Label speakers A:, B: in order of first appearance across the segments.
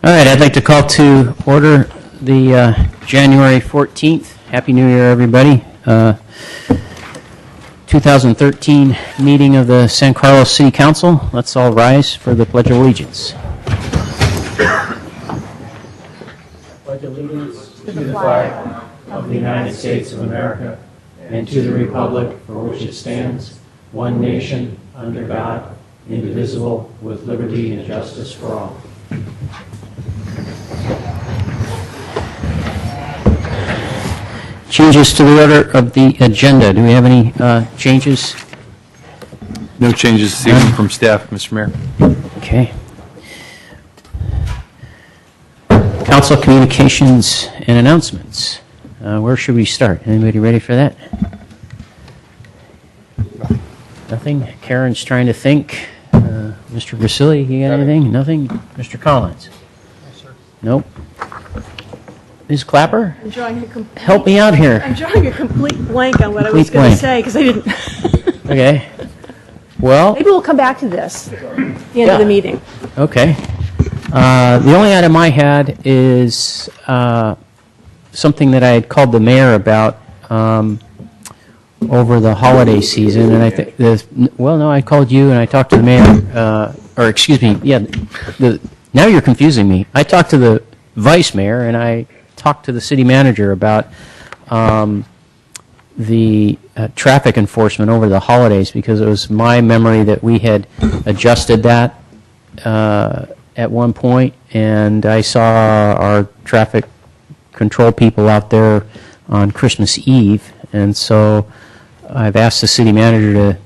A: All right, I'd like to call to order the January 14th. Happy New Year, everybody. 2013 meeting of the San Carlos City Council. Let's all rise for the Pledge of Allegiance. Pledge allegiance to the flag of the United States of America and to the republic for which it stands, one nation, under God, indivisible, with liberty and justice for all. Changes to the order of the agenda. Do we have any changes?
B: No changes this evening from staff, Mr. Mayor.
A: Okay. Council communications and announcements. Where should we start? Anybody ready for that? Nothing? Karen's trying to think. Mr. Vasili, you got anything? Nothing? Mr. Collins?
C: No, sir.
A: Nope. Ms. Clapper?
C: I'm drawing a complete,
A: Help me out here.
C: I'm drawing a complete blank on what I was
A: Complete
C: going
A: blank.
C: to say because I didn't.
A: Okay. Well,
C: Maybe we'll come back to this at the end of the meeting.
A: okay. The only item I had is something that I had called the mayor about over the holiday season, and I think I called you and I talked to the mayor, or excuse me, now you're confusing me. I talked to the vice mayor and I talked to the city manager about the traffic enforcement over the holidays, because it was my memory that we had adjusted that at one point, and I saw our traffic control people out there on Christmas Eve, and so I've asked the city manager to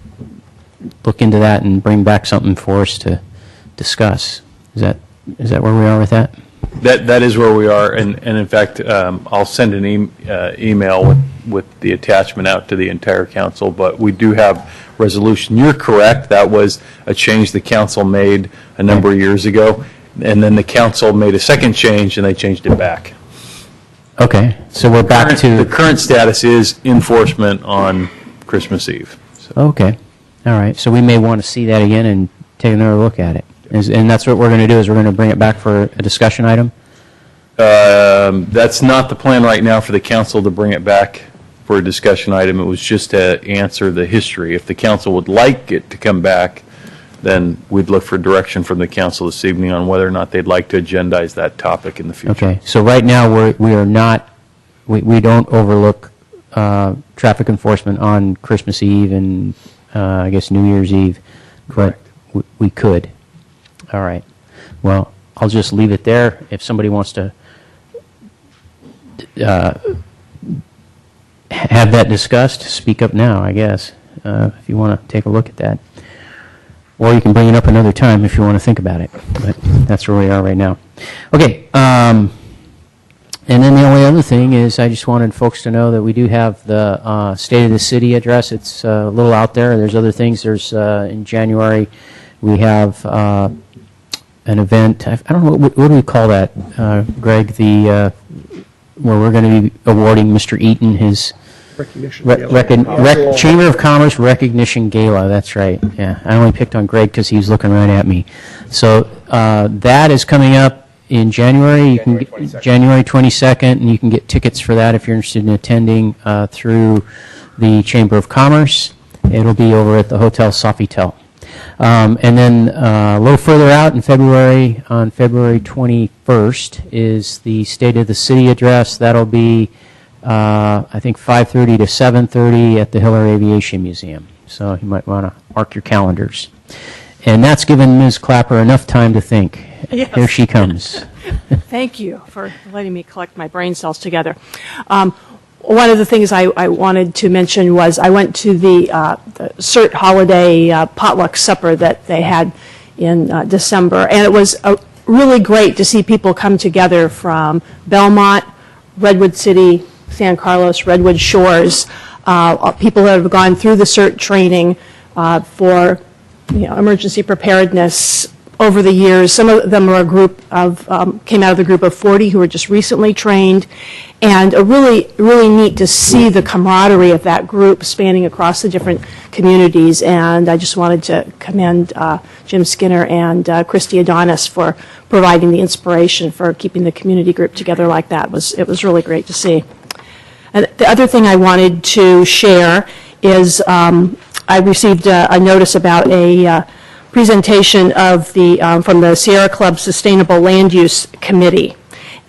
A: look into that and bring back something for us to discuss. Is that where we are with that?
B: That is where we are, and in fact, I'll send an email with the attachment out to the entire council, but we do have resolution. You're correct, that was a change the council made a number of years ago, and then the council made a second change and they changed it back.
A: Okay, so we're back
B: The
A: to...
B: current status is enforcement on Christmas Eve. So.
A: Okay, all right, so we may want to see that again and take another look at it. And that's what we're going to do, is we're going to bring it back for a discussion item?
B: That's not the plan right now for the council to bring it back for a discussion item. It was just to answer the history. If the council would like it to come back, then we'd look for direction from the council this evening on whether or not they'd like to agendize that topic in the future.
A: Okay, so right now we are not, we don't overlook traffic enforcement on Christmas Eve and I guess New Year's Eve, but we could. All right. Well, I'll just leave it there. If somebody wants to have that discussed, speak up now, I guess, if you want to take a look at that. Or you can bring it up another time if you want to think about it. But that's where we are right now. Okay. And then the only other thing is I just wanted folks to know that we do have the State of the City address. It's a little out there. There's other things. There's in January we have an event. I don't know, what do we call that, Greg? Where we're going to be awarding Mr. Eaton his Chamber of Commerce Recognition Gala. That's right. Yeah, I only picked on Greg because he was looking right at me. So that is coming up in January. You can get January 22nd, and you can get tickets for that if you're interested in attending through the Chamber of Commerce. It'll be over at the Hotel Sofitel. And then a little further out in February, on February 21st, is the State of the City address. That'll be, I think, 5:30 to 7:30 at the Hiller Aviation Museum. So you might want to mark your calendars. And that's given Ms. Clapper enough time to think.
C: Yes.
A: Here she comes.
C: Thank you for letting me collect my brain cells together. One of the things I wanted to mention was I went to the CERT holiday potluck supper that they had in December, and it was really great to see people come together from Belmont, Redwood City, San Carlos, Redwood Shores, people that have gone through the CERT training for emergency preparedness, over the years. Some of them are a group of, came out of the group of 40 who were just recently trained, and really neat to see the camaraderie of that group spanning across the different communities. And I just wanted to commend Jim Skinner and Christy Adonis for providing the inspiration for keeping the community group together like that. It was really great to see. And the other thing I wanted to share is I received a notice about a presentation of from the Sierra Club Sustainable Land Use Committee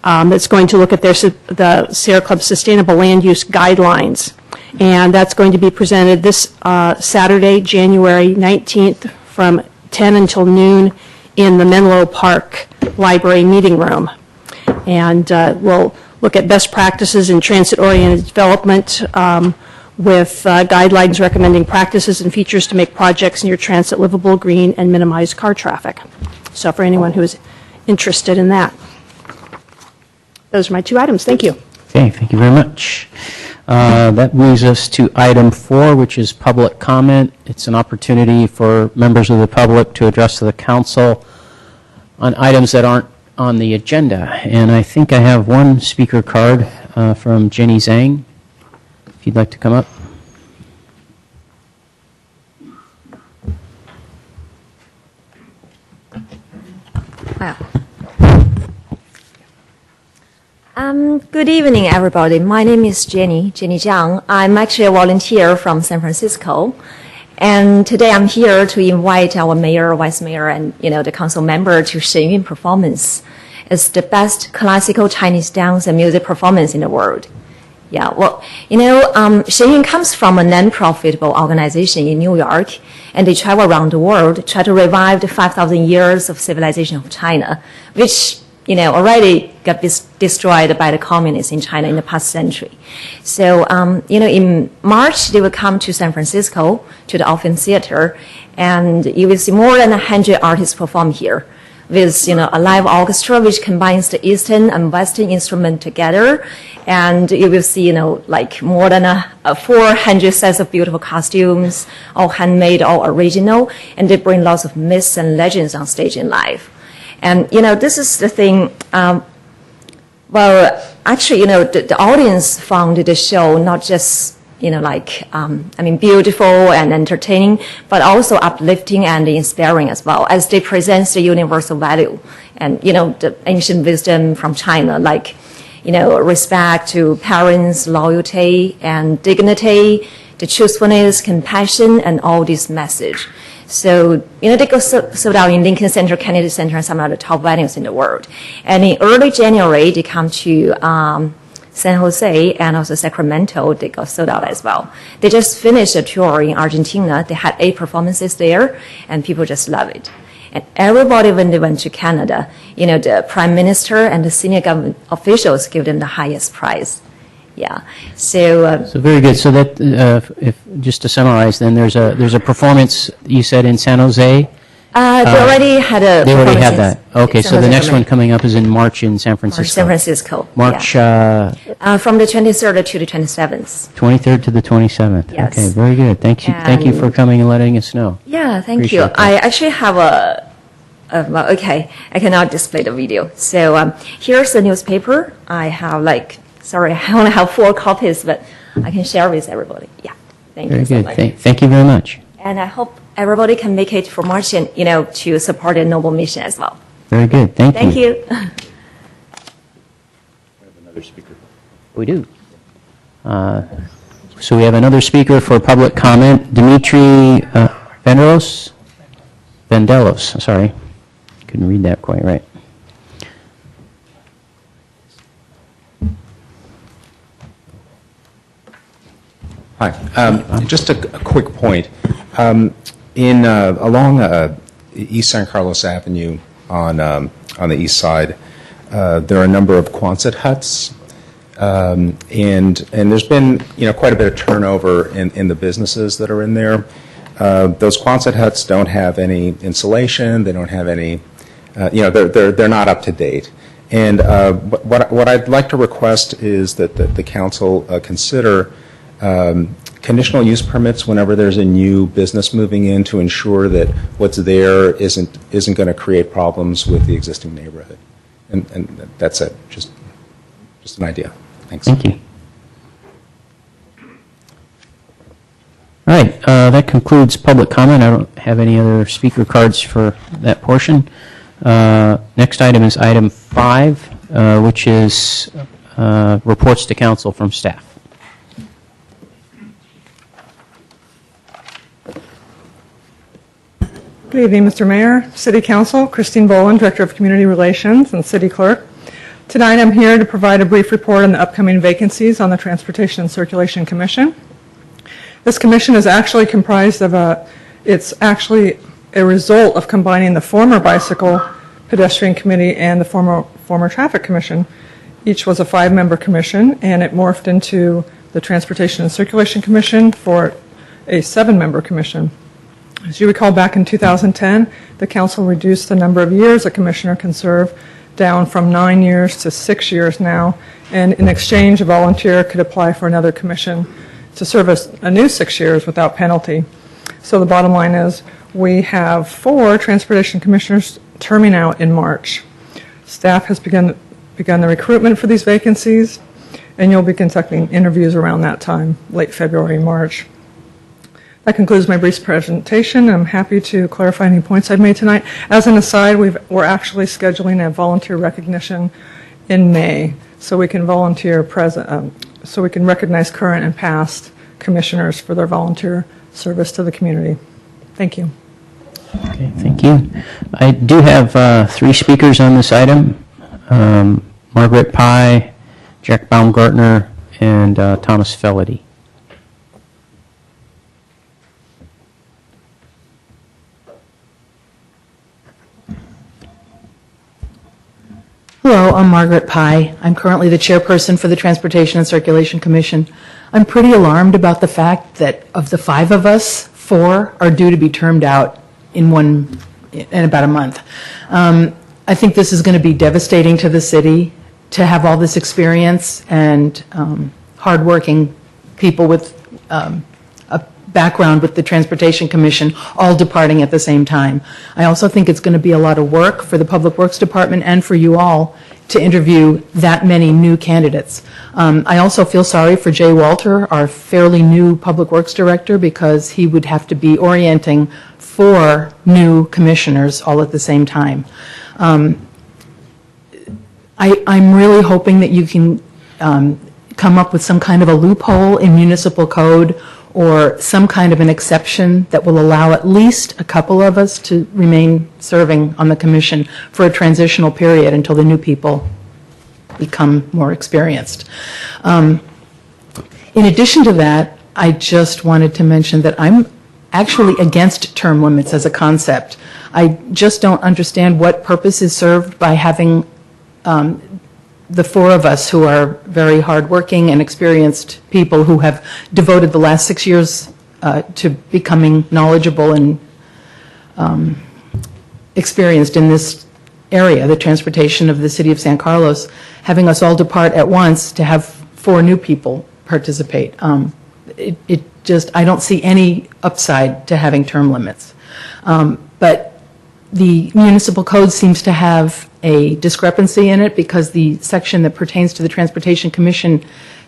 C: that's going to look at the Sierra Club Sustainable Land Use Guidelines. And that's going to be presented this Saturday, January 19th from 10 until noon in the Menlo Park Library Meeting Room. And we'll look at best practices in transit-oriented development with guidelines recommending practices and features to make projects near transit livable, green, and minimize car traffic. So for anyone who is interested in that. Those are my 2 items. Thank you.
A: Okay, thank you very much. That moves us to item 4, which is public comment. It's an opportunity for members of the public to address the council on items that aren't on the agenda. And I think I have one speaker card from Jenny Zhang, if you'd like to come up.
D: Wow. Good evening, everybody. My name is Jenny Zhang. I'm actually a volunteer from San Francisco. And today I'm here to invite our mayor, vice mayor, and, the council member to Shenyun performance. It's the best classical Chinese dance and music performance in the world. Yeah, well, Shenyun comes from a non-profitable organization in New York, and they travel around the world, try to revive the 5,000 years of civilization of China, which, already got destroyed by the communists in China in the past century. So, in March, they will come to San Francisco, to the Orpheum Theater, and you will see more than 100 artists perform here with, a live orchestra which combines the Eastern and Western instrument together. And you will see, like more than 400 sets of beautiful costumes, all handmade, all original, and they bring lots of myths and legends on stage and live. And, this is the thing, well, actually, the audience found the show not just, beautiful and entertaining, but also uplifting and inspiring as well, as they present the universal value and, the ancient wisdom from China, like, respect to parents, loyalty and dignity, the truthfulness, compassion, and all this message. So, they go sold out in Lincoln Center, Kennedy Center, and some of the top venues in the world. And in early January, they come to San Jose and also Sacramento. They got sold out as well. They just finished a tour in Argentina. They had 8 performances there, and people just love it. And everybody, when they went to Canada, the prime minister and the senior government officials give them the highest prize. Yeah. So
A: very good. So that, if just to summarize, then there's a performance you said in San Jose.
D: They already had a.
A: They already have that. Okay.
D: San
A: So the
D: Jose
A: next one coming up is in March in San Francisco.
D: San Francisco.
A: March.
D: From the 23rd to the 27th.
A: 23rd to the 27th.
D: Yes.
A: Okay. Very good. Thank you. Thank you for coming and letting us know.
D: Yeah. Thank
A: Appreciate
D: you.
A: that.
D: I actually have well, okay. I cannot display the video. So here's the newspaper. I have sorry, I only have 4 copies, but I can share with everybody. Yeah. Thank
A: Very
D: you so
A: good.
D: much.
A: Thank you very much.
D: And I hope everybody can make it for March and, to support the Noble Mission as well.
A: Very good. Thank you.
D: Thank you.
B: Another speaker.
A: We do. So we have another speaker for public comment, Dimitri Vandelos, sorry. Couldn't read that quite right.
E: Hi. Just a quick point. Along East San Carlos Avenue on the east side, there are a number of Quonset huts, and there's been quite a bit of turnover in the businesses that are in there. Those Quonset huts don't have any insulation. They don't have any. They're not up to date. And what I'd like to request is that the council consider conditional use permits whenever there's a new business moving in to ensure that what's there isn't going to create problems with the existing neighborhood. And that's it, just an idea. Thanks.
A: Thank you. All right, that concludes public comment. I don't have any other speaker cards for that portion. Next item is item 5, which is reports to council from staff.
F: Good evening, Mr. Mayor, City Council, Christine Boland, Director of Community Relations and City Clerk. Tonight I'm here to provide a brief report on the upcoming vacancies on the Transportation and Circulation Commission. This commission is actually comprised of it's actually a result of combining the former Bicycle Pedestrian Committee and the former Traffic Commission. Each was a 5-member commission, and it morphed into the Transportation and Circulation Commission for a 7-member commission. As you recall, back in 2010, the council reduced the number of years a commissioner can serve down from 9 years to 6 years now, and in exchange, a volunteer could apply for another commission to serve a new 6 years without penalty. So the bottom line is we have 4 transportation commissioners terming out in March. Staff has begun the recruitment for these vacancies, and you'll be conducting interviews around that time, late February, March. That concludes my brief presentation. I'm happy to clarify any points I've made tonight. As an aside, we're actually scheduling a volunteer recognition in May, so we can so we can recognize current and past commissioners for their volunteer service to the community. Thank you.
A: Okay, thank you. I do have 3 speakers on this item, Margaret Pye, Jack Baumgartner, and Thomas Felady.
G: Hello, I'm Margaret Pye. I'm currently the chairperson for the Transportation and Circulation Commission. I'm pretty alarmed about the fact that of the 5 of us, 4 are due to be termed out in about a month. I think this is going to be devastating to the city to have all this experience and hardworking people with a background with the Transportation Commission all departing at the same time. I also think it's going to be a lot of work for the Public Works Department and for you all to interview that many new candidates. I also feel sorry for Jay Walter, our fairly new Public Works Director, because he would have to be orienting 4 new commissioners all at the same time. I'm really hoping that you can come up with some kind of a loophole in municipal code or some kind of an exception that will allow at least a couple of us to remain serving on the commission for a transitional period until the new people become more experienced. In addition to that, I just wanted to mention that I'm actually against term limits as a concept. I just don't understand what purpose is served by having the 4 of us who are very hardworking and experienced people who have devoted the last 6 years to becoming knowledgeable and experienced in this area, the transportation of the city of San Carlos, having us all depart at once to have 4 new people participate. I don't see any upside to having term limits. But the municipal code seems to have a discrepancy in it because the section that pertains to the Transportation Commission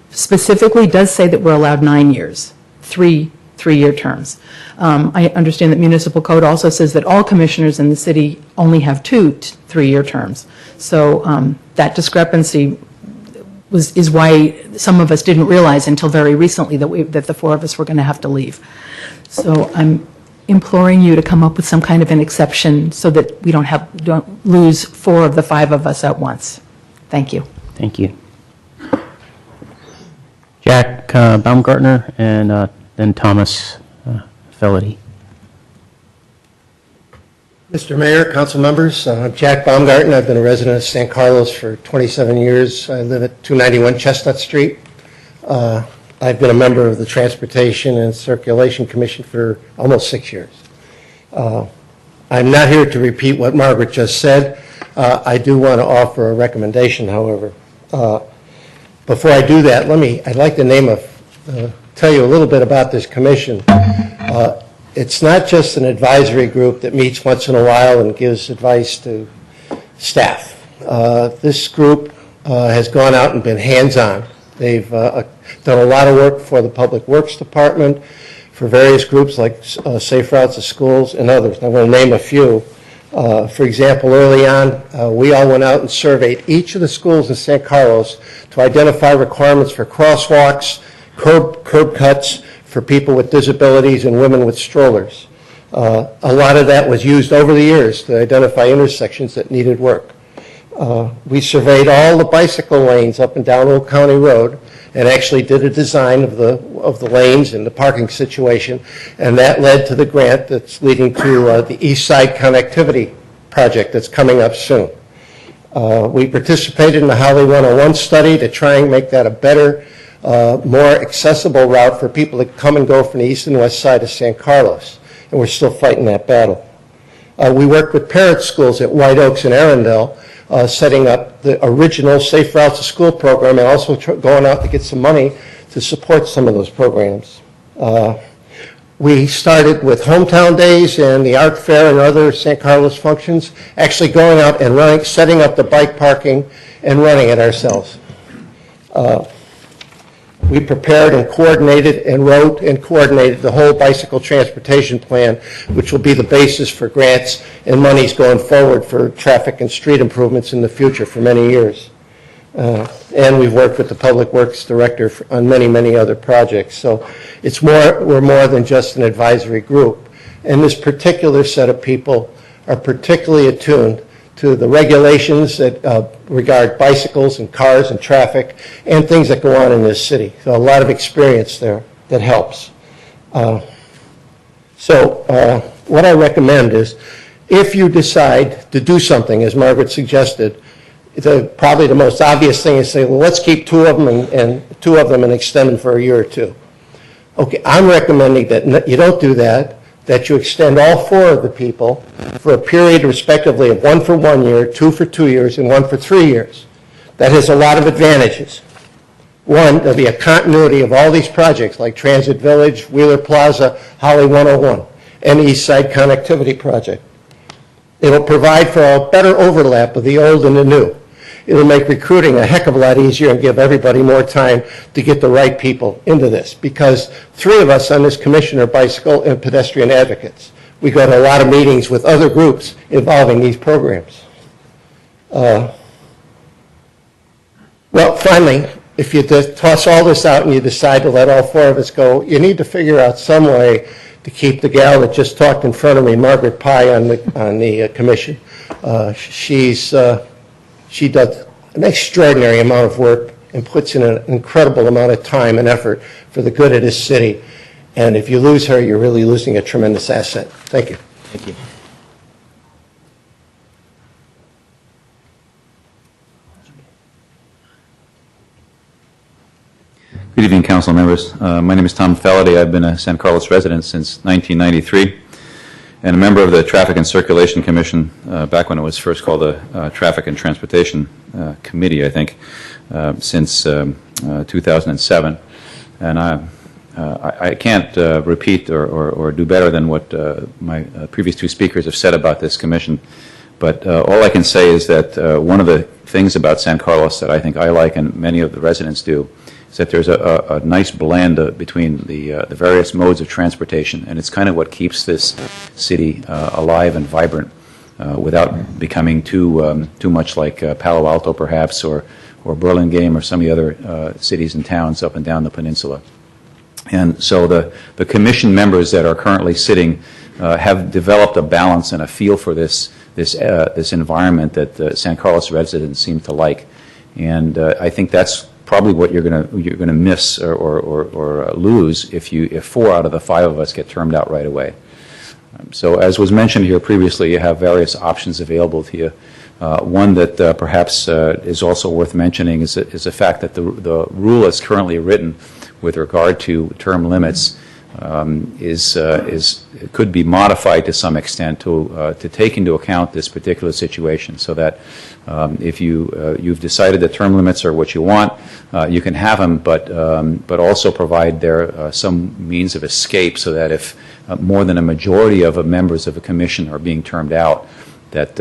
G: specifically does say that we're allowed 9 years, 3-year terms. I understand that municipal code also says that all commissioners in the city only have 2 3-year terms. So that discrepancy is why some of us didn't realize until very recently that the 4 of us were going to have to leave. So I'm imploring you to come up with some kind of an exception so that we don't lose 4 of the 5 of us at once. Thank you.
A: Thank you. Jack Baumgartner and then Thomas Felady.
H: Mr. Mayor, council members, I'm Jack Baumgarten. I've been a resident of San Carlos for 27 years. I live at 291 Chestnut Street. I've been a member of the Transportation and Circulation Commission for almost 6 years. I'm not here to repeat what Margaret just said. I do want to offer a recommendation, however. Before I do that, I'd like to name tell you a little bit about this commission. It's not just an advisory group that meets once in a while and gives advice to staff. This group has gone out and been hands-on. They've done a lot of work for the Public Works Department, for various groups like Safe Routes to Schools and others. I'm going to name a few. For example, early on, we all went out and surveyed each of the schools in San Carlos to identify requirements for crosswalks, curb cuts for people with disabilities and women with strollers. A lot of that was used over the years to identify intersections that needed work. We surveyed all the bicycle lanes up and down Old County Road and actually did a design of the lanes and the parking situation, and that led to the grant that's leading to the East Side Connectivity Project that's coming up soon. We participated in the Highway 101 study to try and make that a better, more accessible route for people to come and go from the east and west side of San Carlos, and we're still fighting that battle. We worked with parent schools at White Oaks and Arundel, setting up the original Safe Routes to School program and also going out to get some money to support some of those programs. We started with Hometown Days and the Art Fair and other San Carlos functions, actually going out and running, setting up the bike parking and running it ourselves. We prepared and coordinated and wrote and coordinated the whole bicycle transportation plan, which will be the basis for grants and monies going forward for traffic and street improvements in the future for many years. And we've worked with the Public Works Director on many, many other projects. So we're more than just an advisory group. And this particular set of people are particularly attuned to the regulations that regard bicycles and cars and traffic and things that go on in this city. So a lot of experience there that helps. So what I recommend is if you decide to do something, as Margaret suggested, probably the most obvious thing is say, well, let's keep two of them and extend them for a year or two. Okay, I'm recommending that you don't do that, that you extend all four of the people for a period respectively of 1 for 1 year, 2 for 2 years, and 1 for 3 years. That has a lot of advantages. One, there'll be a continuity of all these projects like Transit Village, Wheeler Plaza, Highway 101, and the East Side Connectivity Project. It'll provide for a better overlap of the old and the new. It'll make recruiting a heck of a lot easier and give everybody more time to get the right people into this, because 3 of us on this commission are bicycle and pedestrian advocates. We go to a lot of meetings with other groups involving these programs. Well, finally, if you toss all this out and you decide to let all 4 of us go, you need to figure out some way to keep the gal that just talked in front of me, Margaret Pye, on the commission. She does an extraordinary amount of work and puts in an incredible amount of time and effort for the good of this city. And if you lose her, you're really losing a tremendous asset. Thank you.
A: Thank you.
I: Good evening, council members. My name is Tom Falladay. I've been a San Carlos resident since 1993 and a member of the Traffic and Circulation Commission back when it was first called the Traffic and Transportation Committee, I think, since 2007. And I can't repeat or do better than what my previous 2 speakers have said about this commission. But all I can say is that one of the things about San Carlos that I think I like and many of the residents do is that there's a nice blend between the various modes of transportation, and it's kind of what keeps this city alive and vibrant without becoming too much like Palo Alto, perhaps, or Burlingame, or some of the other cities and towns up and down the peninsula. And so the commission members that are currently sitting have developed a balance and a feel for this environment that San Carlos residents seem to like, and I think that's probably what you're going to miss or lose if 4 out of the 5 of us get termed out right away. So as was mentioned here previously, you have various options available to you. One that perhaps is also worth mentioning is the fact that the rule as currently written with regard to term limits could be modified to some extent to take into account this particular situation, so that if you've decided that term limits are what you want, you can have them, but also provide there some means of escape, so that if more than a majority of members of a commission are being termed out, that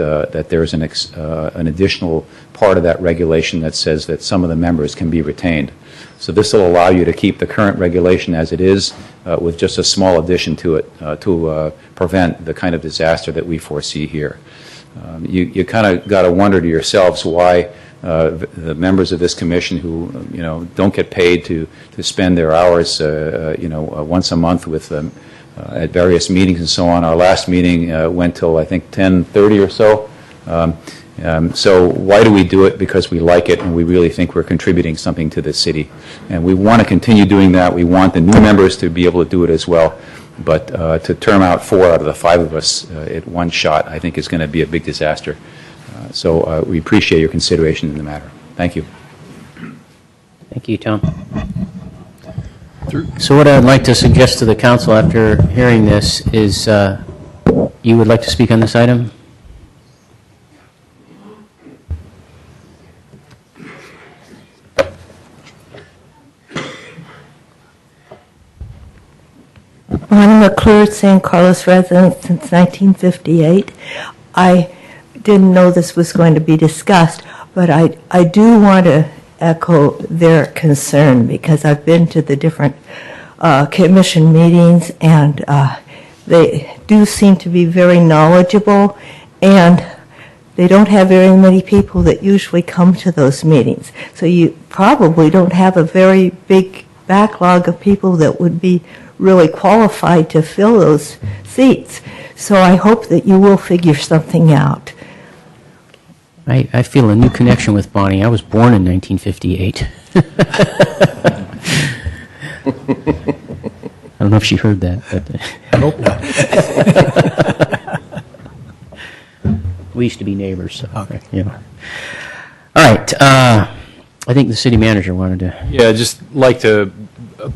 I: there's an additional part of that regulation that says that some of the members can be retained. So this will allow you to keep the current regulation as it is, with just a small addition to it to prevent the kind of disaster that we foresee here. You kind of got to wonder to yourselves why the members of this commission who don't get paid to spend their hours once a month with at various meetings and so on. Our last meeting went till I think 10:30 or so. So why do we do it? Because we like it and we really think we're contributing something to the city. And we want to continue doing that. We want the new members to be able to do it as well. But to term out 4 out of the 5 of us at one shot, I think is going to be a big disaster. So we appreciate your consideration in the matter. Thank you.
A: Thank you, Tom. So what I'd like to suggest to the council after hearing this is you would like to speak on this item?
J: I'm a clear San Carlos resident since 1958. I didn't know this was going to be discussed, but I do want to echo their concern, because I've been to the different commission meetings, and they do seem to be very knowledgeable, and they don't have very many people that usually come to those meetings. So you probably don't have a very big backlog of people that would be really qualified to fill those seats. So I hope that you will figure something out.
A: I feel a new connection with Bonnie. I was born in 1958. I don't know if she heard that, but I hope not. We used to be neighbors, so okay. All right. I think the city manager wanted to.
B: Yeah, I'd just like to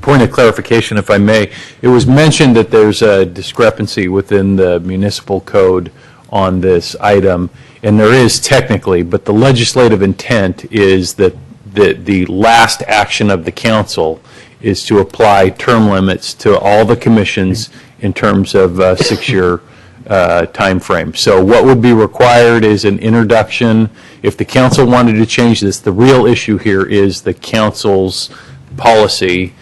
B: point of clarification, if I may. It was mentioned that there's a discrepancy within the municipal code on this item, and there is technically, but the legislative intent is that the last action of the council is to apply term limits to all the commissions in terms of a 6-year time frame. So what would be required is an introduction. If the council wanted to change this, the real issue here is the council's policy,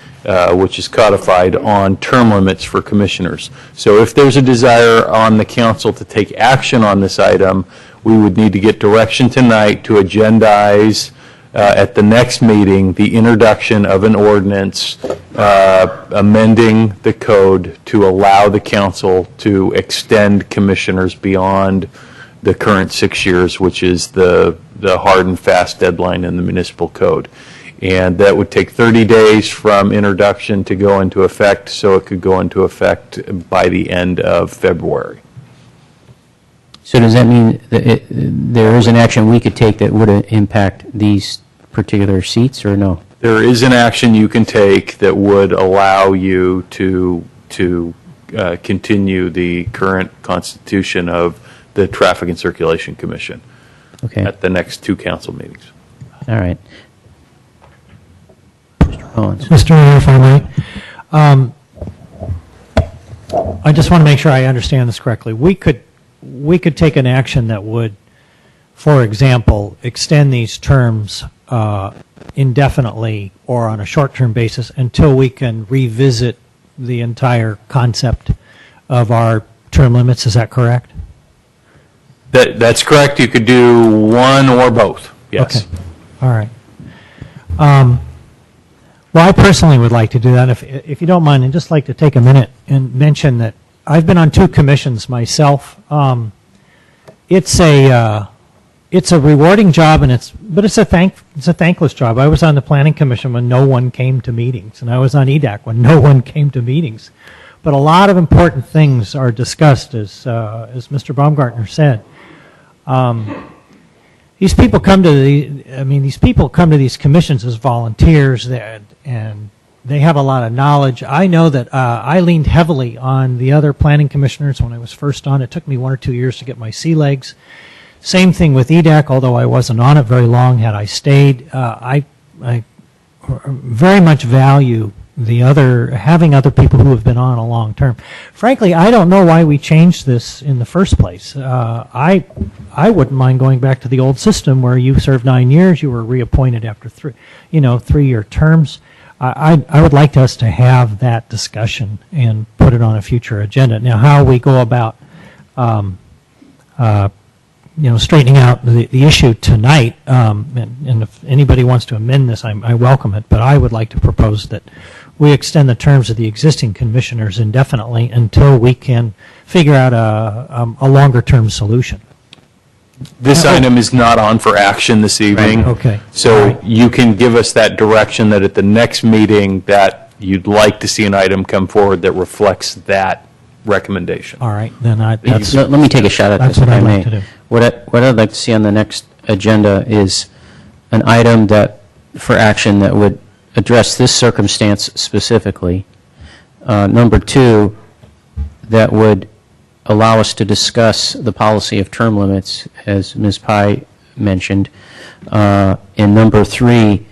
B: which is codified on term limits for commissioners. So if there's a desire on the council to take action on this item, we would need to get direction tonight to agendize at the next meeting the introduction of an ordinance amending the code to allow the council to extend commissioners beyond the current 6 years, which is the hard and fast deadline in the municipal code. And that would take 30 days from introduction to go into effect, so it could go into effect by the end of February.
A: So does that mean that there is an action we could take that would impact these particular seats, or no?
B: There is an action you can take that would allow you to continue the current constitution of the Traffic and Circulation Commission at the next 2 council meetings.
A: All right. Mr. Collins.
K: Mr. Mayor, if I may, I just want to make sure I understand this correctly. We could take an action that would, for example, extend these terms indefinitely or on a short-term basis until we can revisit the entire concept of our term limits. Is that correct?
B: That's correct. You could do one or both. Yes.
K: Okay. All right. Well, I personally would like to do that. If you don't mind, I'd just like to take a minute and mention that I've been on 2 commissions myself. It's a rewarding job, but it's a thankless job. I was on the Planning Commission when no one came to meetings, and I was on EDAC when no one came to meetings. But a lot of important things are discussed, as Mr. Baumgartner said. These people come to these commissions as volunteers, and they have a lot of knowledge. I know that I leaned heavily on the other planning commissioners when I was first on. It took me 1 or 2 years to get my sea legs. Same thing with EDAC, although I wasn't on it very long. Had I stayed, I very much value having other people who have been on a long term. Frankly, I don't know why we changed this in the first place. I wouldn't mind going back to the old system where you served 9 years, you were reappointed after 3-year terms. I would like us to have that discussion and put it on a future agenda. Now, how we go about straightening out the issue tonight, and if anybody wants to amend this, I welcome it, but I would like to propose that we extend the terms of the existing commissioners indefinitely until we can figure out a longer-term solution.
B: This item is not on for action this evening.
K: Right, okay.
B: So
K: Right.
B: you can give us that direction that at the next meeting that you'd like to see an item come forward that reflects that recommendation.
K: All right, then that's...
A: Let me take a shot at
K: That's
A: this, if
K: what
A: I
K: I'd
A: may.
K: like to do.
A: What I'd like to see on the next agenda is an item for action that would address this circumstance specifically. Number 2, that would allow us to discuss the policy of term limits, as Ms. Pai mentioned. And number 3,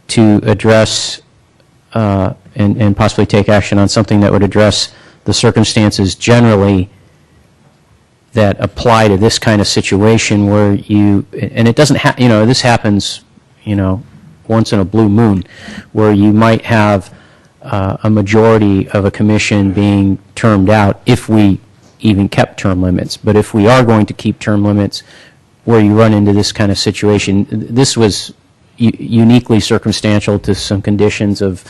A: to address and possibly take action on something that would address the circumstances generally that apply to this kind of situation where and it doesn't this happens, once in a blue moon, where you might have a majority of a commission being termed out if we even kept term limits. But if we are going to keep term limits, where you run into this kind of situation, this was uniquely circumstantial to some conditions of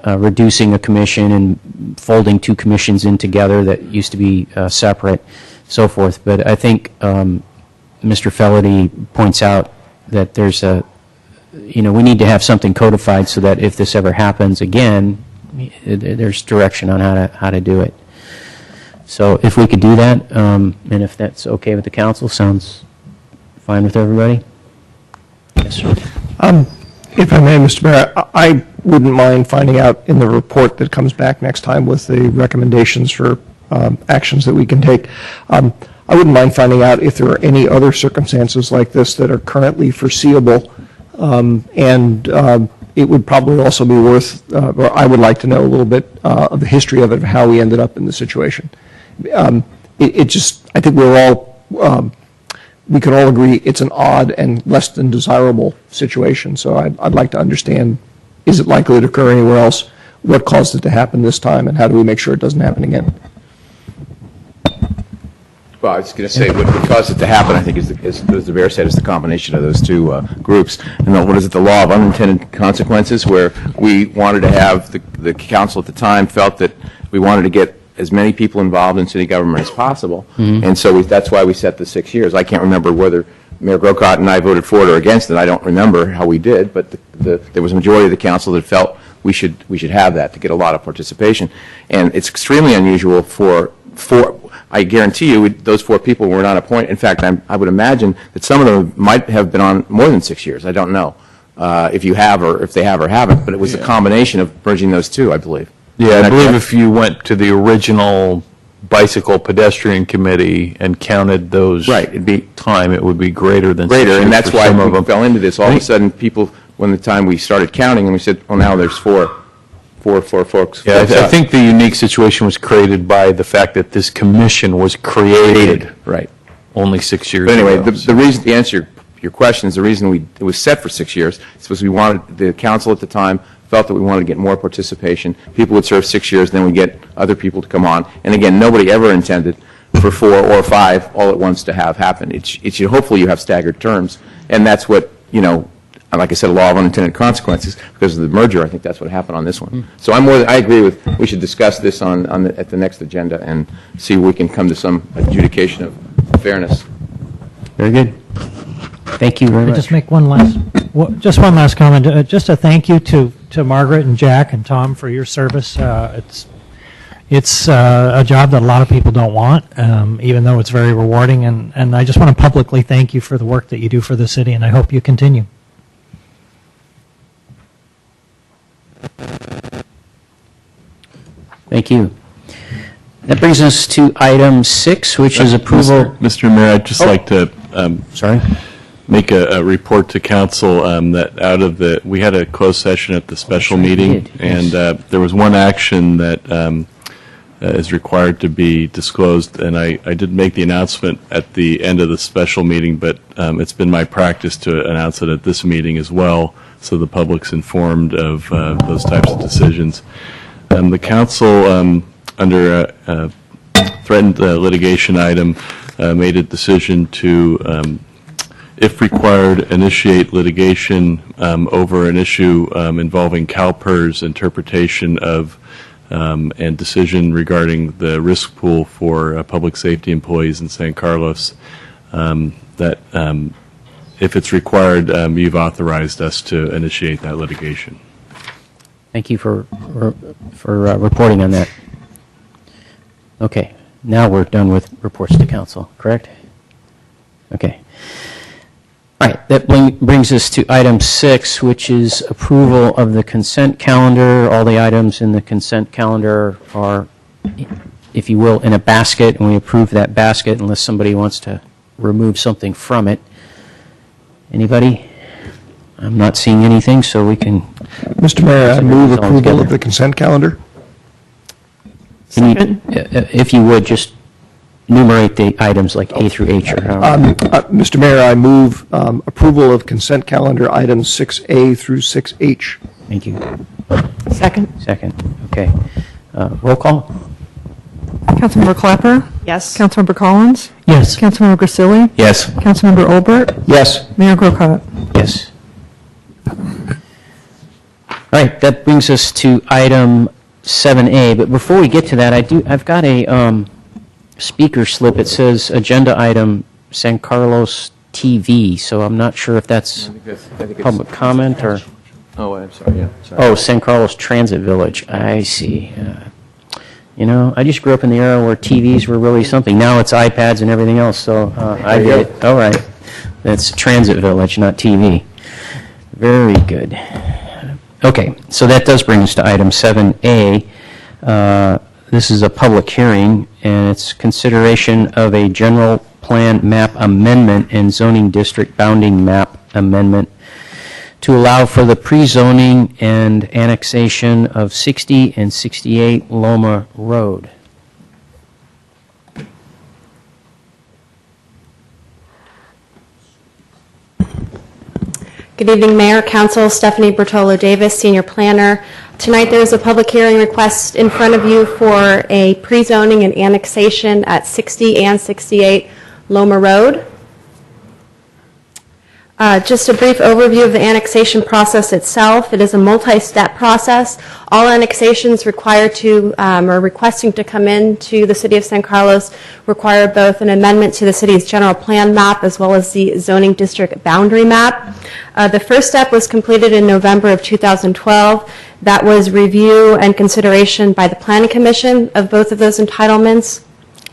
A: reducing a commission and folding 2 commissions in together that used to be separate, so forth. But I think Mr. Felady points out that there's we need to have something codified so that if this ever happens again, there's direction on how to do it. So if we could do that, and if that's okay with the council, sounds fine with everybody? Yes, sir.
L: If I may, Mr. Mayor, I wouldn't mind finding out in the report that comes back next time with the recommendations for actions that we can take. I wouldn't mind finding out if there are any other circumstances like this that are currently foreseeable, and it would probably also be worth, or I would like to know a little bit of the history of it, of how we ended up in the situation. I think we can all agree it's an odd and less than desirable situation. So I'd like to understand, is it likely to occur anywhere else? What caused it to happen this time, and how do we make sure it doesn't happen again?
E: Well, I was going to say, what caused it to happen, I think, as the mayor said, is the combination of those 2 groups. And then, what is it, the law of unintended consequences, where we wanted to have, the council at the time felt that we wanted to get as many people involved in city government as possible. Mm-hmm. And so that's why we set the 6 years. I can't remember whether Mayor Grocott and I voted for it or against it. I don't remember how we did, but there was a majority of the council that felt we should have that to get a lot of participation. And it's extremely unusual for I guarantee you, those 4 people were not appointed. In fact, I would imagine that some of them might have been on more than 6 years. I don't know if you have or if they have or haven't, but it was a combination of merging those 2, I believe.
B: Yeah, I believe if you went to the original bicycle pedestrian committee and counted those
E: it'd be
B: time, it would be greater than 6
E: greater,
B: years
E: and that's
B: for
E: why
B: some of
E: we
B: them.
E: fell into this. All of a sudden, people, when the time we started counting, and we said, oh, now there's four folks.
B: Yeah, I think the unique situation was created by the fact that this commission was created
E: right
B: only 6 years
E: But anyway,
B: ago.
E: the reason, to answer your question, is the reason it was set for 6 years is because the council at the time felt that we wanted to get more participation. People would serve 6 years, then we'd get other people to come on. And again, nobody ever intended for 4 or 5 all at once to have happen. It should, hopefully you have staggered terms. And that's what, like I said, a law of unintended consequences, because of the merger. I think that's what happened on this one. So I agree with, we should discuss this at the next agenda and see if we can come to some adjudication of fairness.
A: Very good. Thank you very
K: Can I
A: much.
K: just make one last comment. Just a thank you to Margaret and Jack and Tom for your service. It's a job that a lot of people don't want, even though it's very rewarding. And I just want to publicly thank you for the work that you do for the city, and I hope you continue.
A: Thank you. That brings us to item 6, which is approval.
M: Mr. Mayor, I'd just like to
A: Sorry?
M: make a report to council that we had a closed session at the special meeting,
A: did,
M: and
A: yes.
M: there was one action that is required to be disclosed, and I did make the announcement at the end of the special meeting, but it's been my practice to announce it at this meeting as well, so the public's informed of those types of decisions. The council, under a threatened litigation item, made a decision to, if required, initiate litigation over an issue involving CalPERS interpretation of and decision regarding the risk pool for public safety employees in San Carlos. That if it's required, you've authorized us to initiate that litigation.
A: Thank you for reporting on that. Okay, now we're done with reports to council, correct? Okay. All right, that brings us to item 6, which is approval of the consent calendar. All the items in the consent calendar are, if you will, in a basket, and we approve that basket unless somebody wants to remove something from it. Anybody? I'm not seeing anything, so we can.
L: Mr. Mayor, I move
A: All
L: approval
A: together.
L: of the consent calendar.
A: Can you, if you would, just enumerate the items like A through H or however.
L: Mr. Mayor, I move approval of consent calendar items 6A through 6H.
A: Thank you.
C: Second.
A: Second. Okay. Roll call?
F: Councilmember Clapper?
C: Yes.
F: Councilmember Collins?
K: Yes.
F: Councilmember Grisilli?
B: Yes.
F: Councilmember Olbert?
L: Yes.
F: Mayor Grocott?
A: Yes. All right, that brings us to item 7A, but before we get to that, I've got a speaker slip. It says agenda item San Carlos TV, so I'm not sure if that's public comment or.
B: Oh, I'm sorry, yeah. Sorry.
A: Oh, San Carlos Transit Village. I see. You know, I just grew up in the era where TVs were really something. Now it's iPads and everything else, so I get it. All right. That's Transit Village, not TV. Very good. Okay, so that does bring us to item 7A. This is a public hearing, and it's consideration of a general plan map amendment and zoning district bounding map amendment to allow for the pre-zoning and annexation of 60 and 68 Loma Road.
N: Good evening, Mayor, Council. Stephanie Bertolo Davis, Senior Planner. Tonight there is a public hearing request in front of you for a pre-zoning and annexation at 60 and 68 Loma Road. Just a brief overview of the annexation process itself. It is a multi-step process. All annexations required to or requesting to come into the City of San Carlos require both an amendment to the city's general plan map as well as the zoning district boundary map. The first step was completed in November of 2012. That was review and consideration by the Planning Commission of both of those entitlements.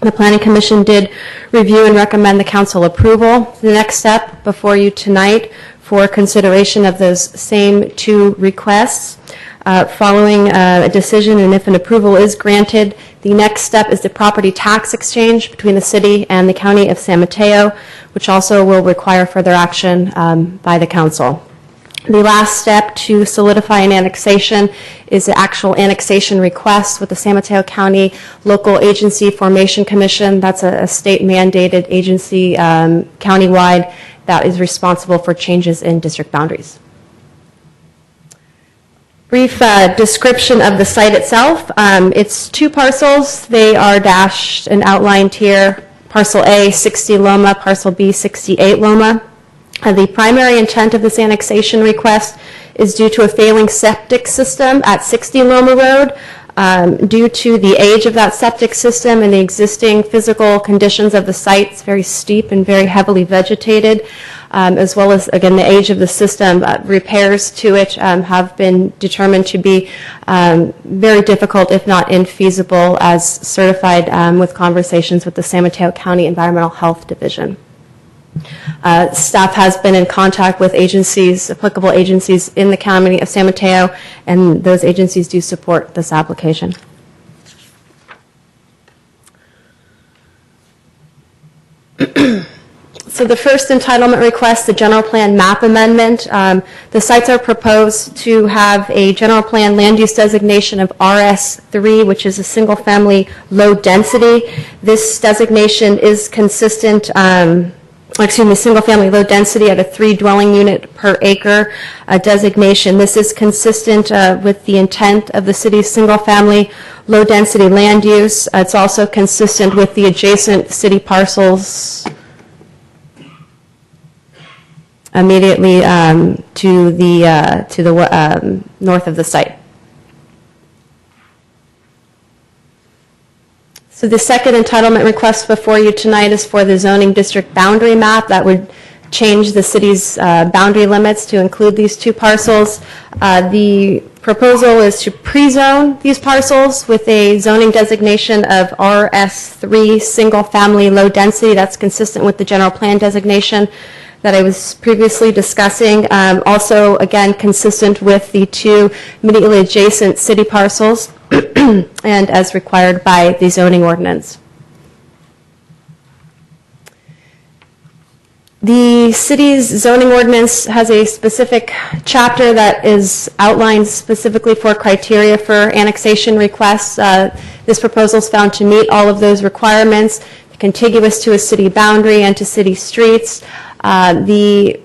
N: The Planning Commission did review and recommend the council approval. The next step before you tonight for consideration of those same two requests. Following a decision and if an approval is granted, the next step is the property tax exchange between the city and the county of San Mateo, which also will require further action by the council. The last step to solidify an annexation is the actual annexation request with the San Mateo County Local Agency Formation Commission. That's a state-mandated agency countywide that is responsible for changes in district boundaries. Brief description of the site itself. It's two parcels. They are dashed and outlined here. Parcel A, 60 Loma, Parcel B, 68 Loma. The primary intent of this annexation request is due to a failing septic system at 60 Loma Road. Due to the age of that septic system and the existing physical conditions of the site, it's very steep and very heavily vegetated, as well as, again, the age of the system. Repairs to it have been determined to be very difficult, if not infeasible, as certified with conversations with the San Mateo County Environmental Health Division. Staff has been in contact with agencies, applicable agencies in the county of San Mateo, and those agencies do support this application. So the first entitlement request, the general plan map amendment, the sites are proposed to have a general plan land use designation of RS3, which is a single-family low density. This designation is consistent, single-family low density at a 3 dwelling unit per acre designation. This is consistent with the intent of the city's single-family low density land use. It's also consistent with the adjacent city parcels immediately to the north of the site. So the second entitlement request before you tonight is for the zoning district boundary map that would change the city's boundary limits to include these 2 parcels. The proposal is to pre-zone these parcels with a zoning designation of RS3 single family low density. That's consistent with the general plan designation that I was previously discussing. Also, again, consistent with the 2 immediately adjacent city parcels and as required by the zoning ordinance. The city's zoning ordinance has a specific chapter that is outlined specifically for criteria for annexation requests. This proposal is found to meet all of those requirements, contiguous to a city boundary and to city streets. The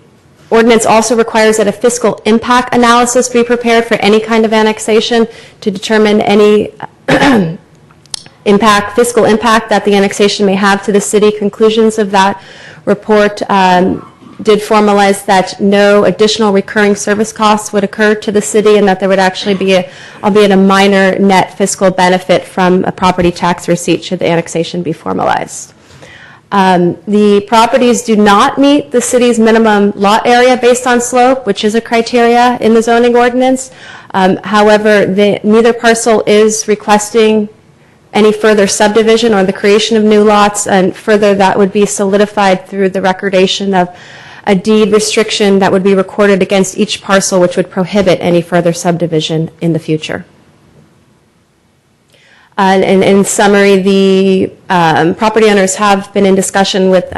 N: ordinance also requires that a fiscal impact analysis be prepared for any kind of annexation to determine any fiscal impact that the annexation may have to the city. Conclusions of that report did formalize that no additional recurring service costs would occur to the city and that there would actually be, albeit a minor net fiscal benefit from a property tax receipt should the annexation be formalized. The properties do not meet the city's minimum lot area based on slope, which is a criteria in the zoning ordinance. However, neither parcel is requesting any further subdivision or the creation of new lots, and further that would be solidified through the recordation of a deed restriction that would be recorded against each parcel, which would prohibit any further subdivision in the future. And in summary, the property owners have been in discussion with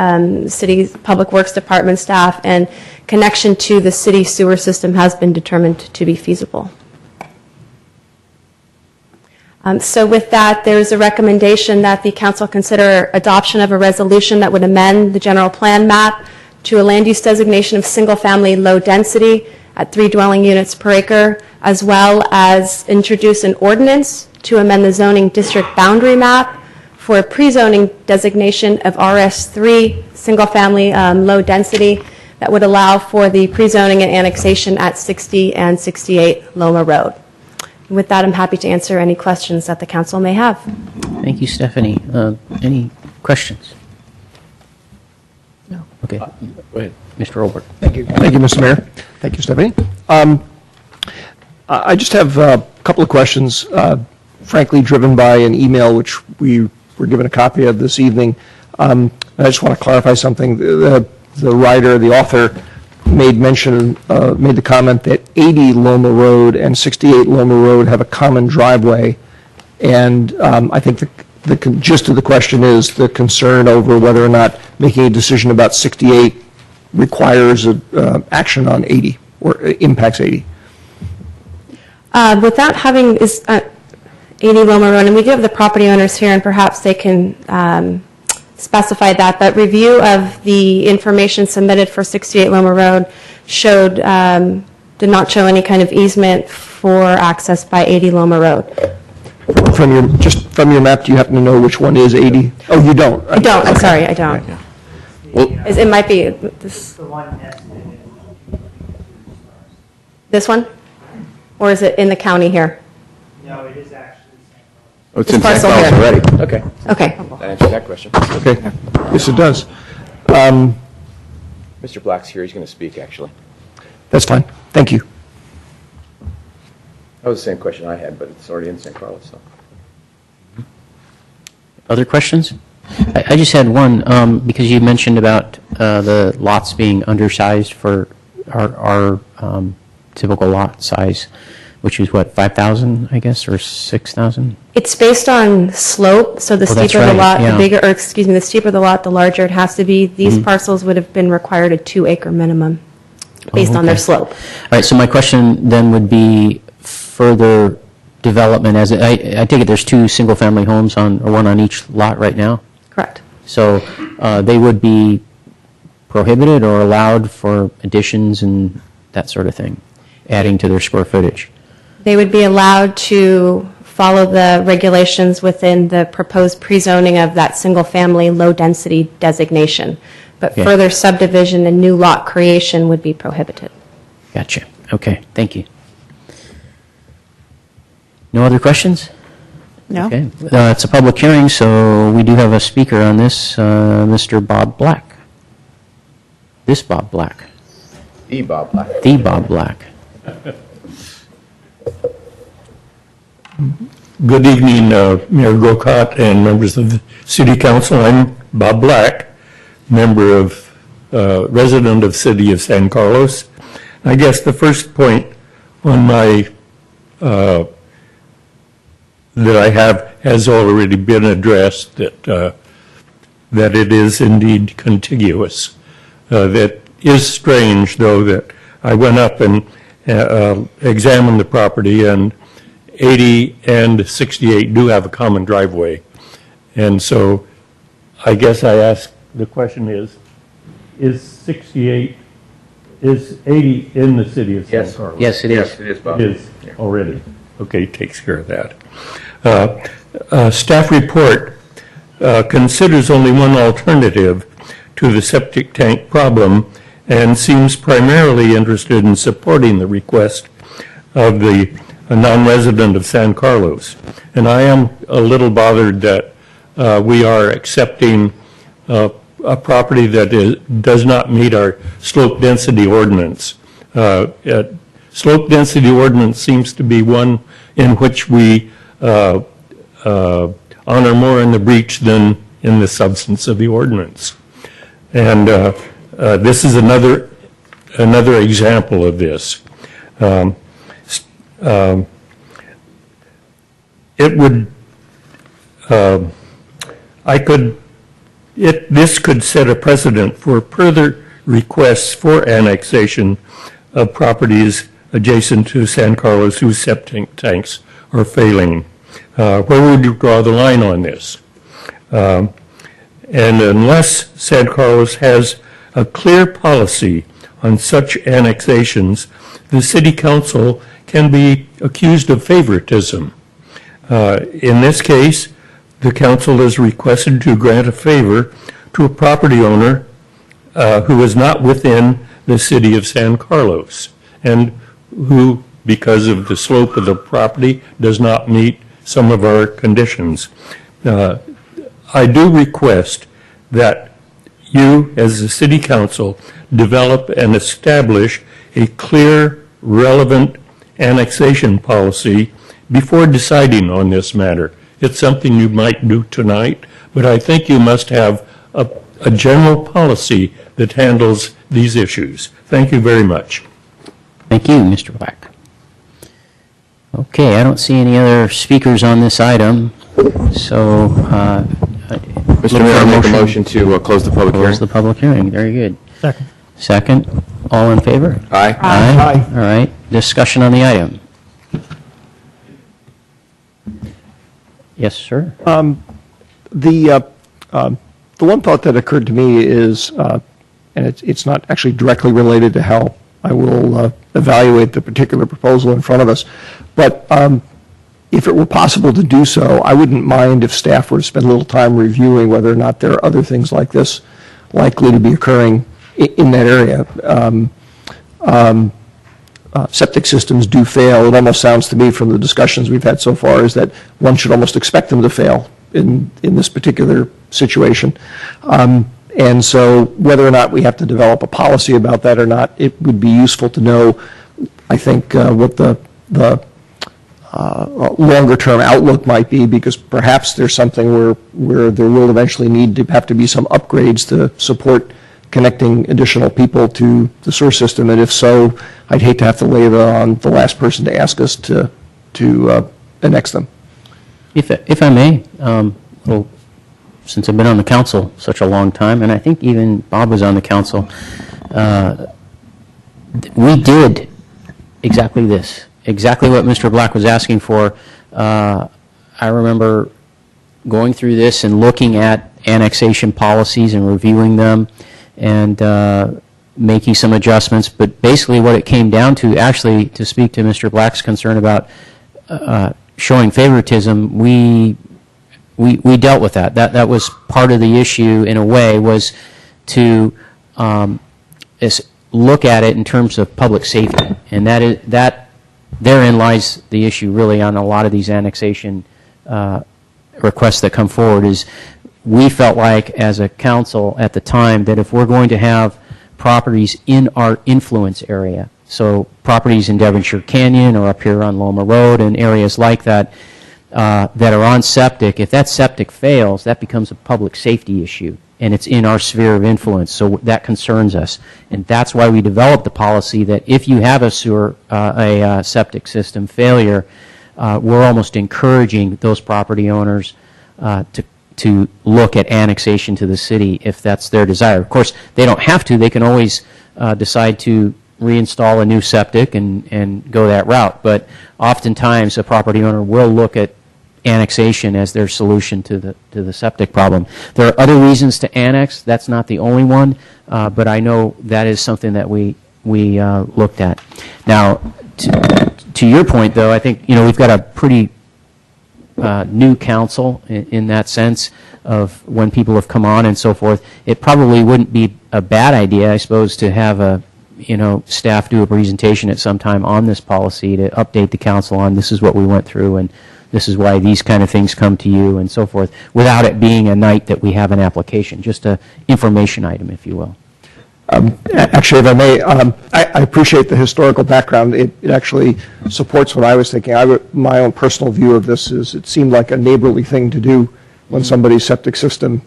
N: City's Public Works Department staff, and connection to the city sewer system has been determined to be feasible. So with that, there's a recommendation that the council consider adoption of a resolution that would amend the general plan map to a land use designation of single-family low density at 3 dwelling units per acre, as well as introduce an ordinance to amend the zoning district boundary map for a pre-zoning designation of RS3 single-family low density that would allow for the pre-zoning and annexation at 60 and 68 Loma Road. With that, I'm happy to answer any questions that the council may have.
A: Thank you, Stephanie. Any questions? No. Okay. Go ahead, Mr. Olbert.
L: Thank you. Thank you, Mr. Mayor. Thank you, Stephanie. I just have a couple of questions, frankly driven by an email which we were given a copy of this evening. I just want to clarify something. The writer, the author, made the comment that 80 Loma Road and 68 Loma Road have a common driveway, and I think the gist of the question is the concern over whether or not making a decision about 68 requires action on 80 or impacts 80.
N: Without having 80 Loma Road, and we do have the property owners here, and perhaps they can specify that, but review of the information submitted for 68 Loma Road did not show any kind of easement for access by 80 Loma Road.
L: From your map, do you happen to know which one is 80? Oh, you don't?
N: I don't, I'm sorry, I don't.
L: Right.
N: It might be this. This one? Or is it in the county here?
O: No, it is actually.
N: Oh, it's in St. Cloud already.
O: Okay.
N: Okay.
O: That answers that question.
L: Okay. Yes, it does.
O: Mr. Black's here. He's going to speak, actually.
L: That's fine. Thank you.
O: That was the same question I had, but it's already in St. Carlos. So.
A: Other questions? I just had one, because you mentioned about the lots being undersized for our typical lot size. which is what, 5,000, I guess, or 6,000?
N: It's based on slope, so the
A: Oh, that's
N: steeper the
A: right,
N: lot,
A: yeah.
N: the bigger, or excuse me, the steeper the lot, the larger it has to be. These parcels would have been required a 2-acre minimum based on their
A: okay.
N: slope.
A: All right, so my question then would be further development, as I take it there's 2 single-family homes on, or one on each lot right now?
N: Correct.
A: So they would be prohibited or allowed for additions and that sort of thing, adding to their square footage?
N: They would be allowed to follow the regulations within the proposed pre-zoning of that single-family low-density designation. But
A: Okay.
N: further subdivision and new lot creation would be prohibited.
A: Gotcha. Okay, thank you. No other questions?
C: No?
A: Okay. It's a public hearing, so we do have a speaker on this, Mr. Bob Black. This Bob Black.
O: The Bob Black.
A: The Bob Black.
P: Good evening, Mayor Grocott and members of the City Council. I'm Bob Black, member of, resident of City of San Carlos. I guess the first point on my, that I have has already been addressed, that it is indeed contiguous. That is strange, though, that I went up and examined the property, and 80 and 68 do have a common driveway. And so I guess I ask, the question is 68, is 80 in the city of San
O: Yes.
P: Carlos?
A: Yes, it is.
O: Yes, it is, Bob.
P: It is already. Okay, takes care of that. Staff report considers only one alternative to the septic tank problem and seems primarily interested in supporting the request of the non-resident of San Carlos. And I am a little bothered that we are accepting a property that does not meet our slope density ordinance. Slope density ordinance seems to be one in which we honor more in the breach than in the substance of the ordinance. And this is another example of this. This could set a precedent for further requests for annexation of properties adjacent to San Carlos whose septic tanks are failing. Where would you draw the line on this? And unless San Carlos has a clear policy on such annexations, the city council can be accused of favoritism. In this case, the council is requested to grant a favor to a property owner who is not within the city of San Carlos and who, because of the slope of the property, does not meet some of our conditions. I do request that you, as the city council, develop and establish a clear, relevant annexation policy before deciding on this matter. It's something you might do tonight, but I think you must have a general policy that handles these issues. Thank you very much.
A: Thank you, Mr. Black. Okay, I don't see any other speakers on this item, so
O: Mr. Mayor, I'll make a motion to close the public hearing.
A: Close the public hearing, very good.
K: Second.
A: Second, all in favor?
O: Aye.
A: Aye. All right, discussion on the item. Yes, sir?
L: The one thought that occurred to me is, and it's not actually directly related to how I will evaluate the particular proposal in front of us, but if it were possible to do so, I wouldn't mind if staff were to spend a little time reviewing whether or not there are other things like this likely to be occurring in that area. Septic systems do fail. It almost sounds to me from the discussions we've had so far is that one should almost expect them to fail in this particular situation. And so whether or not we have to develop a policy about that or not, it would be useful to know, I think, what the longer-term outlook might be, because perhaps there's something where there will eventually have to be some upgrades to support connecting additional people to the sewer system? And if so, I'd hate to have to lay it on the last person to ask us to annex them.
A: If I may, well, since I've been on the council such a long time, and I think even Bob was on the council, we did exactly this, exactly what Mr. Black was asking for. I remember going through this and looking at annexation policies and reviewing them and making some adjustments. But basically what it came down to, actually, to speak to Mr. Black's concern about showing favoritism, we dealt with that. That was part of the issue, in a way, was to look at it in terms of public safety. And therein lies the issue, really, on a lot of these annexation requests that come forward, is we felt like, as a council at the time, that if we're going to have properties in our influence area, so properties in Devonshire Canyon or up here on Loma Road and areas like that, that are on septic, if that septic fails, that becomes a public safety issue, and it's in our sphere of influence, so that concerns us. And that's why we developed the policy that if you have a septic system failure, we're almost encouraging those property owners to look at annexation to the city if that's their desire. Of course, they don't have to. They can always decide to reinstall a new septic and go that route. But oftentimes, a property owner will look at annexation as their solution to the septic problem. There are other reasons to annex. That's not the only one, but I know that is something that we looked at. Now, to your point, though, I think we've got a pretty new council in that sense of when people have come on and so forth. It probably wouldn't be a bad idea, I suppose, to have a staff do a presentation at some time on this policy to update the council on this is what we went through and this is why these kind of things come to you and so forth, without it being a night that we have an application, just an information item, if you will.
L: Actually, if I may, I appreciate the historical background. It actually supports what I was thinking. My own personal view of this is it seemed like a neighborly thing to do when somebody's septic system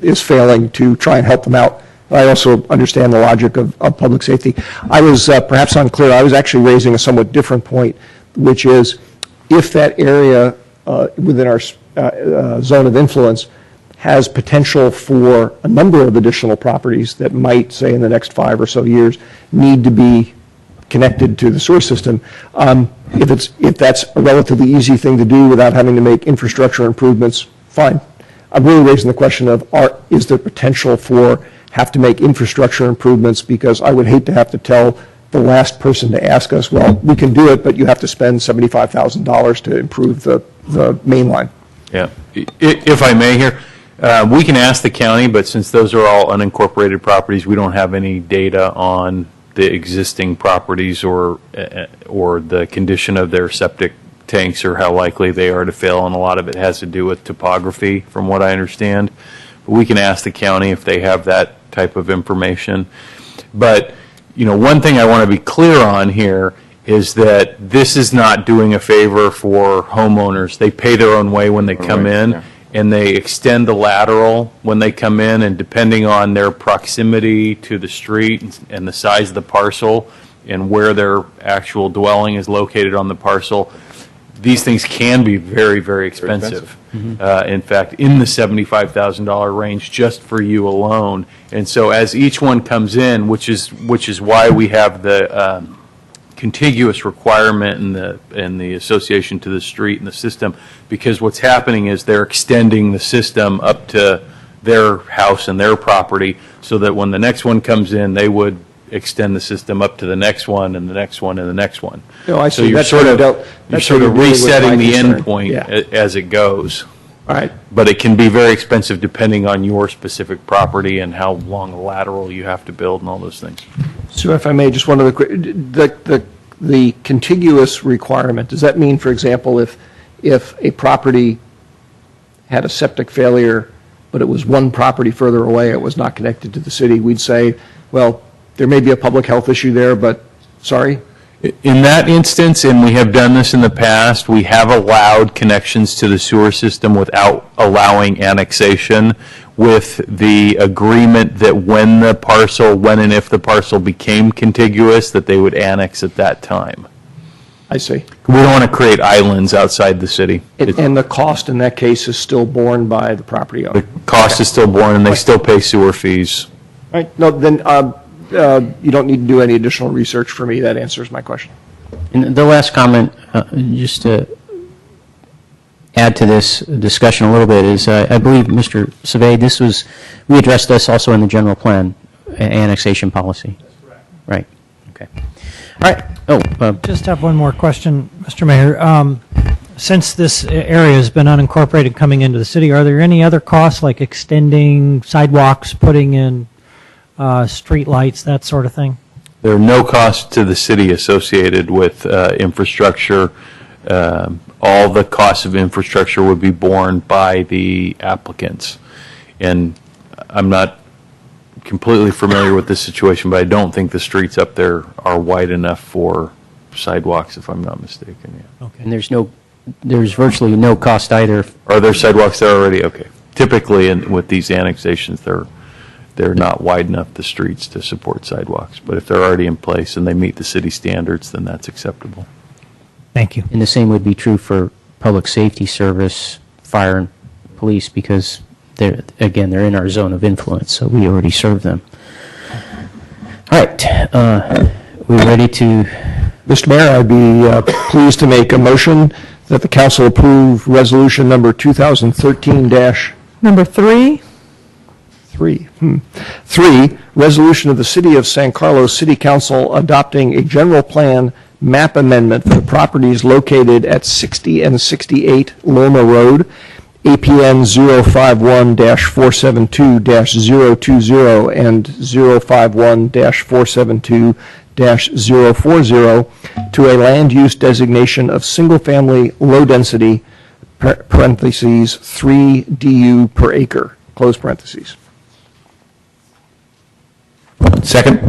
L: is failing, to try and help them out. I also understand the logic of public safety. I was perhaps unclear. I was actually raising a somewhat different point, which is if that area within our zone of influence has potential for a number of additional properties that might, say, in the next 5 or so years, need to be connected to the sewer system. If that's a relatively easy thing to do without having to make infrastructure improvements, fine. I'm really raising the question of is there potential for have to make infrastructure improvements, because I would hate to have to tell the last person to ask us, well, we can do it, but you have to spend $75,000 to improve the main line.
B: Yeah. If I may here, we can ask the county, but since those are all unincorporated properties, we don't have any data on the existing properties or the condition of their septic tanks or how likely they are to fail, and a lot of it has to do with topography, from what I understand. But we can ask the county if they have that type of information. But, one thing I want to be clear on here is that this is not doing a favor for homeowners. They pay their own way when they come in. Yeah. And they extend the lateral when they come in, and depending on their proximity to the street and the size of the parcel and where their actual dwelling is located on the parcel, these things can be very, very expensive. Mm-hmm. In fact, in the $75,000 range just for you alone. And so as each one comes in, which is why we have the contiguous requirement in the association to the street and the system, because what's happening is they're extending the system up to their house and their property, so that when the next one comes in, they would extend the system up to the next one and the next one and the next one.
L: No, I see.
B: So you're sort of resetting the end point as it goes.
L: All right.
B: But it can be very expensive depending on your specific property and how long a lateral you have to build and all those things.
L: So if I may, just one other quick, the contiguous requirement, does that mean, for example, if a property had a septic failure, but it was one property further away, it was not connected to the city, we'd say, well, there may be a public health issue there, but sorry?
B: In that instance, and we have done this in the past, we have allowed connections to the sewer system without allowing annexation, with the agreement that when and if the parcel became contiguous, that they would annex at that time.
L: I see.
B: We don't want to create islands outside the city.
L: And the cost in that case is still borne by the property owner?
B: The cost is still borne, and they still pay sewer fees.
L: All right, no, then you don't need to do any additional research for me. That answers my question.
A: And the last comment, just to add to this discussion a little bit, is I believe, Mr. Savay, we addressed this also in the general plan annexation policy. That's correct. Right. Okay. All right.
K: Just have one more question, Mr. Mayor. Since this area has been unincorporated coming into the city, are there any other costs like extending sidewalks, putting in street lights, that sort of thing?
B: There are no costs to the city associated with infrastructure. All the costs of infrastructure would be borne by the applicants. And I'm not completely familiar with this situation, but I don't think the streets up there are wide enough for sidewalks, if I'm not mistaken. Yeah.
A: Okay. And there's virtually no cost either.
B: Are there sidewalks there already? Okay. Typically, with these annexations, they're not wide enough, the streets, to support sidewalks. But if they're already in place and they meet the city standards, then that's acceptable.
K: Thank you.
A: And the same would be true for public safety service, fire and police, because they're in our zone of influence, so we already serve them. All right. We ready to...
L: Mr. Mayor, I'd be pleased to make a motion that the council approve resolution number 2013-
F: Number 3.
L: 3, resolution of the City of San Carlos City Council adopting a general plan map amendment for the properties located at 60 and 68 Loma Road, APN 051-472-020 and 051-472-040 to a land use designation of single-family low-density, parentheses, 3 DU per acre, close parentheses.
O: Second.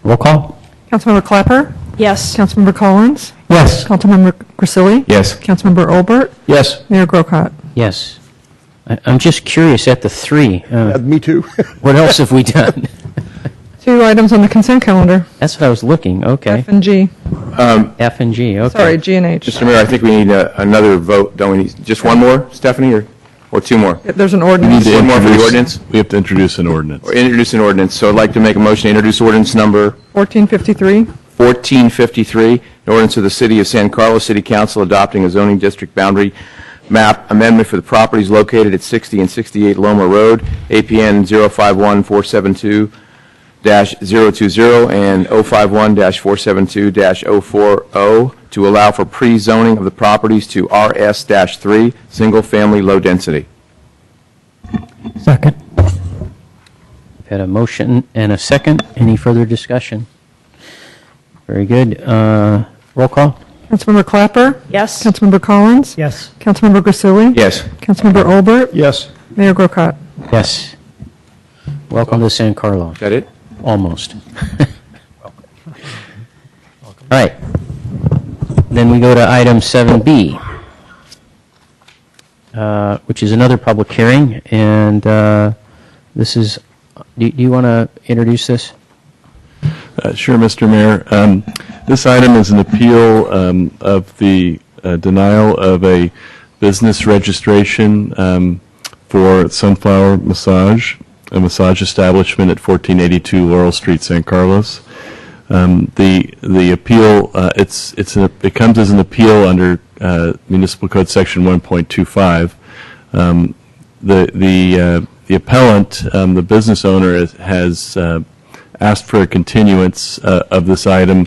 A: Roll call.
F: Councilmember Clapper?
C: Yes.
F: Councilmember Collins?
A: Yes.
F: Councilmember Grisilli?
O: Yes.
F: Councilmember Olbert?
L: Yes.
F: Mayor Grocott?
A: Yes. I'm just curious at the 3.
L: Me too.
A: What else have we done?
F: 2 items on the consent calendar,
A: That's what I was looking. Okay.
F: F and G.
A: F and G. Okay.
F: Sorry, G and H.
O: Mr. Mayor, I think we need another vote, don't we? Need just one more, Stephanie, or 2 more?
F: There's an ordinance.
O: One more for the ordinance?
M: We have to introduce an ordinance.
O: Or introduce an ordinance. So I'd like to make a motion to introduce ordinance number
F: 1453.
O: 1453, an ordinance of the City of San Carlos City Council adopting a zoning district boundary map amendment for the properties located at 60 and 68 Loma Road, APN 051-472-020 and 051-472-040, to allow for pre-zoning of the properties to RS-3, single-family low density.
K: Second.
A: We've had a motion and a second. Any further discussion? Very good. Roll call.
F: Councilmember Clapper?
C: Yes.
F: Councilmember Collins?
K: Yes.
F: Councilmember Grisilli?
O: Yes.
F: Councilmember Olbert?
L: Yes.
F: Mayor Grocott?
A: Yes. Welcome to San Carlos.
O: Is that it?
A: Almost. All right. Then we go to item 7B, which is another public hearing, and this is, do you want to introduce this?
M: Sure, Mr. Mayor. This item is an appeal of the denial of a business registration for Sunflower Massage, a massage establishment at 1482 Laurel Street, San Carlos. The appeal, it comes as an appeal under Municipal Code Section 1.25. The appellant, the business owner, has asked for a continuance of this item.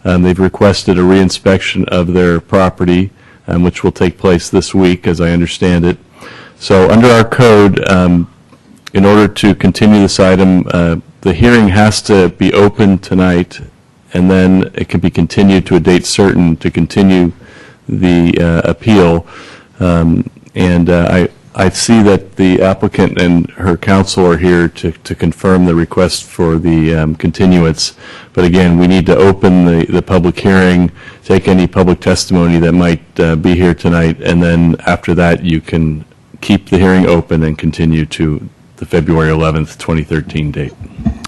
M: They've requested a reinspection of their property, which will take place this week, as I understand it. So under our code, in order to continue this item, the hearing has to be open tonight, and then it can be continued to a date certain to continue the appeal. And I see that the applicant and her counsel are here to confirm the request for the continuance. But again, we need to open the public hearing, take any public testimony that might be here tonight, and then after that, you can keep the hearing open and continue to the February 11th, 2013 date.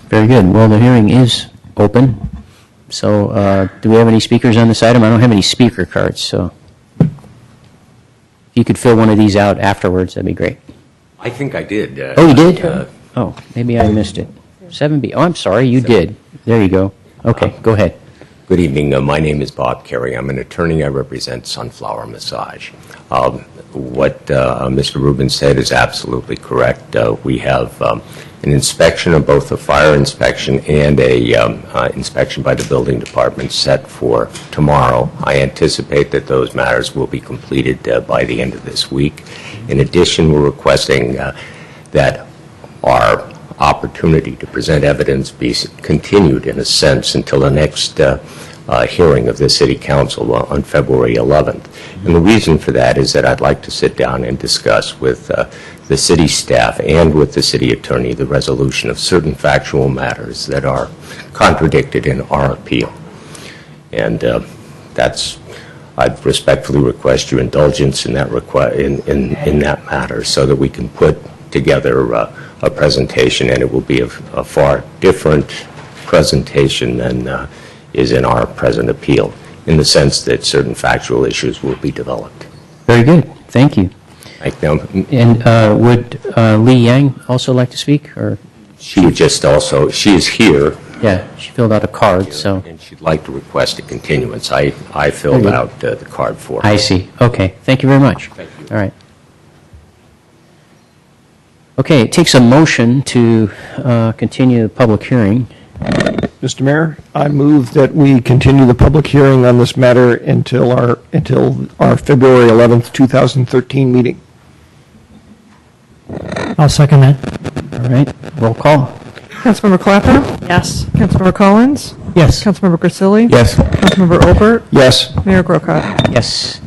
A: Very good. Well, the hearing is open. So do we have any speakers on this item? I don't have any speaker cards, so if you could fill one of these out afterwards, that'd be great.
Q: I think I did.
A: Oh, you did? Oh, maybe I missed it. 7B. Oh, I'm sorry, you did. There you go. Okay, go ahead.
Q: Good evening. My name is Bob Carey. I'm an attorney. I represent Sunflower Massage. What Mr. Rubin said is absolutely correct. We have an inspection of both a fire inspection and a inspection by the building department set for tomorrow. I anticipate that those matters will be completed by the end of this week. In addition, we're requesting that our opportunity to present evidence be continued in a sense until the next hearing of the City Council on February 11th. And the reason for that is that I'd like to sit down and discuss with the city staff and with the city attorney the resolution of certain factual matters that are contradicted in our appeal. And I'd respectfully request your indulgence in that in that matter so that we can put together a presentation, and it will be a far different presentation than is in our present appeal, in the sense that certain factual issues will be developed.
A: Very good. Thank you. And would Lee Yang also like to speak? Or
Q: she would just also, she is here.
A: Yeah, she filled out a card, so.
Q: And she'd like to request a continuance. I filled out the card for her.
A: I see. Okay. Thank you very much.
Q: Thank you.
A: All right. Okay, it takes a motion to continue the public hearing.
L: Mr. Mayor, I move that we continue the public hearing on this matter until our February 11th, 2013 meeting.
K: I'll second that.
A: All right, roll call.
F: Councilmember Clapper?
C: Yes.
F: Councilmember Collins?
K: Yes.
F: Councilmember Grisilli?
L: Yes.
F: Councilmember Obert?
L: Yes.
F: Mayor Grocott?
A: Yes.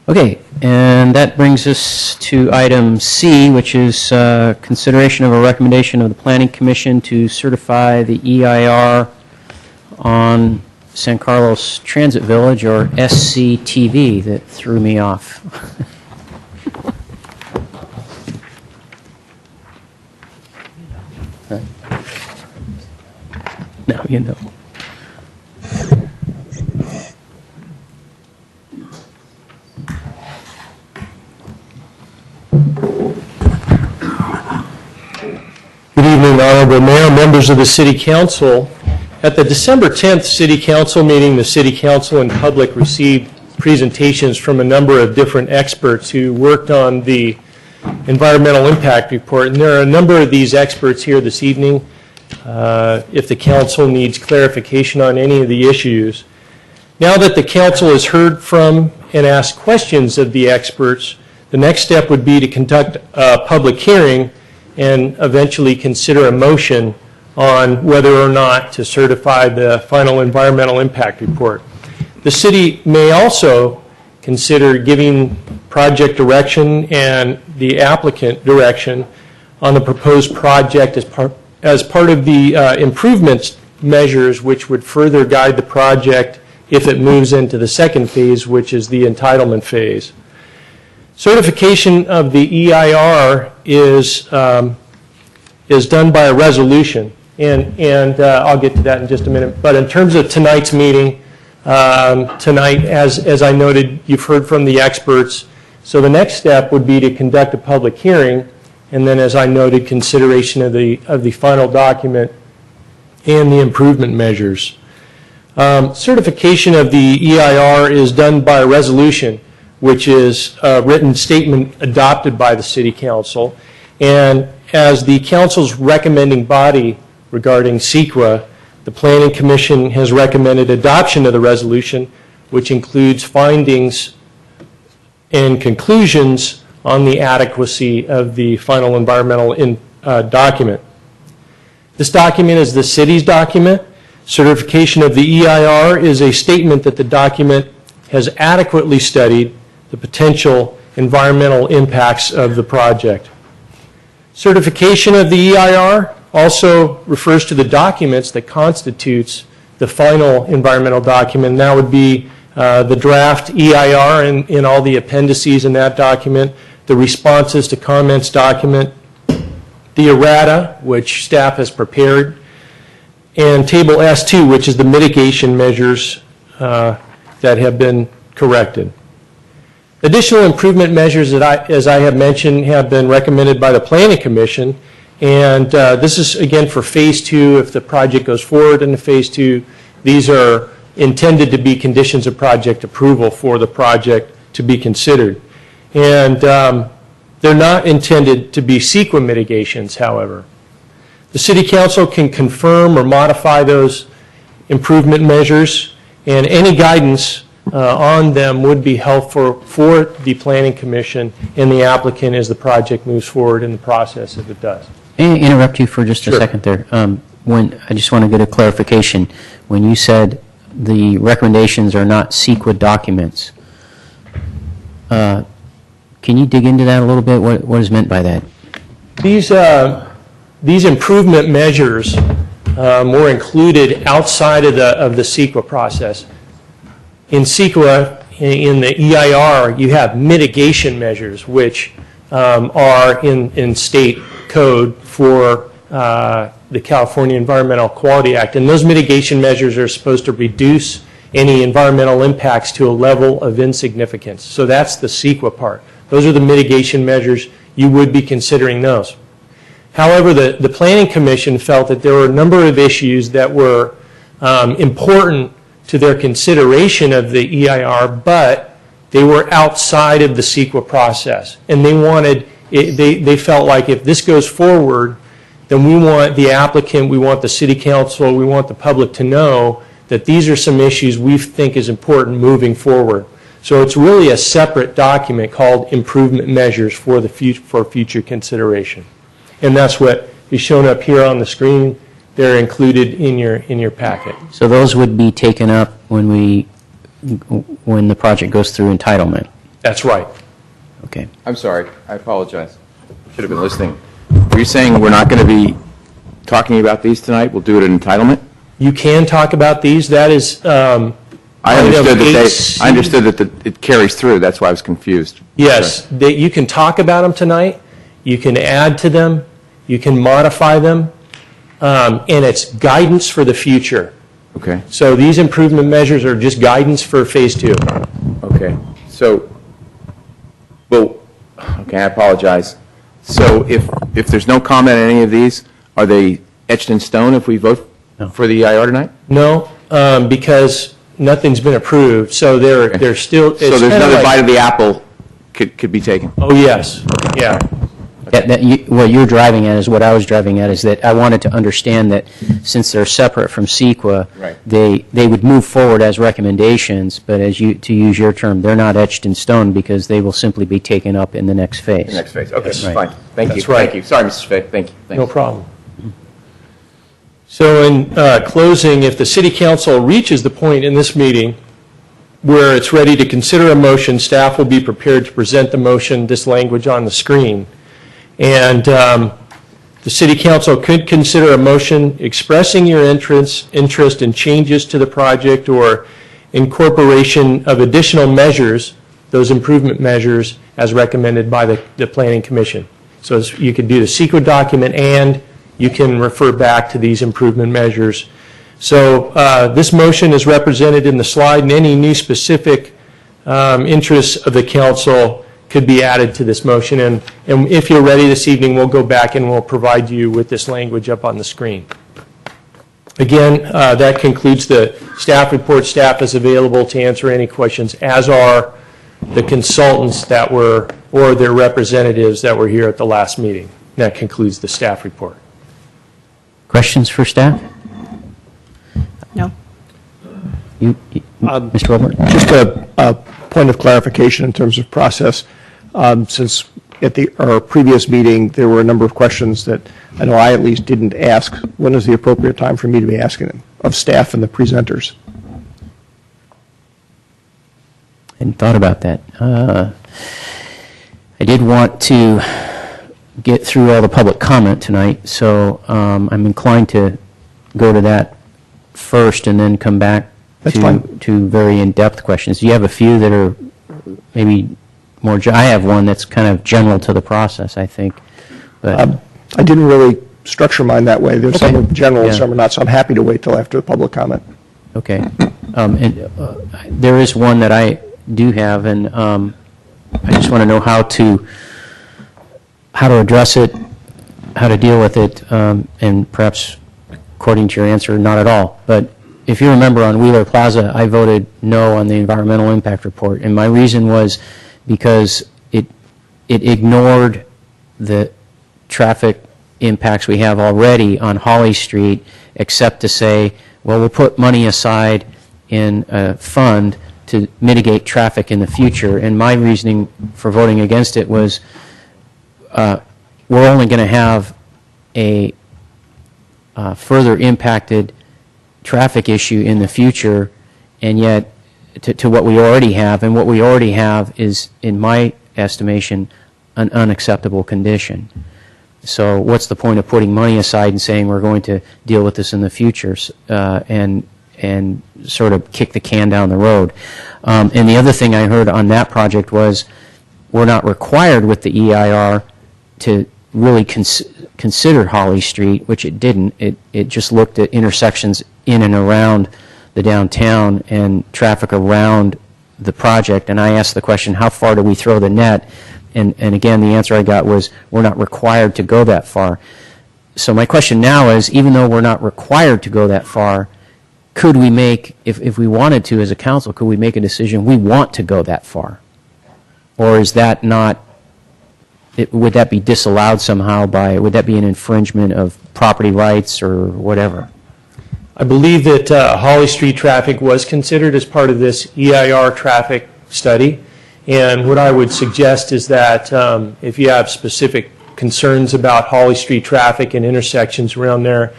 A: Okay, and that brings us to item C, which is consideration of a recommendation of the Planning Commission to certify the EIR on San Carlos Transit Village, or SCTV, that threw me off. Now you know.
R: Good evening, Honorable Mayor, members of the City Council. At the December 10th City Council meeting, the City Council and public received presentations from a number of different experts who worked on the environmental impact report. And there are a number of these experts here this evening. If the council needs clarification on any of the issues. Now that the council has heard from and asked questions of the experts, the next step would be to conduct a public hearing and eventually consider a motion on whether or not to certify the final environmental impact report. The city may also consider giving project direction and the applicant direction on the proposed project as part of the improvements measures which would further guide the project if it moves into the second phase, which is the entitlement phase. Certification of the EIR is done by a resolution, and I'll get to that in just a minute. But in terms of tonight's meeting, tonight, as I noted, you've heard from the experts. So the next step would be to conduct a public hearing, and then, as I noted, consideration of the final document and the improvement measures. Certification of the EIR is done by a resolution, which is a written statement adopted by the City Council. And as the Council's recommending body regarding CEQA, the Planning Commission has recommended adoption of the resolution, which includes findings and conclusions on the adequacy of the final environmental document. This document is the city's document. Certification of the EIR is a statement that the document has adequately studied the potential environmental impacts of the project. Certification of the EIR also refers to the documents that constitutes the final environmental document. And that would be the draft EIR and all the appendices in that document, the responses to comments document, the errata, which staff has prepared, and Table S2, which is the mitigation measures that have been corrected. Additional improvement measures that as I have mentioned, have been recommended by the Planning Commission, and this is again for Phase 2. If the project goes forward into Phase 2, these are intended to be conditions of project approval for the project to be considered. And they're not intended to be CEQA mitigations, however. The City Council can confirm or modify those improvement measures, and any guidance on them would be helpful for the Planning Commission and the applicant as the project moves forward in the process if it does.
A: May I interrupt you for just a
R: Sure.
A: second there? I just want to get a clarification. When you said the recommendations are not CEQA documents, can you dig into that a little bit? What is meant by that?
R: These improvement measures were included outside of the CEQA process. In CEQA, in the EIR, you have mitigation measures, which are in state code for the California Environmental Quality Act. And those mitigation measures are supposed to reduce any environmental impacts to a level of insignificance. So that's the CEQA part. Those are the mitigation measures. You would be considering those. However, the Planning Commission felt that there were a number of issues that were important to their consideration of the EIR, but they were outside of the CEQA process. And they felt like if this goes forward, then we want the applicant, we want the City Council, we want the public to know that these are some issues we think is important moving forward. So it's really a separate document called improvement measures for future consideration. And that's what is shown up here on the screen. They're included in your packet.
A: So those would be taken up when the project goes through entitlement?
R: That's right.
A: Okay.
O: I'm sorry, I apologize. Should have been listening. Were you saying we're not going to be talking about these tonight? We'll do it in entitlement?
R: You can talk about these. That is
O: I understood that it carries through. That's why I was confused.
R: Yes, you can talk about them tonight. You can add to them. You can modify them. And it's guidance for the future.
O: Okay.
R: So these improvement measures are just guidance for Phase 2.
O: Okay. So, okay, I apologize. So if there's no comment on any of these, are they etched in stone if we vote for the EIR tonight?
R: No, because nothing's been approved. So they're still.
O: So there's another bite of the apple could be taken.
R: Oh yes. Yeah.
A: What you're driving at is what I was driving at, is that I wanted to understand that since they're separate from CEQA,
O: Right.
A: they would move forward as recommendations, but to use your term, they're not etched in stone because they will simply be taken up in the next phase.
O: The next phase. Okay,
R: That's
O: fine.
A: right.
O: Thank you.
R: That's right.
O: Thank you. Sorry, Mr. Fay. Thank you. Thanks.
R: No problem. So in closing, if the City Council reaches the point in this meeting where it's ready to consider a motion, staff will be prepared to present the motion, this language on the screen. And the City Council could consider a motion expressing your interest in changes to the project or incorporation of additional measures, those improvement measures, as recommended by the Planning Commission. So you could do the CEQA document and you can refer back to these improvement measures. So this motion is represented in the slide, and any new specific interests of the council could be added to this motion. And if you're ready this evening, we'll go back and we'll provide you with this language up on the screen. Again, that concludes the staff report. Staff is available to answer any questions, as are the consultants that were, or their representatives that were here at the last meeting. That concludes the staff report.
A: Questions for staff?
C: No.
A: Mr. Wilbur?
L: Just a point of clarification in terms of process. Since at our previous meeting, there were a number of questions that I know I at least didn't ask. When is the appropriate time for me to be asking them of staff and the presenters?
A: Hadn't thought about that. I did want to get through all the public comment tonight, so I'm inclined to go to that first and then come back to very in-depth questions. You have a few that are maybe more, I have one that's kind of general to the process, I think. But
L: I didn't really structure mine that way. There's some are general and
A: Yeah.
L: some are not, so I'm happy to wait till after the public comment.
A: Okay. There is one that I do have, and I just want to know how to address it, how to deal with it, and perhaps, according to your answer, not at all. But if you remember on Wheeler Plaza, I voted no on the environmental impact report, and my reason was because it ignored the traffic impacts we have already on Holly Street, except to say, well, we'll put money aside in a fund to mitigate traffic in the future. And my reasoning for voting against it was we're only going to have a further impacted traffic issue in the future, and yet to what we already have, and what we already have is, in my estimation, an unacceptable condition. So what's the point of putting money aside and saying we're going to deal with this in the future and sort of kick the can down the road? And the other thing I heard on that project was we're not required with the EIR to really consider Holly Street, which it didn't. It just looked at intersections in and around the downtown and traffic around the project. And I asked the question, how far do we throw the net? And again, the answer I got was, we're not required to go that far. So my question now is, even though we're not required to go that far, could we make, if we wanted to as a council, could we make a decision we want to go that far? Or is that not, would that be disallowed somehow by, would that be an infringement of property rights or whatever?
R: I believe that Holly Street traffic was considered as part of this EIR traffic study. And what I would suggest is that if you have specific concerns about Holly Street traffic and intersections around there,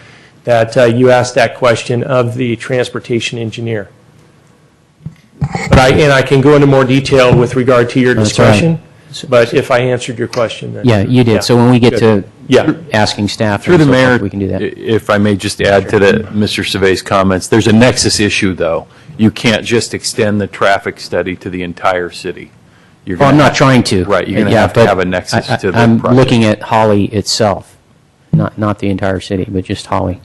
R: that you ask that question of the transportation engineer. But I can go into more detail with regard to your discussion. But if I answered your question, then
A: Yeah, you did.
R: yeah.
A: So when we get
R: Good.
A: to asking staff,
B: Through
A: and
B: the
A: so forth,
B: mayor,
A: we can do that.
B: if I may just add to Mr. Save's comments, there's a nexus issue, though. You can't just extend the traffic study to the entire city. You're
A: Well, I'm
B: gonna
A: not
B: have-
A: trying to.
B: Right, you're going to
A: Yeah,
B: have to
A: but
B: have a nexus to the
A: I'm
B: project.
A: looking at Holly itself, not the entire city, but just Holly.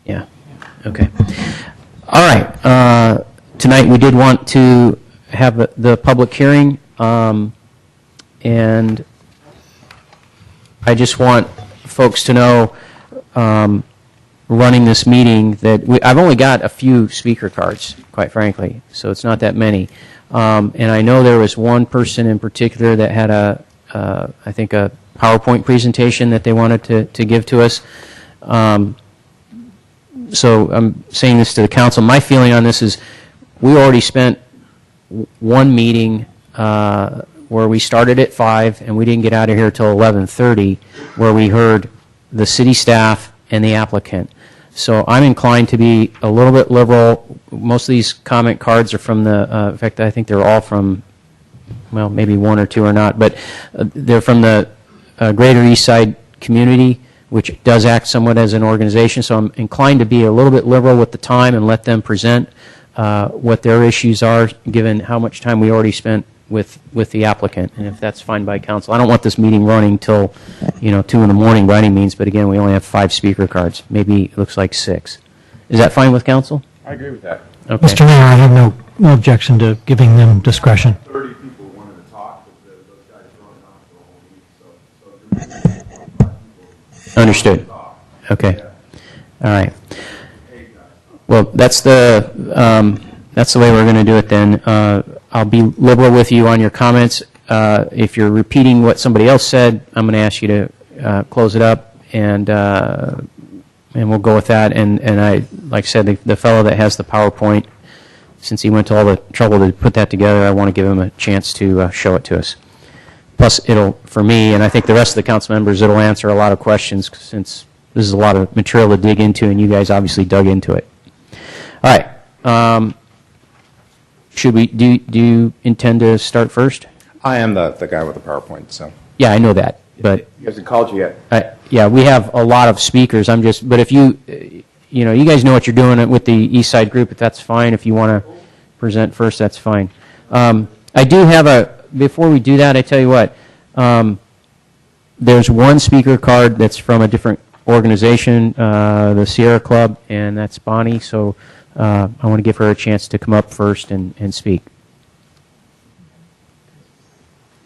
A: Yeah, okay. All right, tonight we did want to have the public hearing, and I just want folks to know, running this meeting, that I've only got a few speaker cards, quite frankly, so it's not that many. And I know there was one person in particular that had I think a PowerPoint presentation that they wanted to give to us. So I'm saying this to the council. My feeling on this is we already spent one meeting where we started at 5 and we didn't get out of here till 11:30, where we heard the city staff and the applicant. So I'm inclined to be a little bit liberal. Most of these comment cards are from in fact, I think they're all from, well, maybe one or two are not, but they're from the Greater East Side community, which does act somewhat as an organization. So I'm inclined to be a little bit liberal with the time and let them present what their issues are, given how much time we already spent with the applicant, and if that's fine by council. I don't want this meeting running till 2 in the morning by any means, but again, we only have 5 speaker cards. Maybe it looks like 6. Is that fine with council?
O: I agree with that.
A: Okay.
K: Mr. Mayor, I have no objection to giving them discretion.
O: 30 people wanted to talk, but those guys are on for a whole week, so
A: Understood. Okay. All right. Well, that's the way we're going to do it then. I'll be liberal with you on your comments. If you're repeating what somebody else said, I'm going to ask you to close it up, and we'll go with that. And I, like I said, the fellow that has the PowerPoint, since he went to all the trouble to put that together, I want to give him a chance to show it to us. Plus, it'll, for me, and I think the rest of the council members, it'll answer a lot of questions, since this is a lot of material to dig into, and you guys obviously dug into it. All right. Should we, do you intend to start first?
E: I am the guy with the PowerPoint, so.
A: Yeah, I know that, but,
O: He hasn't called you yet.
A: yeah, we have a lot of speakers. I'm just, but if you, you know, you guys know what you're doing with the East Side group, if that's fine. If you want to present first, that's fine. I do have before we do that, I tell you what, there's one speaker card that's from a different organization, the Sierra Club, and that's Bonnie, so I want to give her a chance to come up first and speak.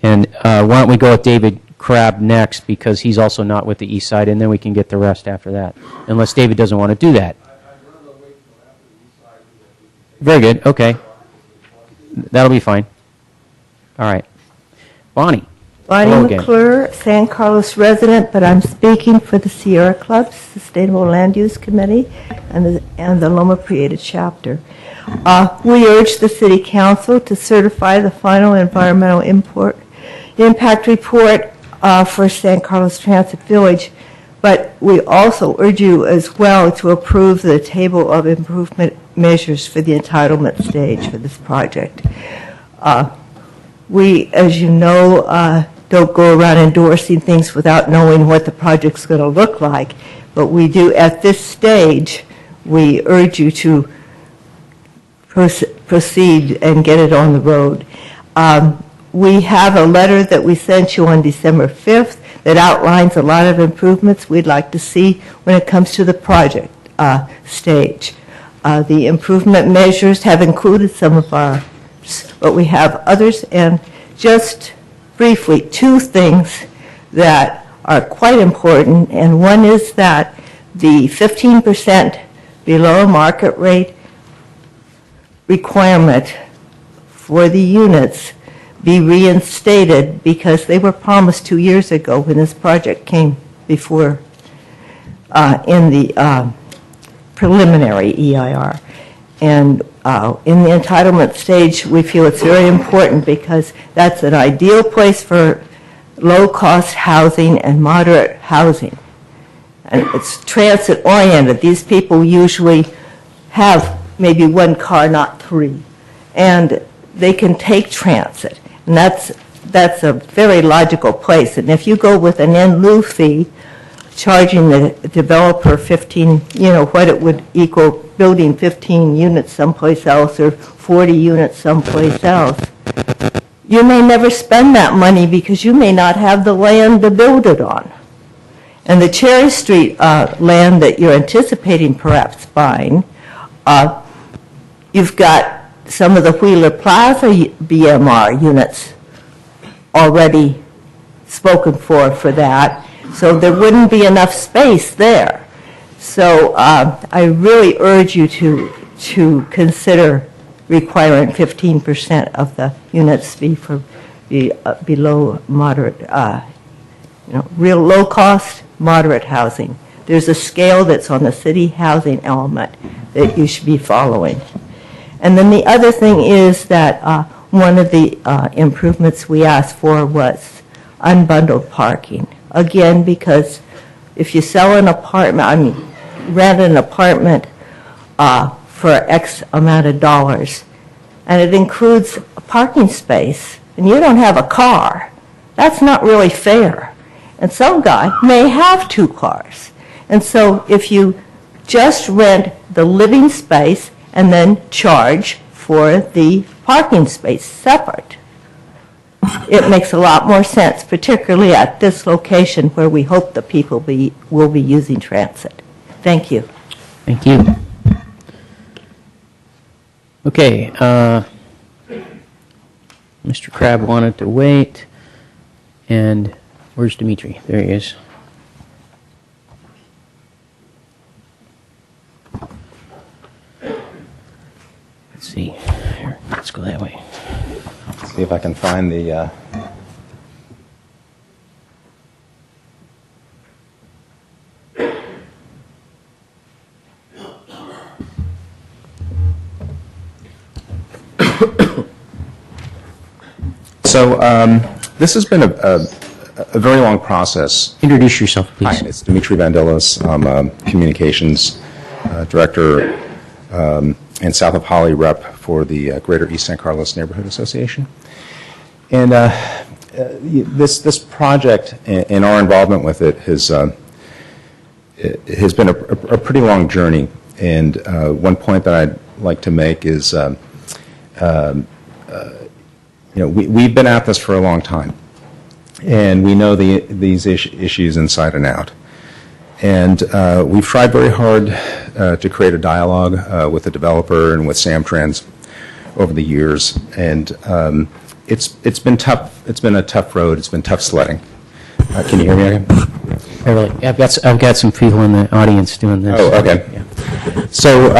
A: And why don't we go with David Crabb next, because he's also not with the East Side, and then we can get the rest after that, unless David doesn't want to do that. Very good, okay. That'll be fine. All right. Bonnie.
J: Bonnie
A: Hello again.
J: McClure, San Carlos resident, but I'm speaking for the Sierra Club, Sustainable Land Use Committee, and the Loma Prieta chapter. We urge the City Council to certify the final environmental impact report for San Carlos Transit Village, but we also urge you as well to approve the table of improvement measures for the entitlement stage for this project. We, as you know, don't go around endorsing things without knowing what the project's going to look like, but we do, at this stage, we urge you to proceed and get it on the road. We have a letter that we sent you on December 5th that outlines a lot of improvements we'd like to see when it comes to the project stage. The improvement measures have included some of our, but we have others, and just briefly, two things that are quite important, and one is that the 15% below market rate requirement for the units be reinstated, because they were promised 2 years ago when this project came before in the preliminary EIR. And in the entitlement stage, we feel it's very important because that's an ideal place for low-cost housing and moderate housing. And it's transit-oriented. These people usually have maybe one car, not three. And they can take transit. And that's a very logical place. And if you go with an in lieu fee, charging the developer 15, you know, what it would equal building 15 units someplace else or 40 units someplace else, you may never spend that money because you may not have the land to build it on. And the Cherry Street land that you're anticipating perhaps buying, you've got some of the Wheeler Plaza BMR units already spoken for that. So there wouldn't be enough space there. So I really urge you to consider requiring 15% of the units be for below moderate, real low cost, moderate housing. There's a scale that's on the city housing element that you should be following. And then the other thing is that one of the improvements we asked for was unbundled parking. Again, because if you sell an apartment, rent an apartment for X amount of dollars, and it includes a parking space, and you don't have a car, that's not really fair. And some guy may have 2 cars. And so if you just rent the living space and then charge for the parking space separate, it makes a lot more sense, particularly at this location where we hope the people will be using transit. Thank you.
A: Thank you. Okay, Mr. Crabb wanted to wait, and where's Dimitri? There he is. Let's see. Here, let's go that way.
E: See if I can find the. So this has been a very long process.
A: Introduce yourself, please.
E: Hi, it's Dimitri Vandilis. I'm a communications director and South of Holly rep for the Greater East San Carlos Neighborhood Association. And this project and our involvement with it has been a pretty long journey. And one point that I'd like to make is, we've been at this for a long time, and we know these issues inside and out. And we've tried very hard to create a dialogue with the developer and with Samtrans over the years, and it's been tough. It's been a tough road. It's been tough sledding. Can you hear me okay?
A: Beverly, I've got some people in the audience doing this.
E: Oh, okay.
A: Yeah.
E: So,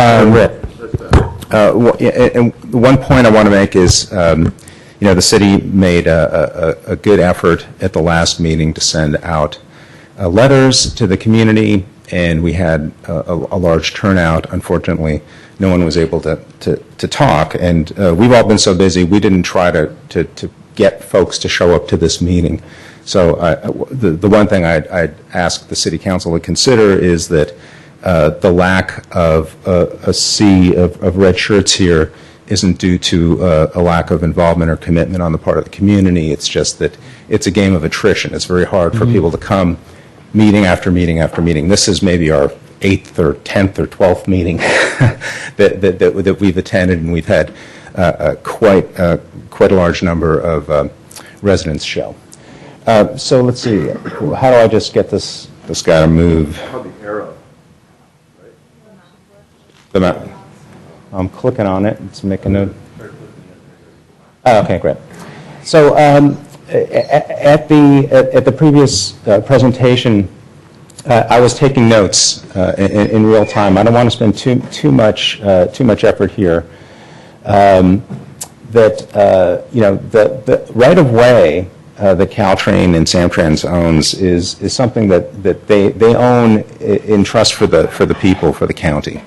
E: and one point I want to make is, the city made a good effort at the last meeting to send out letters to the community, and we had a large turnout. Unfortunately, no one was able to talk, and we've all been so busy, we didn't try to get folks to show up to this meeting. So the one thing I'd ask the City Council to consider is that the lack of a sea of red shirts here isn't due to a lack of involvement or commitment on the part of the community. It's just that it's a game of attrition. It's very hard for people to come meeting after meeting after meeting. This is maybe our 8th or 10th or 12th meeting that we've attended, and we've had quite a large number of residents show. So let's see. How do I just get this guy to move?
M: The arrow.
E: The map. I'm clicking on it. It's making a. Oh, okay, great. So at the previous presentation, I was taking notes in real time. I don't want to spend too much effort here. The right of way that Caltrain and Samtrans owns is something that they own in trust for the people, for the county.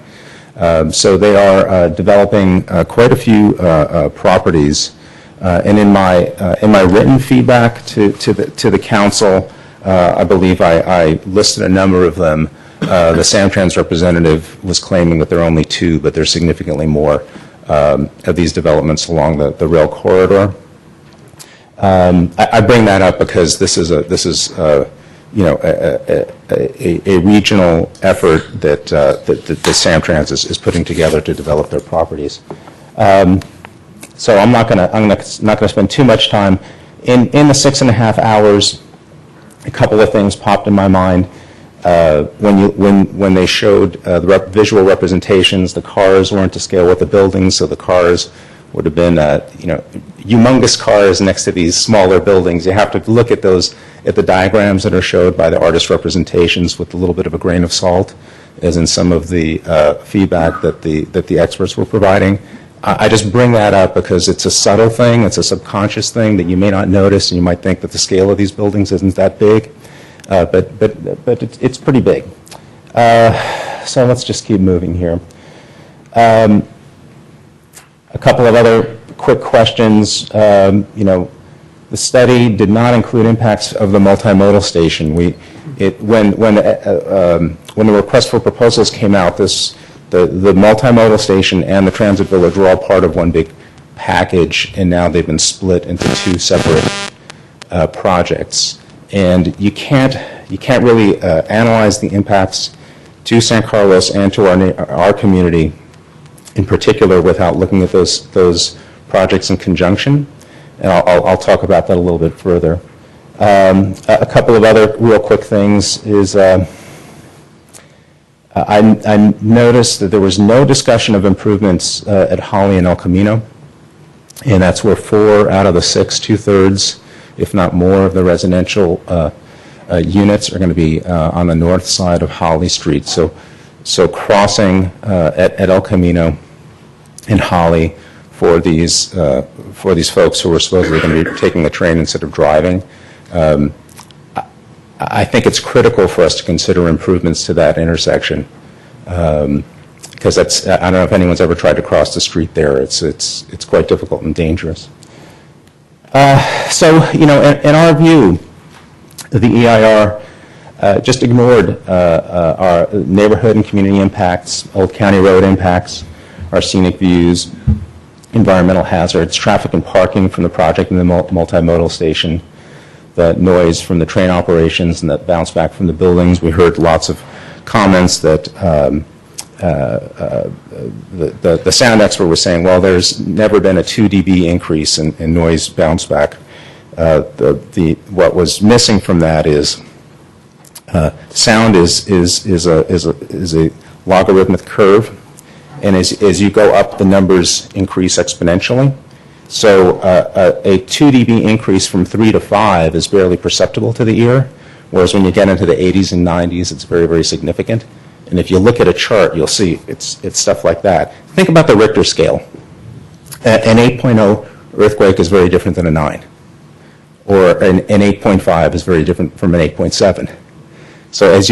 E: So they are developing quite a few properties, and in my written feedback to the council, I believe I listed a number of them. The Samtrans representative was claiming that there are only 2, but there's significantly more of these developments along the rail corridor. I bring that up because this is a regional effort that the Samtrans is putting together to develop their properties. So I'm not going to spend too much time in the 6.5 hours. A couple of things popped in my mind when they showed the visual representations. The cars weren't to scale with the buildings, so the cars would have been humongous cars next to these smaller buildings. You have to look at the diagrams that are showed by the artist representations with a little bit of a grain of salt, as in some of the feedback that the experts were providing. I just bring that up because it's a subtle thing, it's a subconscious thing that you may not notice, and you might think that the scale of these buildings isn't that big, but it's pretty big. So let's just keep moving here. A couple of other quick questions. The study did not include impacts of the multimodal station. When the request for proposals came out, the multimodal station and the transit village were all part of one big package, and now they've been split into 2 separate projects. And you can't really analyze the impacts to San Carlos and to our community in particular without looking at those projects in conjunction. And I'll talk about that a little bit further. A couple of other real quick things is I noticed that there was no discussion of improvements at Holly and El Camino, and that's where 4 out of the 6, 2/3, if not more, of the residential units are going to be on the north side of Holly Street. So crossing at El Camino and Holly for these folks who are supposedly going to be taking the train instead of driving. I think it's critical for us to consider improvements to that intersection, because I don't know if anyone's ever tried to cross the street there. It's quite difficult and dangerous. So in our view, the EIR just ignored our neighborhood and community impacts, Old County Road impacts, our scenic views, environmental hazards, traffic and parking from the project and the multimodal station, the noise from the train operations and that bounce back from the buildings. We heard lots of comments that the sound expert was saying, well, there's never been a 2 dB increase in noise bounce back. What was missing from that is sound is a logarithmic curve, and as you go up, the numbers increase exponentially. So a 2 dB increase from 3 to 5 is barely perceptible to the ear, whereas when you get into the 80s and 90s, it's very, very significant. And if you look at a chart, you'll see it's stuff like that. Think about the Richter scale. An 8.0 earthquake is very different than a 9. Or an 8.5 is very different from an 8.7. So as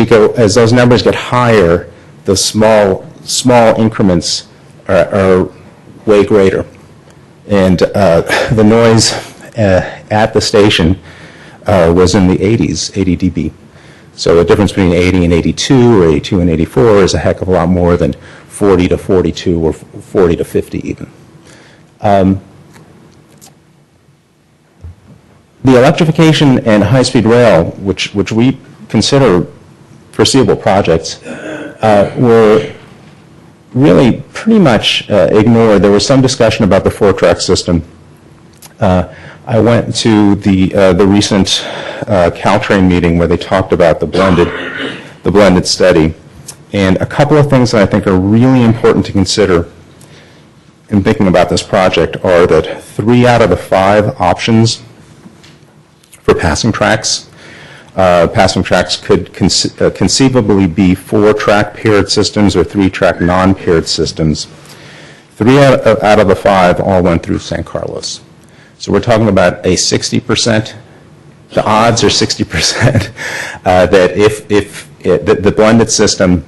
E: those numbers get higher, the small increments are way greater. And the noise at the station was in the 80s, 80 dB. So the difference between 80 and 82 or 82 and 84 is a heck of a lot more than 40 to 42 or 40 to 50 even. The electrification and high-speed rail, which we consider foreseeable projects, were really pretty much ignored. There was some discussion about the 4-track system. I went to the recent Caltrain meeting where they talked about the blended study, and a couple of things that I think are really important to consider in thinking about this project are that 3 out of the 5 options for passing tracks could conceivably be 4-track paired systems or 3-track non-paired systems. 3 out of the 5 all went through San Carlos. So we're talking about a 60%, the odds are 60% that if the blended system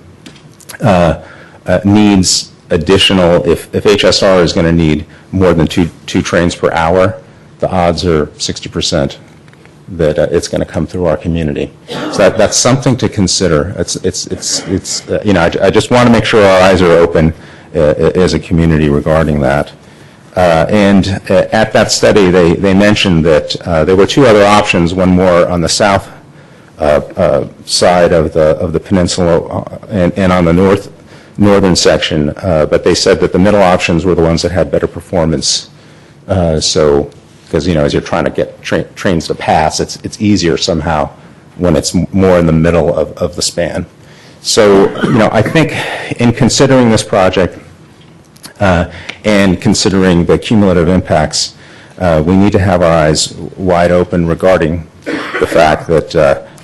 E: needs additional, if HSR is going to need more than two trains per hour, the odds are 60% that it's going to come through our community. So that's something to consider. I just want to make sure our eyes are open as a community regarding that. And at that study, they mentioned that there were 2 other options, one more on the south side of the peninsula and on the northern section, but they said that the middle options were the ones that had better performance. Because as you're trying to get trains to pass, it's easier somehow when it's more in the middle of the span. So I think in considering this project and considering the cumulative impacts, we need to have our eyes wide open regarding the fact that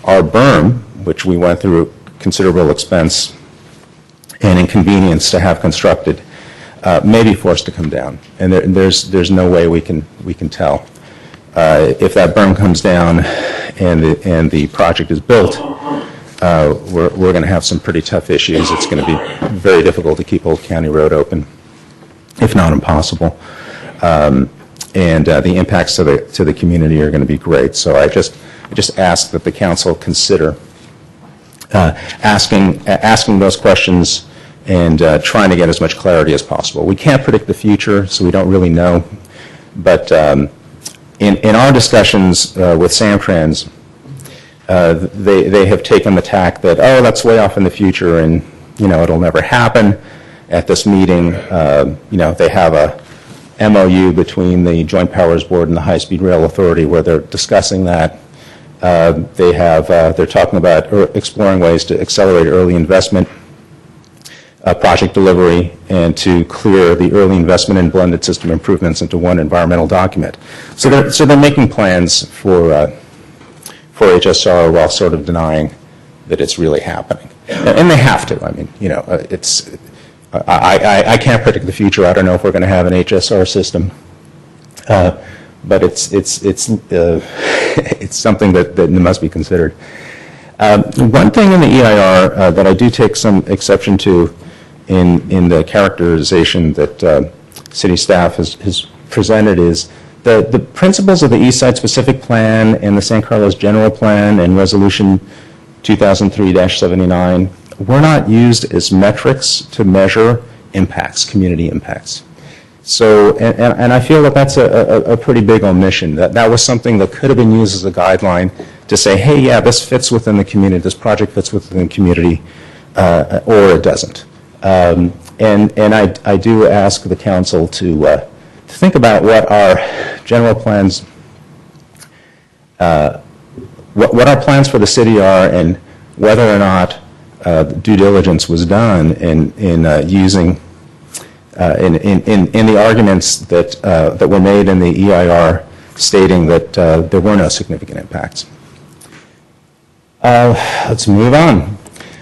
E: our berm, which we went through considerable expense and inconvenience to have constructed, may be forced to come down, and there's no way we can tell. If that berm comes down and the project is built, we're going to have some pretty tough issues. It's going to be very difficult to keep Old County Road open, if not impossible. And the impacts to the community are going to be great. So I just ask that the council consider asking those questions and trying to get as much clarity as possible. We can't predict the future, so we don't really know. But in our discussions with Samtrans, they have taken the tack that, that's way off in the future and, it'll never happen. At this meeting, they have a MOU between the Joint Powers Board and the High Speed Rail Authority where they're discussing that. They're talking about exploring ways to accelerate early investment, project delivery, and to clear the early investment in blended system improvements into one environmental document. So they're making plans for HSR while sort of denying that it's really happening, and they have to. I mean, I can't predict the future. I don't know if we're going to have an HSR system, but it's something that must be considered. One thing in the EIR that I do take some exception to in the characterization that city staff has presented is the principles of the East Side Specific Plan and the San Carlos General Plan and Resolution 2003-79 were not used as metrics to measure impacts, community impacts. So, and I feel that that's a pretty big omission. That was something that could have been used as a guideline to say, hey, yeah, this fits within the community, this project fits within the community, or it doesn't. And I do ask the council to think about what our general plans, what our plans for the city are, and whether or not due diligence was done in using in the arguments that were made in the EIR stating that there were no significant impacts. Let's move on.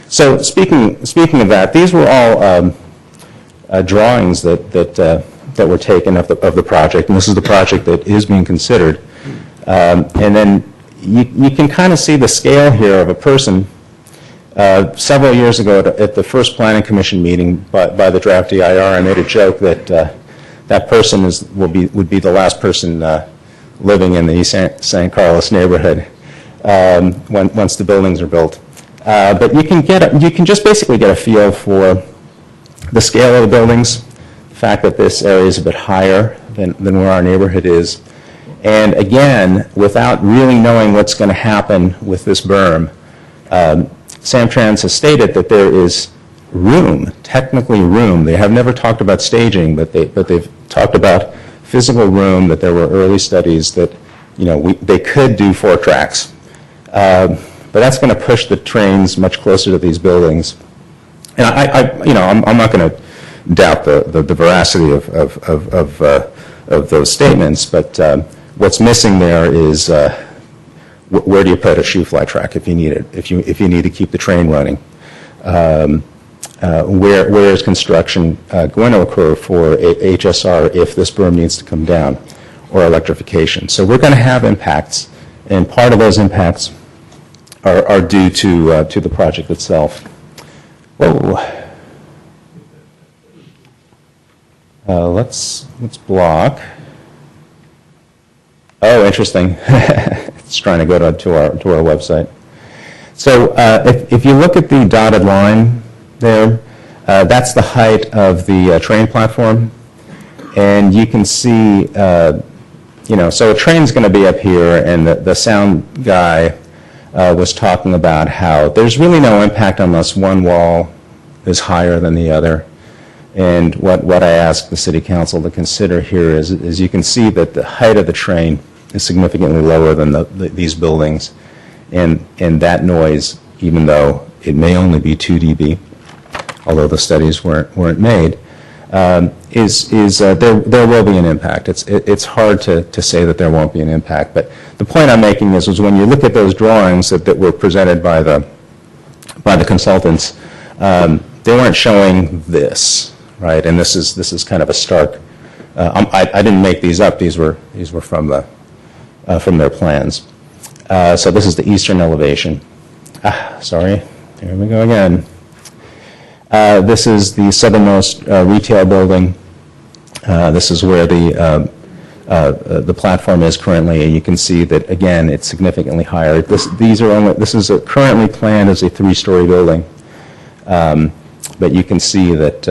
E: So speaking of that, these were all drawings that were taken of the project, and this is the project that is being considered. And then you can kind of see the scale here of a person. Several years ago at the first Planning Commission meeting by the draft EIR, I made a joke that that person would be the last person living in the East San Carlos neighborhood once the buildings are built. But you can just basically get a feel for the scale of the buildings, the fact that this area is a bit higher than where our neighborhood is, and again, without really knowing what's going to happen with this berm. Samtrans has stated that there is room, technically room. They have never talked about staging, but they've talked about physical room, that there were early studies that, they could do 4 tracks. But that's going to push the trains much closer to these buildings. And I'm not going to doubt the veracity of those statements, but what's missing there is where do you put a shoe fly track if you need it, if you need to keep the train running? Where is construction going to occur for HSR if this berm needs to come down, or electrification? So we're going to have impacts, and part of those impacts are due to the project itself. Whoa. Let's block. Oh, interesting. It's trying to go to our website. So if you look at the dotted line there, that's the height of the train platform, and you can see, so a train's going to be up here, and the sound guy was talking about how there's really no impact unless one wall is higher than the other. And what I asked the City Council to consider here is you can see that the height of the train is significantly lower than these buildings, and that noise, even though it may only be 2 dB, although the studies weren't made, there will be an impact. It's hard to say that there won't be an impact, but the point I'm making is when you look at those drawings that were presented by the consultants, they weren't showing this, right? And this is kind of a stark. I didn't make these up. These were from their plans. So this is the eastern elevation. Sorry, here we go again. This is the southernmost retail building. This is where the platform is currently, and you can see that again it's significantly higher. This is currently planned as a 3-story building, but you can see that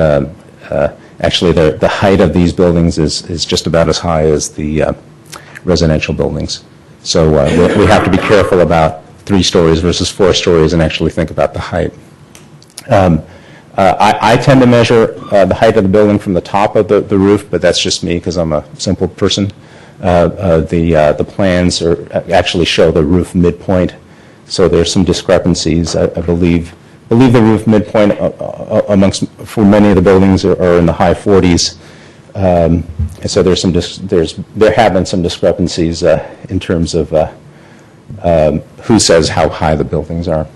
E: actually the height of these buildings is just about as high as the residential buildings. So we have to be careful about 3 stories versus 4 stories and actually think about the height. I tend to measure the height of the building from the top of the roof, but that's just me because I'm a simple person. The plans actually show the roof midpoint, so there's some discrepancies. I believe the roof midpoint for many of the buildings are in the high 40s. And so there have been some discrepancies in terms of who says how high the buildings are.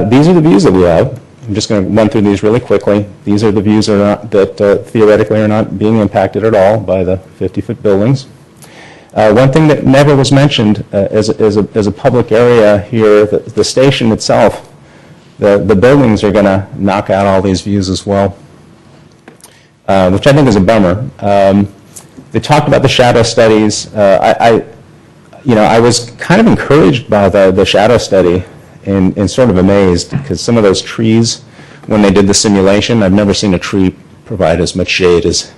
E: These are the views that we have. I'm just going to run through these really quickly. These are the views that theoretically are not being impacted at all by the 50-foot buildings. One thing that never was mentioned as a public area here, the station itself, the buildings are going to knock out all these views as well, which I think is a bummer. They talked about the shadow studies. I was kind of encouraged by the shadow study and sort of amazed because some of those trees, when they did the simulation, I've never seen a tree provide as much shade as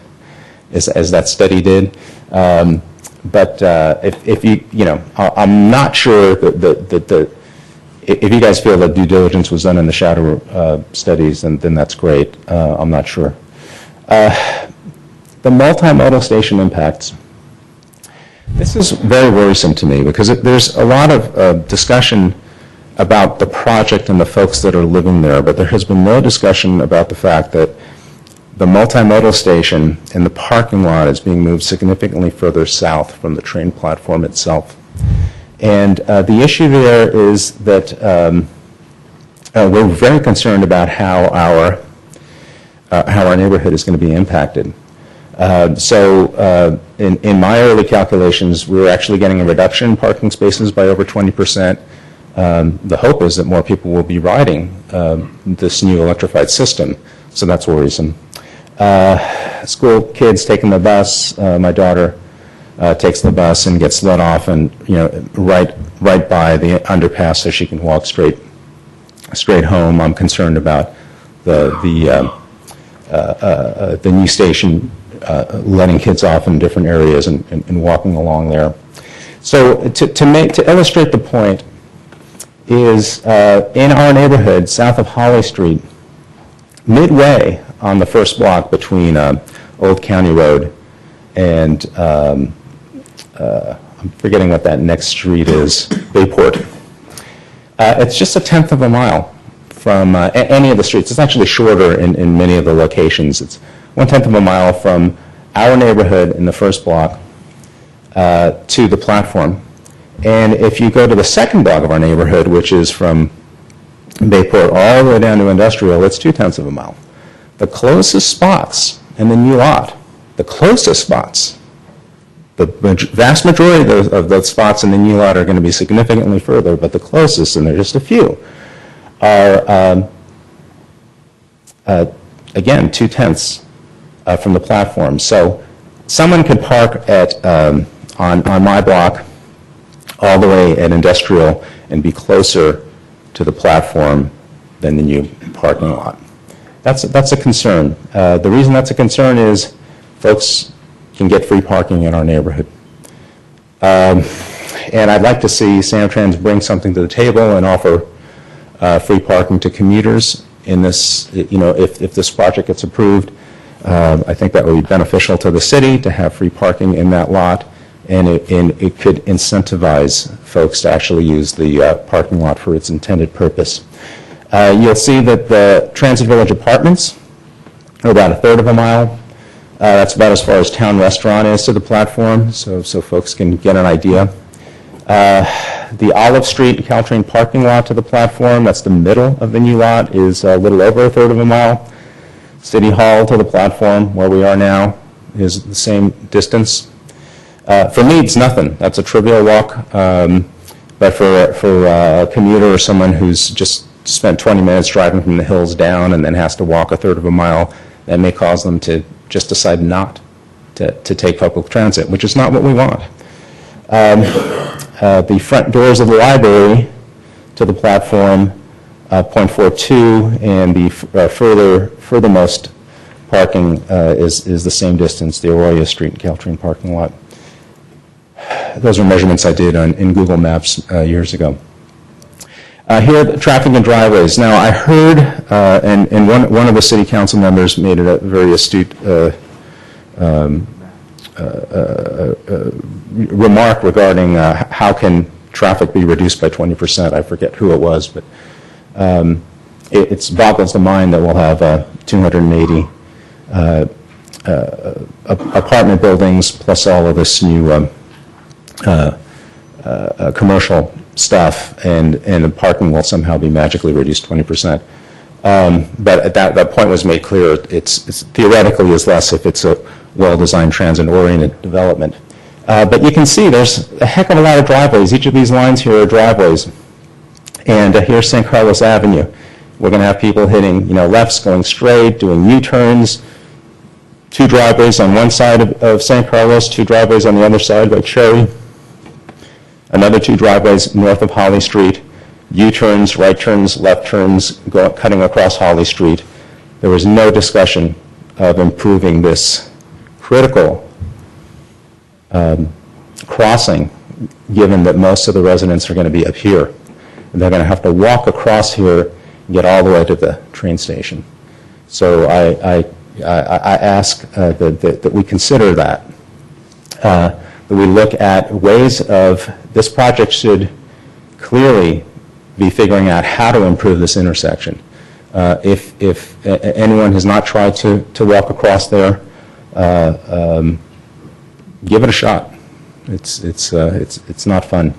E: as that study did. But if you know, I'm not sure that if you guys feel that due diligence was done in the shadow studies, then that's great. I'm not sure. The multimodal station impacts. This is very worrisome to me because there's a lot of discussion about the project and the folks that are living there, but there has been no discussion about the fact that the multimodal station and the parking lot is being moved significantly further south from the train platform itself. And the issue there is that we're very concerned about how our neighborhood is going to be impacted. So in my early calculations, we were actually getting a reduction in parking spaces by over 20%. The hope is that more people will be riding this new electrified system, so that's worrisome. School kids taking the bus. My daughter takes the bus and gets let off, and right by the underpass, so she can walk straight home. I'm concerned about the new station letting kids off in different areas and walking along there. So to illustrate the point is in our neighborhood south of Holly Street, midway on the first block between Old County Road and I'm forgetting what that next street is, Bayport. It's just 1/10 of a mile from any of the streets. It's actually shorter in many of the locations. It's 1/10 of a mile from our neighborhood in the first block to the platform. And if you go to the second block of our neighborhood, which is from Bayport all the way down to Industrial, it's 2/10 of a mile. The closest spots in the new lot, the closest spots, the vast majority of those spots in the new lot are going to be significantly further, but the closest, and there are just a few, are, again, 2/10 from the platform. So someone could park at on my block all the way at Industrial and be closer to the platform than the new parking lot. That's a concern. The reason that's a concern is folks can get free parking in our neighborhood. And I'd like to see Samtrans bring something to the table and offer free parking to commuters in this, if this project gets approved. I think that would be beneficial to the city to have free parking in that lot, and it could incentivize folks to actually use the parking lot for its intended purpose. You'll see that the Transit Village apartments are about 1/3 of a mile. That's about as far as Town Restaurant is to the platform, so folks can get an idea. The Olive Street Caltrain parking lot to the platform, that's the middle of the new lot, is a little over 1/3 of a mile. City Hall to the platform, where we are now, is the same distance. For me, it's nothing. That's a trivial walk. But for a commuter or someone who's just spent 20 minutes driving from the hills down and then has to walk 1/3 of a mile, that may cause them to just decide not to take public transit, which is not what we want. The front doors of the library to the platform, 0.42, and the furthermost parking is the same distance, the Arroyo Street and Caltrain parking lot. Those are measurements I did in Google Maps years ago. Here are the traffic and driveways. Now, I heard, and one of the city council members made a very astute remark regarding how can traffic be reduced by 20%. I forget who it was, but it boggles the mind that we'll have 280 apartment buildings plus all of this new commercial stuff, and the parking will somehow be magically reduced 20%. But that point was made clear. It's theoretically is less if it's a well-designed transit-oriented development. But you can see there's a heck of a lot of driveways. Each of these lines here are driveways. And here's San Carlos Avenue. We're going to have people hitting, lefts, going straight, doing U-turns. 2 driveways on one side of San Carlos, 2 driveways on the other side by Cherry. Another 2 driveways north of Holly Street. U-turns, right turns, left turns, cutting across Holly Street. There was no discussion of improving this critical crossing, given that most of the residents are going to be up here. And they're going to have to walk across here and get all the way to the train station. So I ask that we consider that. That we look at ways of, this project should clearly be figuring out how to improve this intersection. If anyone has not tried to walk across there, give it a shot. It's not fun.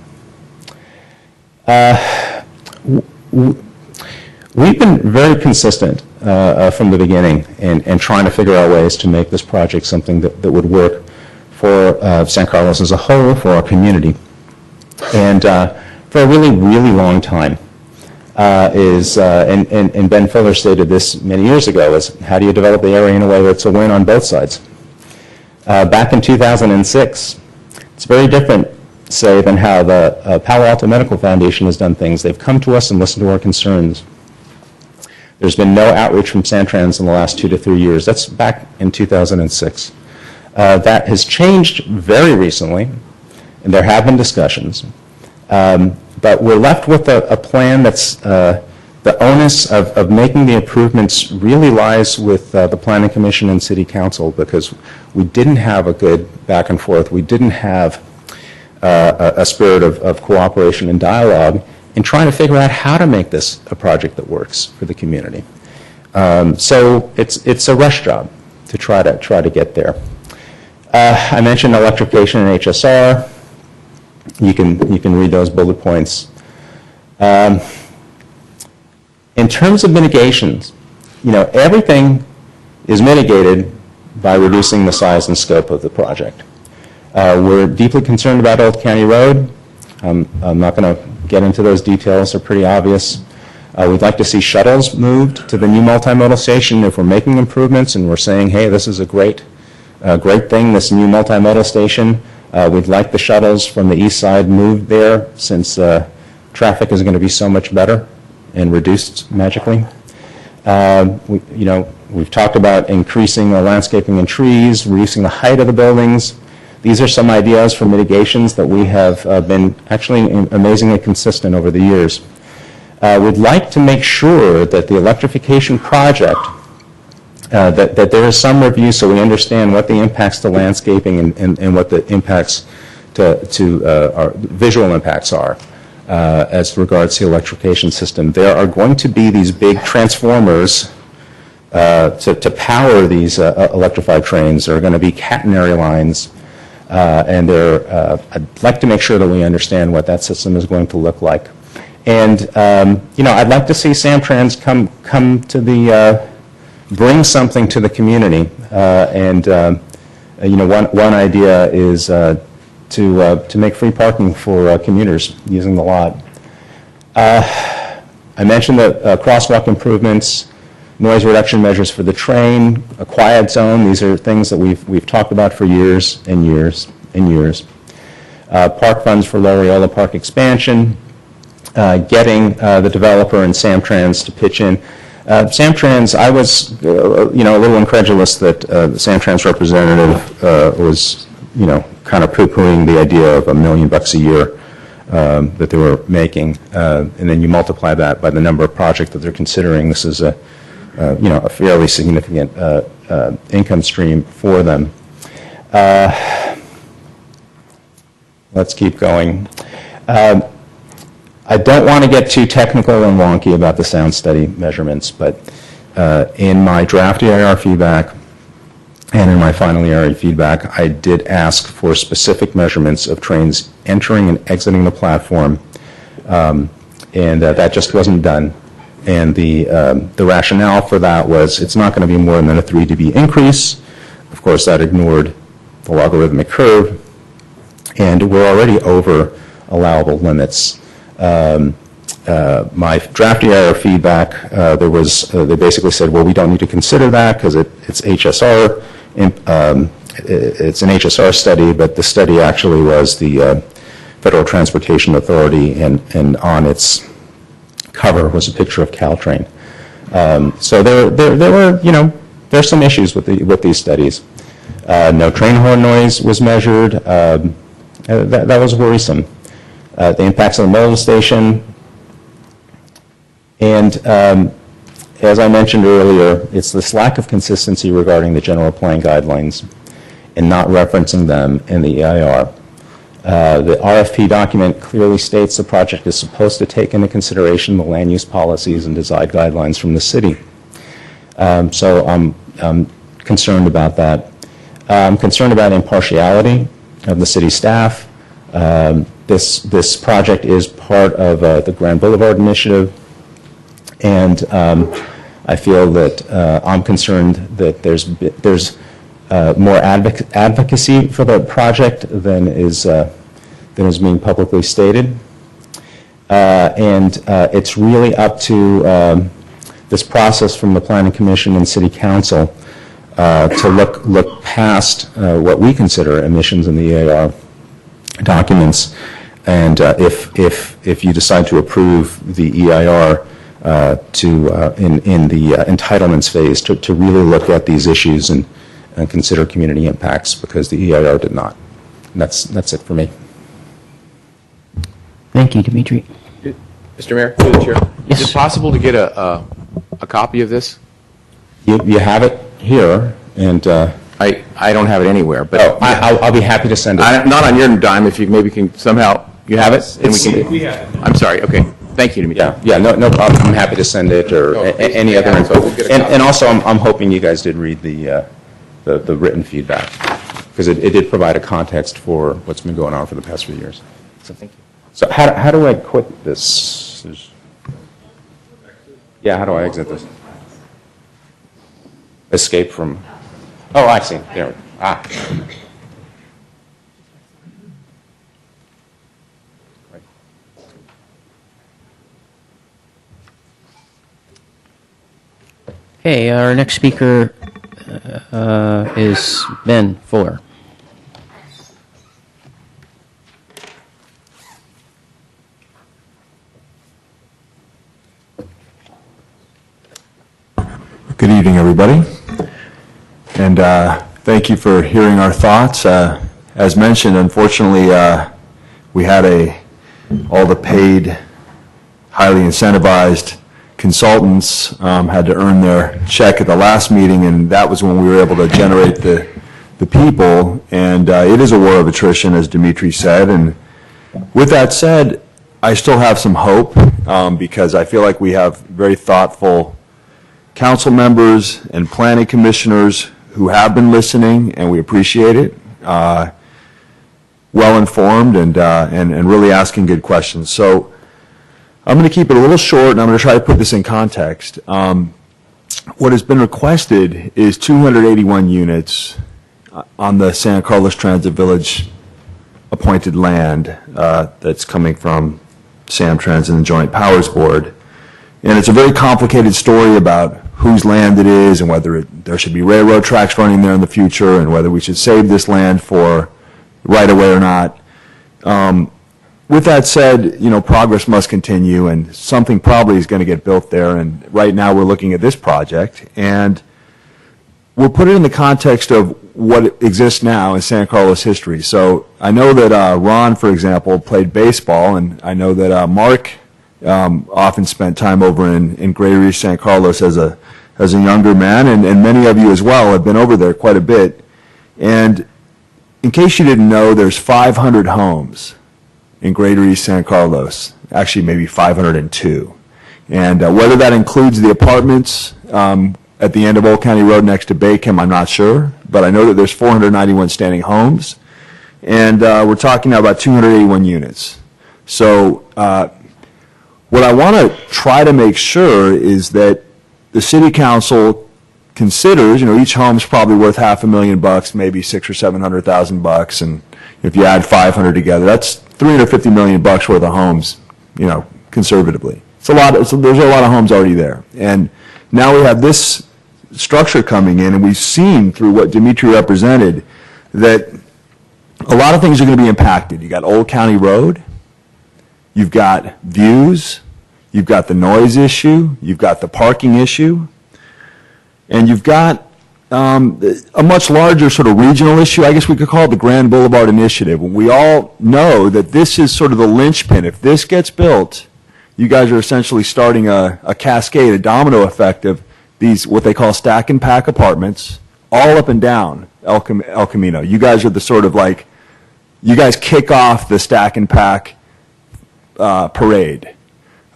E: We've been very consistent from the beginning and trying to figure out ways to make this project something that would work for San Carlos as a whole, for our community. And for a really, really long time, and Ben Fuller stated this many years ago, is how do you develop the area in a way that's a win on both sides? Back in 2006, it's very different, say, than how the Palo Alto Medical Foundation has done things. They've come to us and listened to our concerns. There's been no outreach from Santrans in the last 2 to 3 years. That's back in 2006. That has changed very recently, and there have been discussions. But we're left with a plan that's, the onus of making the improvements really lies with the Planning Commission and City Council, because we didn't have a good back and forth. We didn't have a spirit of cooperation and dialogue in trying to figure out how to make this a project that works for the community. So it's a rush job to try to get there. I mentioned electrification and HSR. You can read those bullet points. In terms of mitigations, everything is mitigated by reducing the size and scope of the project. We're deeply concerned about Old County Road. I'm not going to get into those details. They're pretty obvious. We'd like to see shuttles moved to the new multimodal station. If we're making improvements and we're saying, hey, this is a great thing, this new multimodal station, we'd like the shuttles from the east side moved there, since traffic is going to be so much better and reduced magically. We've talked about increasing the landscaping and trees, reducing the height of the buildings. These are some ideas for mitigations that we have been actually amazingly consistent over the years. We'd like to make sure that the electrification project, that there is some review so we understand what the impacts to landscaping and what the impacts to our visual impacts are as regards to the electrification system. There are going to be these big transformers to power these electrified trains. There are going to be catenary lines, and I'd like to make sure that we understand what that system is going to look like. And I'd like to see Samtrans come to the bring something to the community. One idea is to make free parking for commuters using the lot. I mentioned the crosswalk improvements, noise reduction measures for the train, a quiet zone. These are things that we've talked about for years and years and years. Park funds for Loreola Park expansion, getting the developer and Samtrans to pitch in. Samtrans, I was a little incredulous that the Samtrans representative was kind of poo-pooing the idea of $1 million a year that they were making, and then you multiply that by the number of projects that they're considering. This is a fairly significant income stream for them. Let's keep going. I don't want to get too technical and wonky about the sound study measurements, but in my draft EIR feedback and in my final EIR feedback, I did ask for specific measurements of trains entering and exiting the platform, and that just wasn't done. And the rationale for that was it's not going to be more than a 3 dB increase. Of course, that ignored the logarithmic curve, and we're already over allowable limits. My draft EIR feedback, they basically said, well, we don't need to consider that because it's HSR. It's an HSR study, but the study actually was the Federal Transportation Authority, and on its cover was a picture of Caltrain. So there were, there's some issues with these studies. No train horn noise was measured. That was worrisome. The impacts on the Melville Station. And as I mentioned earlier, it's this lack of consistency regarding the general plan guidelines and not referencing them in the EIR. The RFP document clearly states the project is supposed to take into consideration the land use policies and design guidelines from the city. So I'm concerned about that. I'm concerned about impartiality of the city staff. This project is part of the Grand Boulevard Initiative, and I feel that I'm concerned that there's more advocacy for the project than is being publicly stated, and it's really up to this process from the Planning Commission and City Council to look past what we consider emissions in the EAR documents, and if you decide to approve the EIR in the entitlements phase, to really look at these issues and consider community impacts, because the EIR did not. And that's it for me.
A: Thank you, Dimitri.
O: Mr. Mayor, through the chair, is it possible to get a copy of this?
E: You have it here, and
O: I don't have it anywhere, but
E: I'll be happy to send it.
O: Not on your dime. If you maybe can somehow you have it, and
E: we have it.
O: I'm sorry. Okay, thank you, Dimitri.
E: Yeah, no problem. I'm happy to send it or any other info. And also, I'm hoping you guys did read the written feedback, because it did provide a context for what's been going on for the past few years. So thank you. So how do I quit this? Yeah, how do I exit this? Escape from. Oh, I see. There.
A: Okay, our next speaker is Ben Fuller.
S: Good evening, everybody, and thank you for hearing our thoughts. As mentioned, unfortunately, we had all the paid, highly incentivized consultants had to earn their check at the last meeting, and that was when we were able to generate the people, and it is a war of attrition, as Dimitri said, and with that said, I still have some hope, because I feel like we have very thoughtful council members and planning commissioners who have been listening, and we appreciate it, well-informed and really asking good questions. So I'm going to keep it a little short, and I'm going to try to put this in context. What has been requested is 281 units on the San Carlos Transit Village appointed land that's coming from Samtrans and the Joint Powers Board. And it's a very complicated story about whose land it is and whether there should be railroad tracks running there in the future and whether we should save this land for right away or not. With that said, progress must continue, and something probably is going to get built there. And right now we're looking at this project, and we'll put it in the context of what exists now in San Carlos history. So I know that Ron, for example, played baseball, and I know that Mark often spent time over in Greater East San Carlos as a younger man, and many of you as well have been over there quite a bit. And in case you didn't know, there's 500 homes in Greater East San Carlos, actually maybe 502. And whether that includes the apartments at the end of Old County Road next to Bacon, I'm not sure, but I know that there's 491 standing homes, and we're talking now about 281 units. So what I want to try to make sure is that the city council considers, each home's probably worth $500,000, maybe $600,000 or $700,000, and if you add 500 together, that's $350 million worth of homes, conservatively. It's a lot. There's a lot of homes already there, and now we have this structure coming in, and we've seen through what Dimitri represented that a lot of things are going to be impacted. You got Old County Road, you've got views, you've got the noise issue, you've got the parking issue, and you've got a much larger sort of regional issue. I guess we could call it the Grand Boulevard Initiative. We all know that this is sort of the linchpin. If this gets built, you guys are essentially starting a cascade, a domino effect of these, what they call stack and pack apartments, all up and down El Camino. You guys are the sort of like, you guys kick off the stack and pack parade,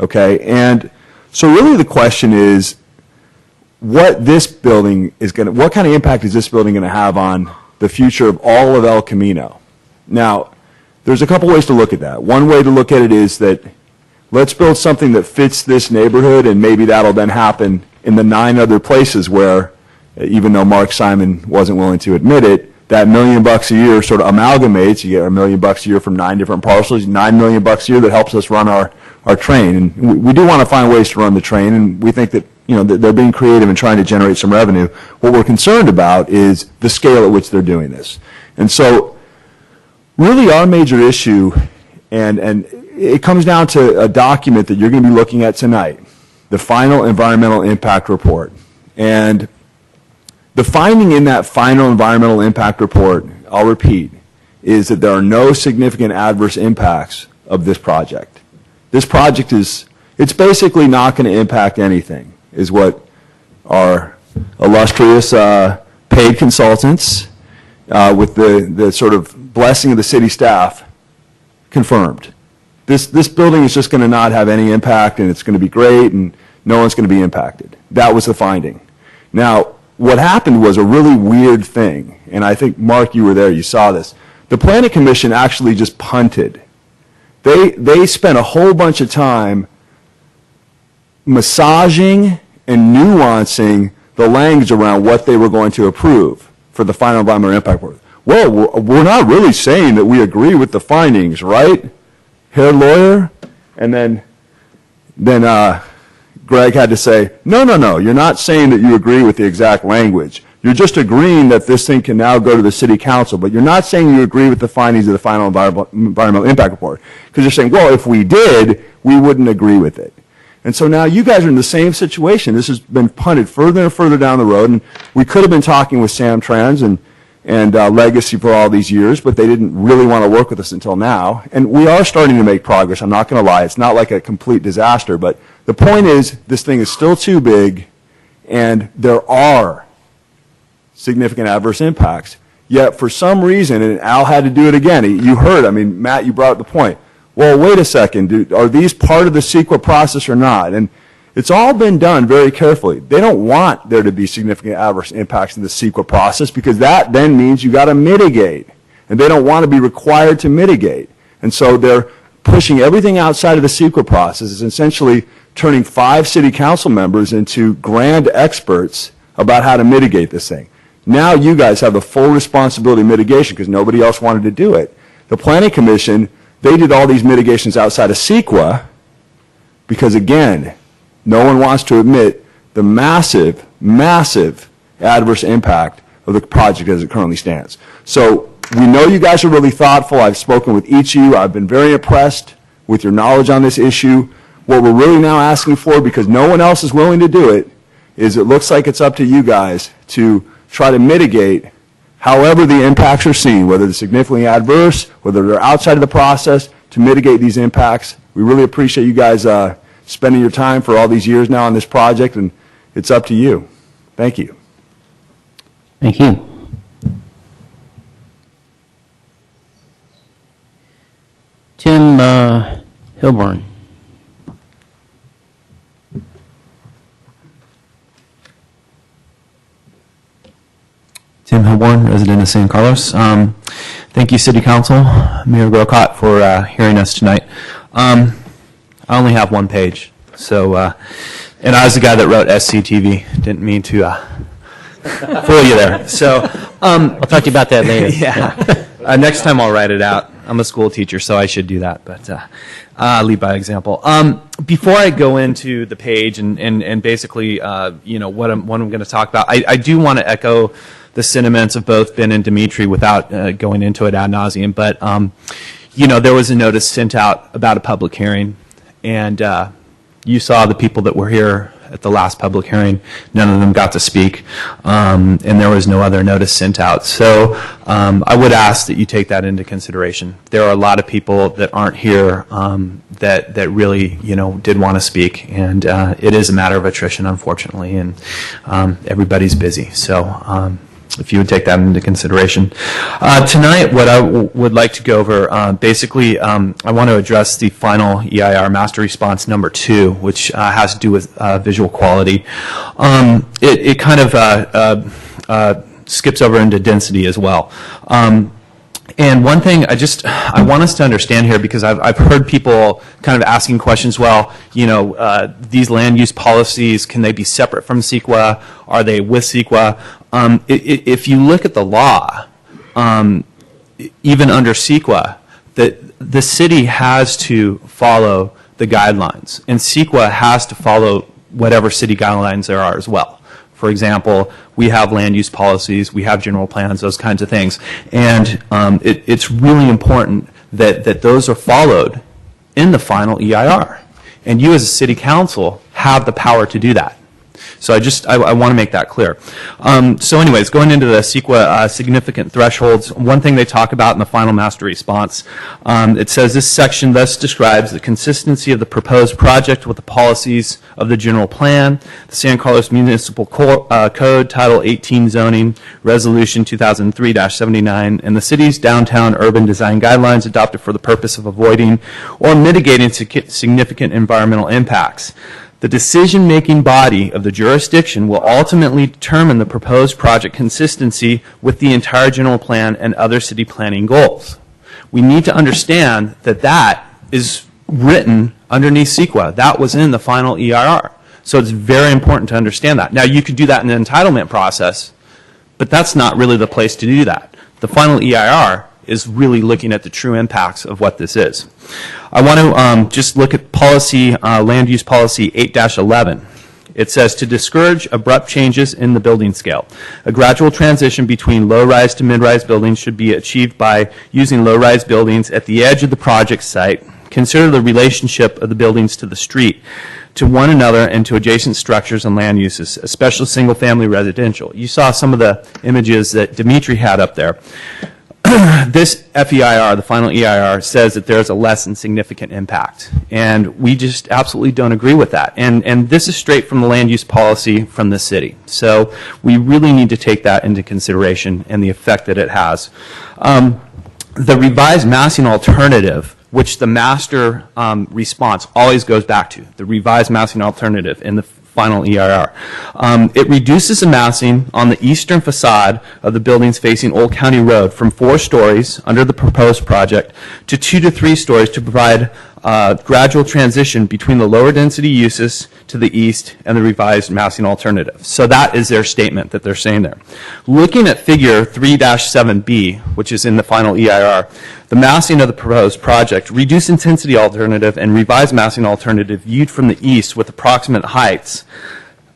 S: okay? And so really the question is, what this building is going to, what kind of impact is this building going to have on the future of all of El Camino? Now, there's a couple ways to look at that. One way to look at it is that let's build something that fits this neighborhood, and maybe that'll then happen in the 9 other places where, even though Mark Simon wasn't willing to admit it, that $1 million a year sort of amalgamates. You get $1 million a year from 9 different parcels, $9 million a year that helps us run our train. And we do want to find ways to run the train, and we think that, you know, that they're being creative and trying to generate some revenue. What we're concerned about is the scale at which they're doing this. And so really our major issue, and it comes down to a document that you're going to be looking at tonight, the final environmental impact report. And the finding in that final environmental impact report, I'll repeat, is that there are no significant adverse impacts of this project. This project it's basically not going to impact anything, is what our illustrious paid consultants with the sort of blessing of the city staff confirmed. This building is just going to not have any impact, and it's going to be great, and no one's going to be impacted. That was the finding. Now, what happened was a really weird thing, and I think, Mark, you were there, you saw this. The Planning Commission actually just punted. They spent a whole bunch of time massaging and nuancing the language around what they were going to approve for the final environmental impact report. Well, we're not really saying that we agree with the findings, right, head lawyer? And then Greg had to say, no, you're not saying that you agree with the exact language. You're just agreeing that this thing can now go to the city council, but you're not saying you agree with the findings of the final environmental impact report. Because you're saying, well, if we did, we wouldn't agree with it. And so now you guys are in the same situation. This has been punted further and further down the road, and we could have been talking with Samtrans and Legacy for all these years, but they didn't really want to work with us until now. And we are starting to make progress. I'm not going to lie. It's not like a complete disaster, but the point is this thing is still too big, and there are significant adverse impacts. Yet for some reason, and Al had to do it again, you heard, I mean, Matt, you brought up the point. Well, wait a second, are these part of the CEQA process or not? And it's all been done very carefully. They don't want there to be significant adverse impacts in the CEQA process, because that then means you got to mitigate. And they don't want to be required to mitigate. And so they're pushing everything outside of the CEQA process, is essentially turning 5 city council members into grand experts about how to mitigate this thing. Now you guys have the full responsibility of mitigation because nobody else wanted to do it. The Planning Commission, they did all these mitigations outside of CEQA because, again, no one wants to admit the massive, massive adverse impact of the project as it currently stands. So we know you guys are really thoughtful. I've spoken with each of you. I've been very impressed with your knowledge on this issue. What we're really now asking for, because no one else is willing to do it, is it looks like it's up to you guys to try to mitigate however the impacts are seen, whether they're significantly adverse, whether they're outside of the process, to mitigate these impacts. We really appreciate you guys spending your time for all these years now on this project, and it's up to you. Thank you.
A: Thank you. Tim Hilborn.
T: Tim Hilborn, resident of San Carlos. Thank you, City Council, Mayor Grocott, for hearing us tonight. I only have one page, so, and I was the guy that wrote SCTV. Didn't mean to fool you there. So,
A: I'll talk to you about that later.
T: Yeah. Next time I'll write it out. I'm a school teacher, so I should do that, but lead by example. Before I go into the page and basically, what I'm going to talk about, I do want to echo the sentiments of both Ben and Dimitri without going into it ad nauseum. But, there was a notice sent out about a public hearing, and you saw the people that were here at the last public hearing. None of them got to speak, and there was no other notice sent out. So I would ask that you take that into consideration. There are a lot of people that aren't here that really, did want to speak, and it is a matter of attrition, unfortunately, and everybody's busy. So if you would take that into consideration. Tonight, what I would like to go over, basically, I want to address the final EIR master response number 2, which has to do with visual quality. It kind of skips over into density as well. And one thing I want us to understand here, because I've heard people kind of asking questions, well, these land use policies, can they be separate from CEQA? Are they with CEQA? If you look at the law, even under CEQA, the city has to follow the guidelines, and CEQA has to follow whatever city guidelines there are as well. For example, we have land use policies, we have general plans, those kinds of things. And it's really important that those are followed in the final EIR. And you as a city council have the power to do that. So I want to make that clear. So anyways, going into the CEQA significant thresholds, one thing they talk about in the final master response, it says this section thus describes the consistency of the proposed project with the policies of the general plan, the San Carlos Municipal Code, Title 18 Zoning, Resolution 2003-79, and the city's downtown urban design guidelines adopted for the purpose of avoiding or mitigating significant environmental impacts. The decision-making body of the jurisdiction will ultimately determine the proposed project consistency with the entire general plan and other city planning goals. We need to understand that that is written underneath CEQA. That was in the final EIR. So it's very important to understand that. Now, you could do that in the entitlement process, but that's not really the place to do that. The final EIR is really looking at the true impacts of what this is. I want to just look at policy, land use policy 8-11. It says to discourage abrupt changes in the building scale. A gradual transition between low-rise to mid-rise buildings should be achieved by using low-rise buildings at the edge of the project site. Consider the relationship of the buildings to the street, to one another, and to adjacent structures and land uses, especially single-family residential. You saw some of the images that Dimitri had up there. This FEIR, the final EIR, says that there's a less than significant impact. And we just absolutely don't agree with that. And this is straight from the land use policy from the city. So we really need to take that into consideration and the effect that it has. The revised massing alternative, which the master response always goes back to, the revised massing alternative in the final EIR. It reduces the massing on the eastern facade of the buildings facing Old County Road from 4 stories under the proposed project to 2 to 3 stories to provide gradual transition between the lower density uses to the east and the revised massing alternative. So that is their statement that they're saying there. Looking at figure 3-7B, which is in the final EIR, the massing of the proposed project, reduced intensity alternative and revised massing alternative viewed from the east with approximate heights.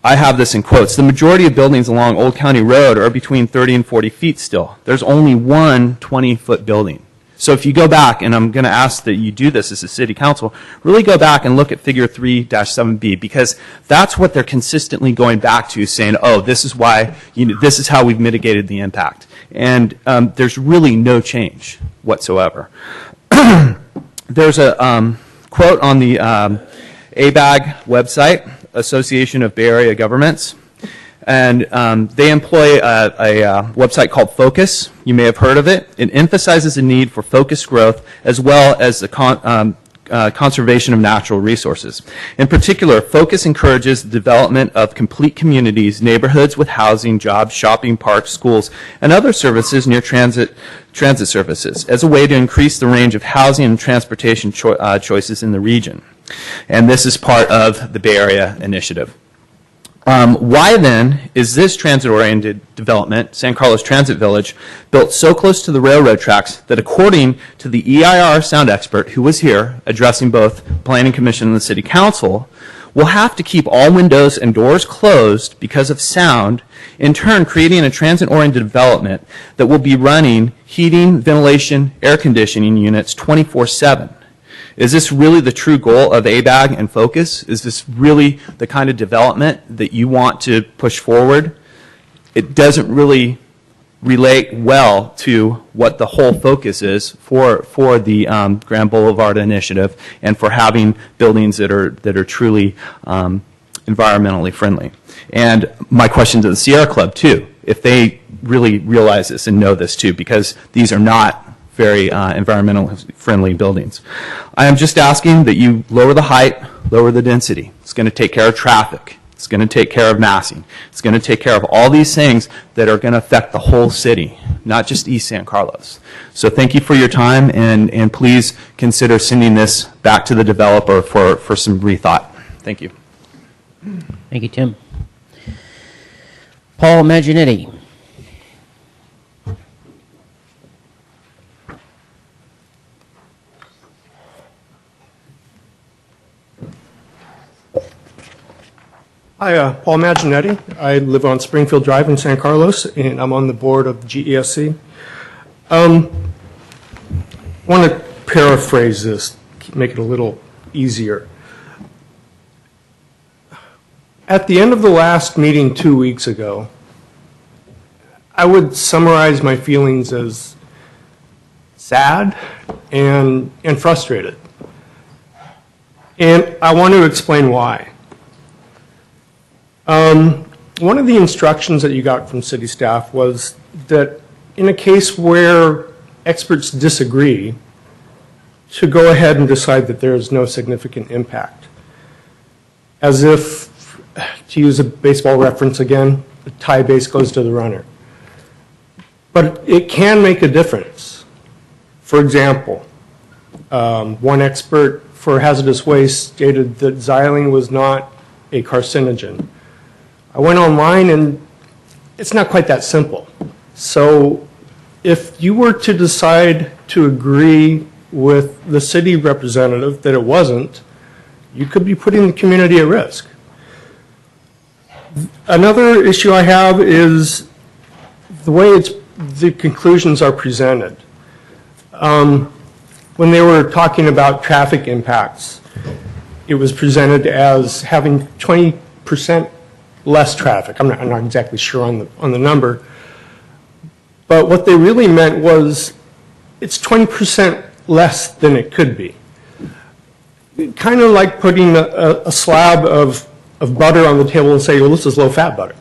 T: I have this in quotes. The majority of buildings along Old County Road are between 30 and 40 feet still. There's only one 20-foot building. So if you go back, and I'm going to ask that you do this as a city council, really go back and look at figure 3-7B, because that's what they're consistently going back to, saying, oh, this is why, this is how we've mitigated the impact. And there's really no change whatsoever. There's a quote on the ABAG website, Association of Bay Area Governments, and they employ a website called Focus. You may have heard of it. It emphasizes the need for focused growth as well as the conservation of natural resources. In particular, Focus encourages the development of complete communities, neighborhoods with housing, jobs, shopping, parks, schools, and other services near transit services as a way to increase the range of housing and transportation choices in the region. And this is part of the Bay Area Initiative. Why then is this transit-oriented development, San Carlos Transit Village, built so close to the railroad tracks that according to the EIR sound expert who was here addressing both Planning Commission and the City Council, will have to keep all windows and doors closed because of sound, in turn creating a transit-oriented development that will be running heating, ventilation, air conditioning units 24/7. Is this really the true goal of ABAG and Focus? Is this really the kind of development that you want to push forward? It doesn't really relate well to what the whole focus is for the Grand Boulevard Initiative and for having buildings that are truly environmentally friendly. And my question to the Sierra Club too, if they really realize this and know this too, because these are not very environmentally friendly buildings. I am just asking that you lower the height, lower the density. It's going to take care of traffic. It's going to take care of massing. It's going to take care of all these things that are going to affect the whole city, not just East San Carlos. So thank you for your time, and please consider sending this back to the developer for some rethought. Thank you.
A: Thank you, Tim. Paul Maginetti.
L: Hi, Paul Maginetti. I live on Springfield Drive in San Carlos, and I'm on the board of GESC. I want to paraphrase this, make it a little easier. At the end of the last meeting 2 weeks ago, I would summarize my feelings as sad and frustrated. And I want to explain why. One of the instructions that you got from city staff was that in a case where experts disagree, to go ahead and decide that there is no significant impact. As if, to use a baseball reference again, the tie base goes to the runner. But it can make a difference. For example, one expert for hazardous waste stated that xylene was not a carcinogen. I went online and it's not quite that simple. So if you were to decide to agree with the city representative that it wasn't, you could be putting the community at risk. Another issue I have is the way the conclusions are presented. When they were talking about traffic impacts, it was presented as having 20% less traffic. I'm not exactly sure on the number. But what they really meant was it's 20% less than it could be. Kind of like putting a slab of butter on the table and saying, well, this is low-fat butter.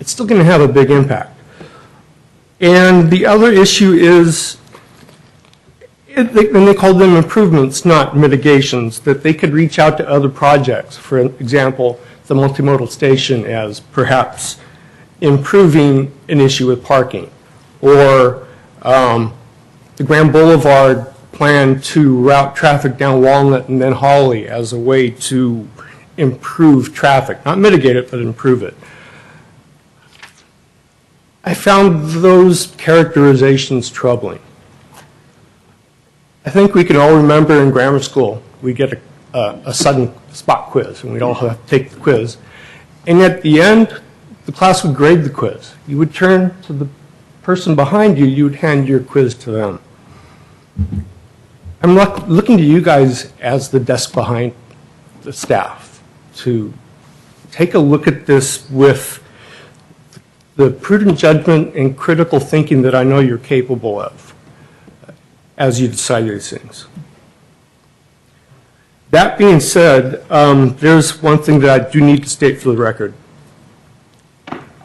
L: It's still going to have a big impact. And the other issue is, and they called them improvements, not mitigations, that they could reach out to other projects. For example, the multimodal station as perhaps improving an issue with parking, or the Grand Boulevard plan to route traffic down Walnut and then Hawley as a way to improve traffic, not mitigate it, but improve it. I found those characterizations troubling. I think we can all remember in grammar school, we get a sudden spot quiz, and we'd all have to take the quiz. And at the end, the class would grade the quiz. You would turn to the person behind you, you would hand your quiz to them. I'm looking to you guys as the desk behind the staff to take a look at this with the prudent judgment and critical thinking that I know you're capable of as you decide these things. That being said, there's one thing that I do need to state for the record.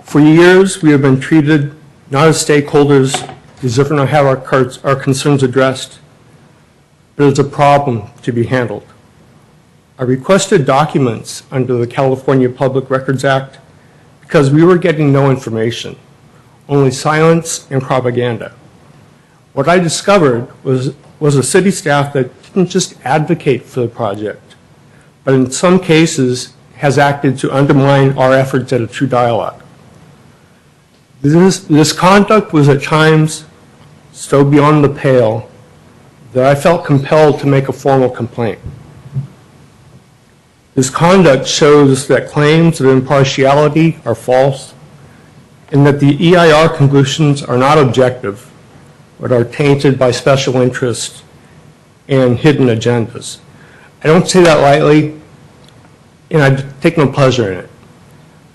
L: For years, we have been treated not as stakeholders, deserving to have our concerns addressed, but as a problem to be handled. I requested documents under the California Public Records Act because we were getting no information, only silence and propaganda. What I discovered was a city staff that didn't just advocate for the project, but in some cases has acted to undermine our efforts at a true dialogue. This conduct was at times so beyond the pale that I felt compelled to make a formal complaint. This conduct shows that claims of impartiality are false and that the EIR conclusions are not objective, but are tainted by special interest and hidden agendas. I don't say that lightly, and I take no pleasure in it,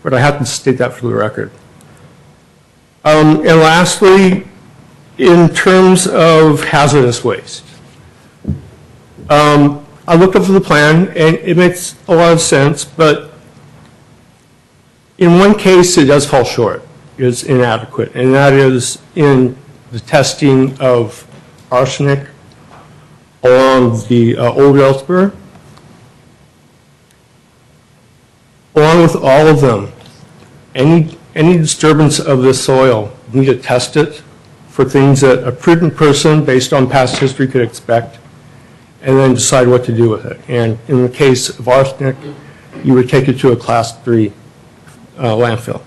L: but I have to state that for the record. And lastly, in terms of hazardous waste, I looked up the plan, and it makes a lot of sense, but in one case, it does fall short. It's inadequate, and that is in the testing of arsenic along the Old Ellsbury. Along with all of them, any disturbance of the soil, you need to test it for things that a prudent person, based on past history, could expect, and then decide what to do with it. And in the case of arsenic, you would take it to a Class 3 landfill.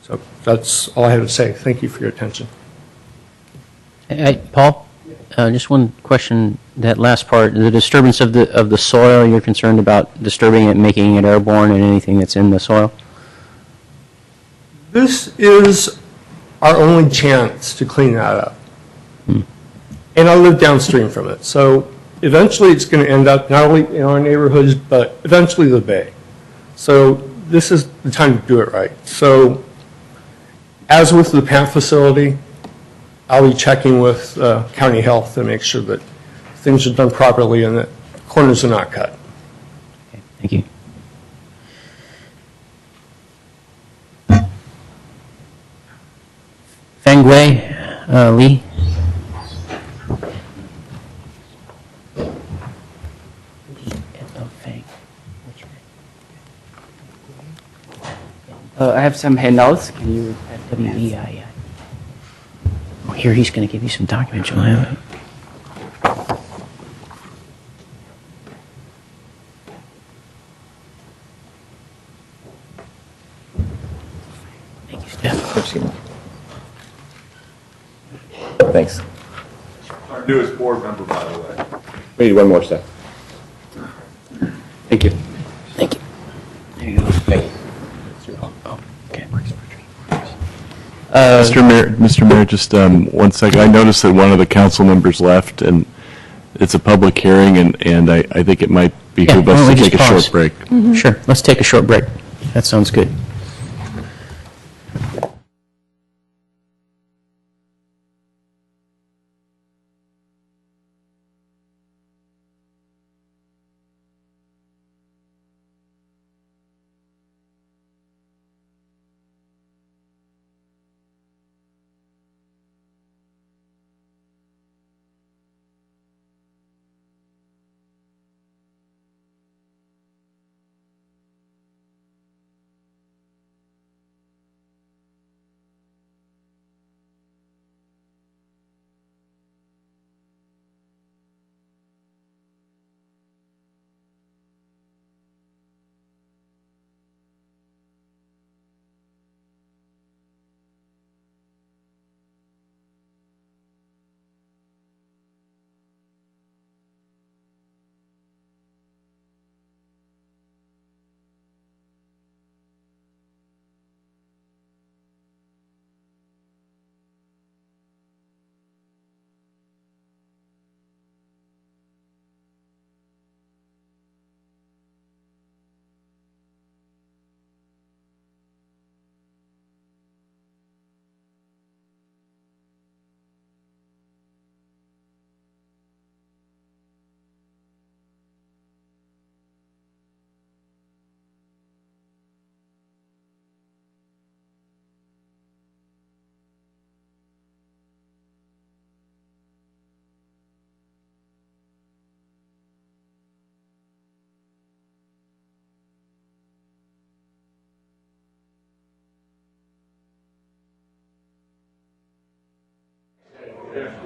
L: So that's all I have to say. Thank you for your attention.
A: Paul, just one question, that last part, the disturbance of the soil, you're concerned about disturbing it, making it airborne and anything that's in the soil?
L: This is our only chance to clean that up. And I live downstream from it. So eventually it's going to end up not only in our neighborhoods, but eventually the bay. So this is the time to do it right. So as with the plant facility, I'll be checking with county health to make sure that things are done properly and that corners are not cut.
A: Thank you. Feng Gui, Lee.
U: I have some handouts. Can you have them?
A: W-E-I-I. Oh, here he's going to give you some documents. You'll have it. Thank you, Steph.
O: Thanks.
S: Our newest board member, by the way.
O: We need one more step.
U: Thank you.
A: Thank you. There you go.
O: Thank you.
A: Okay.
M: Mr. Mayor, just 1 second. I noticed that one of the council members left, and it's a public hearing, and I think it might behoove
A: why don't
M: us
A: we
M: to
A: just
M: take a
A: pause?
M: short break.
A: Sure. Let's take a short break. That sounds good.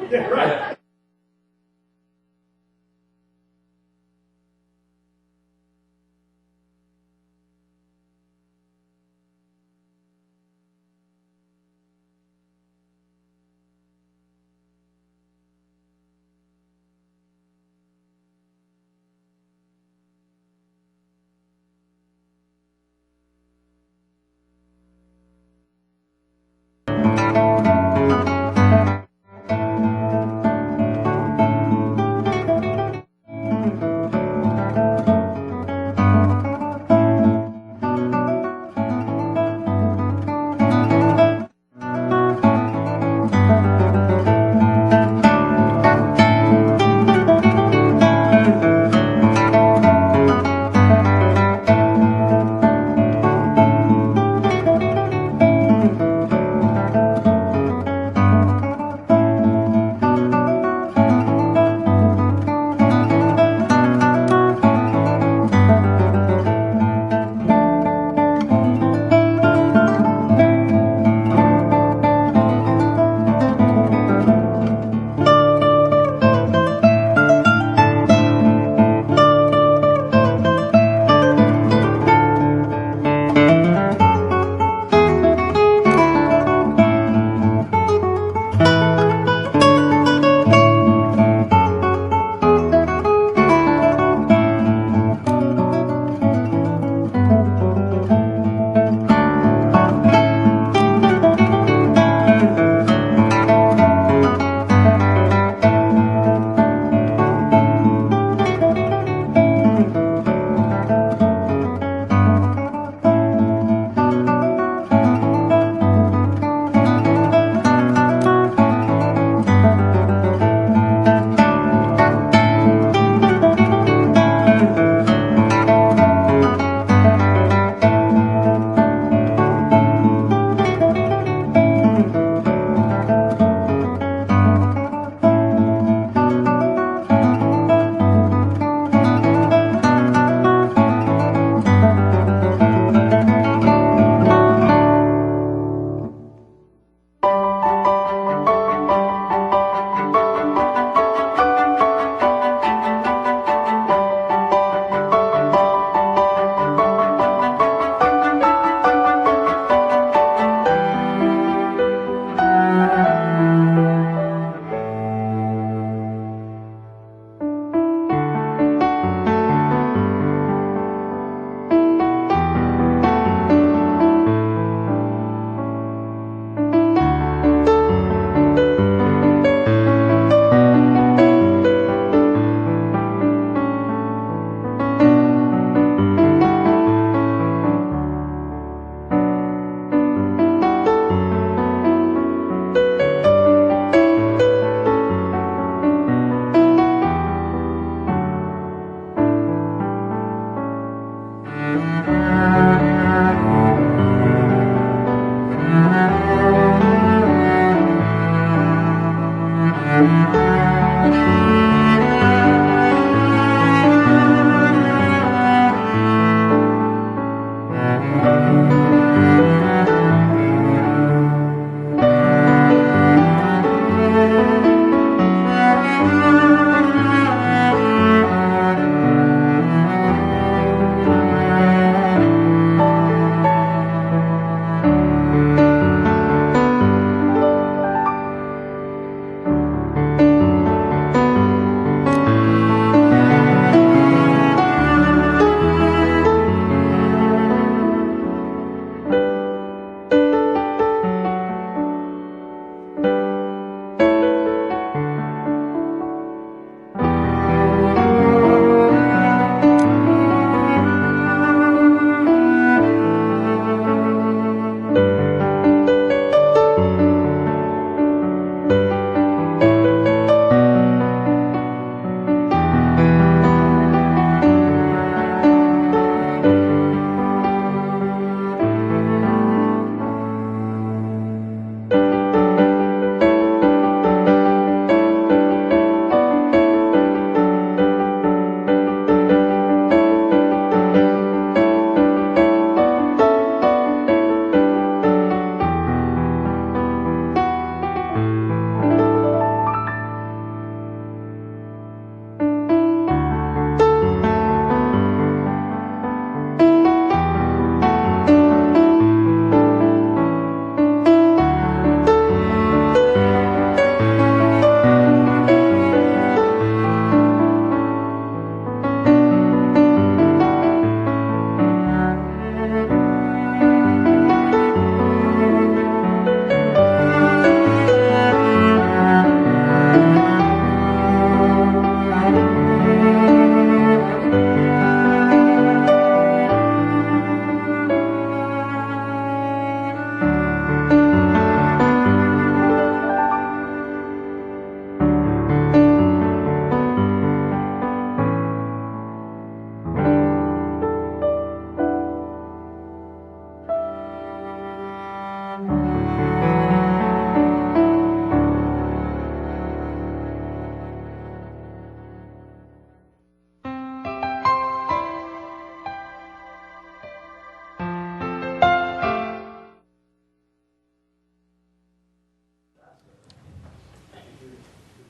P: Yeah, right.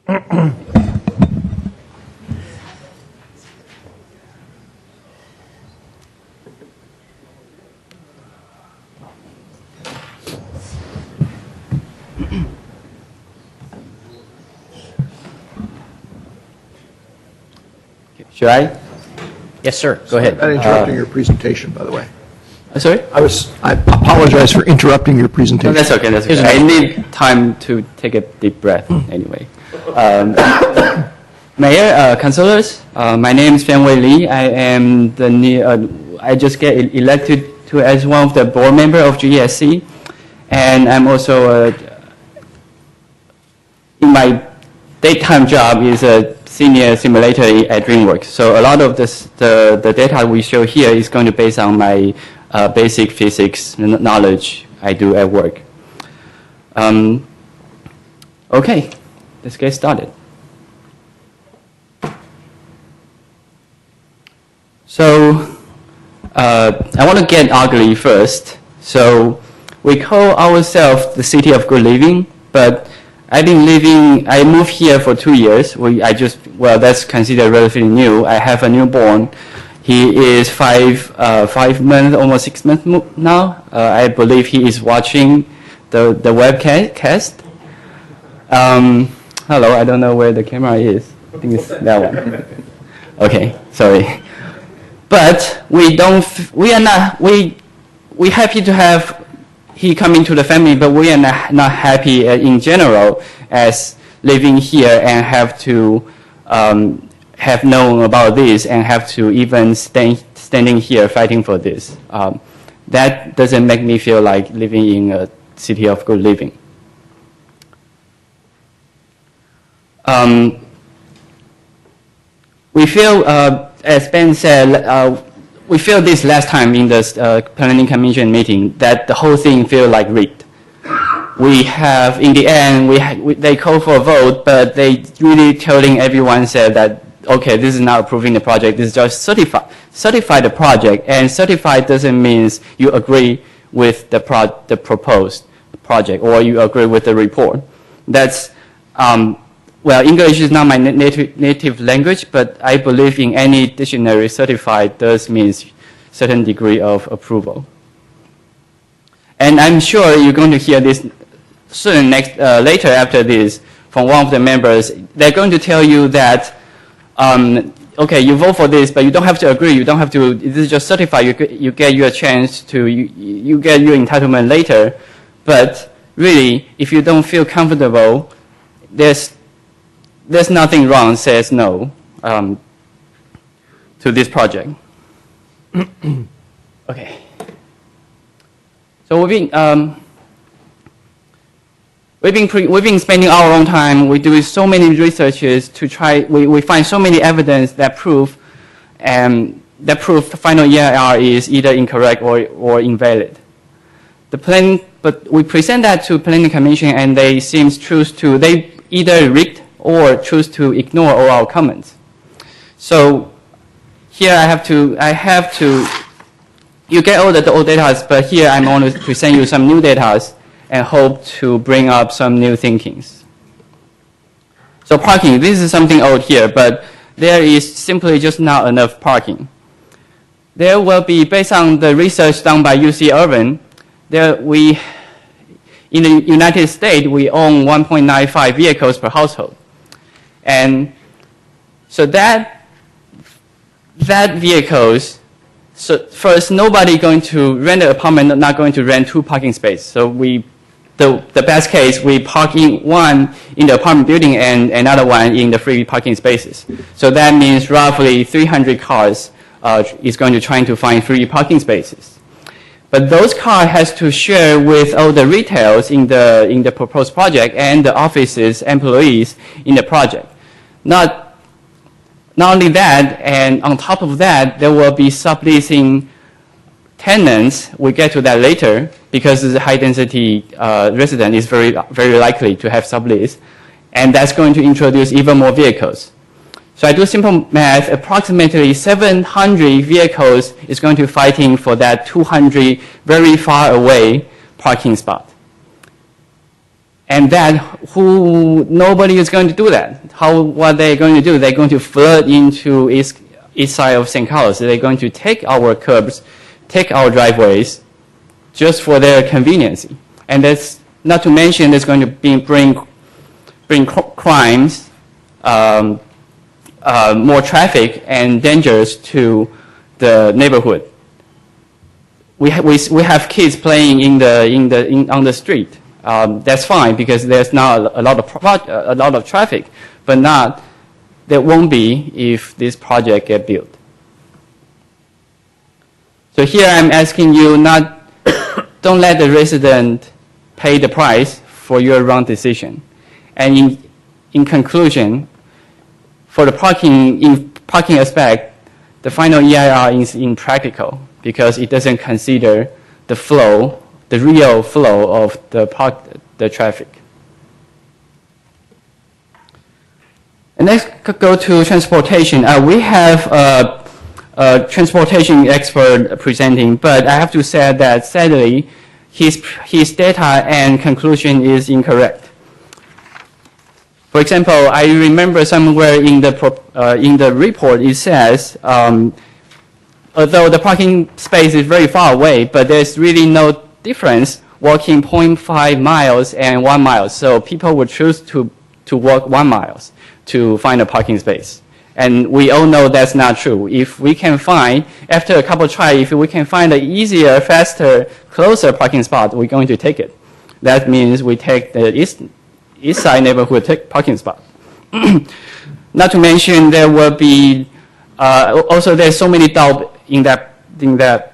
U: Should I?
A: Yes, sir. Go ahead.
L: I'm interrupting your presentation, by the way.
U: Sorry?
L: I apologize for interrupting your presentation.
U: No, that's okay. That's okay. I need time to take a deep breath anyway. Mayor, councilors, my name is Fianwei Li. I am I just get elected to as one of the board member of GESC, and I'm also in my daytime job is a senior simulator at DreamWorks. So a lot of the data we show here is going to be based on my basic physics knowledge I do at work. Okay, let's get started. So I want to get ugly first. So we call ourselves the city of good living, but I moved here for 2 years. That's considered relatively new. I have a newborn. He is 5 months, almost 6 months now. I believe he is watching the webcast. Hello, I don't know where the camera is. I think it's that one. Okay, sorry. But we're happy to have he come into the family, but we are not happy in general as living here and have to have known about this and have to even standing here fighting for this. That doesn't make me feel like living in a city of good living. We feel, as Ben said, we feel this last time in the planning commission meeting that the whole thing feels like rigged. We have, in the end, they call for a vote, but they really telling everyone said that, okay, this is not approving the project, this is just certify the project, and certify doesn't mean you agree with the proposed project or you agree with the report. That's, well, English is not my native language, but I believe in any dictionary, certified does mean certain degree of approval. And I'm sure you're going to hear this soon, later after this, from one of the members. They're going to tell you that, okay, you vote for this, but you don't have to agree. You don't have to. This is just certified. You get your chance to. You get your entitlement later. But really, if you don't feel comfortable, there's nothing wrong. Says no to this project. Okay. So we've been spending our own time. We do so many researches to try. We find so many evidence that prove the final EIR is either incorrect or invalid. But we present that to Planning Commission, and they they either rigged or choose to ignore all our comments. So here I have to. You get all the old data, but here I'm going to present you some new data and hope to bring up some new thinkings. So parking, this is something old here, but there is simply just not enough parking. There will be, based on the research done by UC Irvine, in the United States, we own 1.95 vehicles per household. And so that vehicles, so first, nobody going to rent an apartment, not going to rent 2 parking spaces. So the best case, we park one in the apartment building and another one in the free parking spaces. So that means roughly 300 cars is going to try to find free parking spaces. But those cars has to share with all the retails in the proposed project and the offices, employees in the project. Not only that, and on top of that, there will be subleasing tenants. We'll get to that later, because the high-density resident is very, very likely to have sublease, and that's going to introduce even more vehicles. So I do simple math, approximately 700 vehicles is going to be fighting for that 200 very far away parking spot. And nobody is going to do that. What they're going to do, they're going to flood into east side of St. Carlos. They're going to take our curbs, take our driveways, just for their convenience. And that's not to mention it's going to bring crimes, more traffic and dangers to the neighborhood. We have kids playing on the street. That's fine because there's not a lot of traffic, but there won't be if this project get built. So here I'm asking you don't let the resident pay the price for your wrong decision. And in conclusion, for the parking aspect, the final EIR is impractical because it doesn't consider the real flow of the traffic. And let's go to transportation. We have a transportation expert presenting, but I have to say that sadly, his data and conclusion is incorrect. For example, I remember somewhere in the report it says, although the parking space is very far away, but there's really no difference walking 0.5 miles and 1 mile. So people would choose to walk 1 mile to find a parking space. And we all know that's not true. If we can find, after a couple of tries, if we can find an easier, faster, closer parking spot, we're going to take it. That means we take the east side neighborhood parking spot. Not to mention there will be, also there's so many doubts in that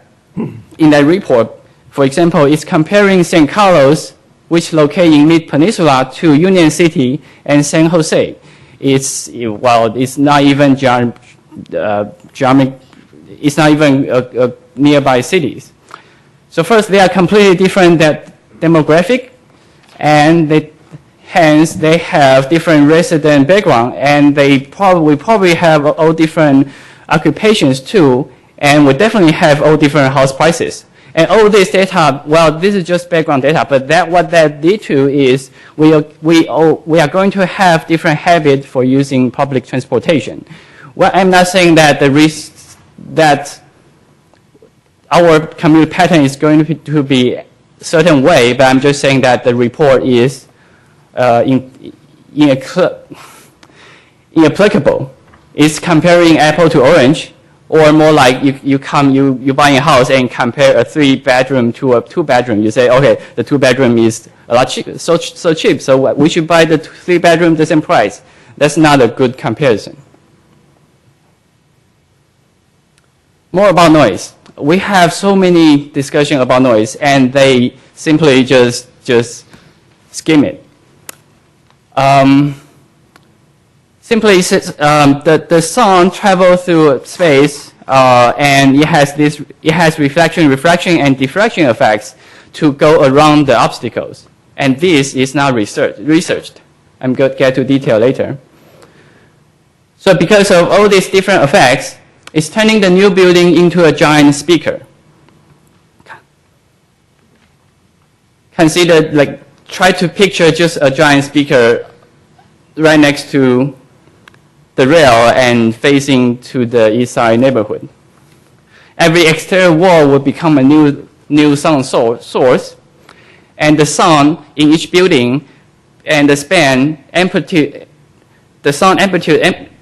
U: report. For example, it's comparing San Carlos, which located in Mid-Peninsula, to Union City and San Jose. It's not even it's not even nearby cities. So first, they are completely different demographic, and hence they have different resident background, and we probably have all different occupations too, and we definitely have all different house prices. And all this data, well, this is just background data, but what that lead to is we are going to have different habits for using public transportation. Well, I'm not saying that that our commute pattern is going to be a certain way, but I'm just saying that the report is inapplicable. It's comparing apple to orange. Or more like you buy a house and compare a 3-bedroom to a 2-bedroom. You say, okay, the 2-bedroom is a lot cheap, so cheap, so we should buy the 3-bedroom the same price. That's not a good comparison. More about noise. We have so many discussion about noise, and they simply just skim it. Simply, the sound travels through space, and it has reflection, and diffraction effects to go around the obstacles. And this is not researched. I'm going to get to detail later. So because of all these different effects, it's turning the new building into a giant speaker. Try to picture just a giant speaker right next to the rail and facing to the east side neighborhood. Every exterior wall will become a new sound source, and the sound in each building and the sound amplitude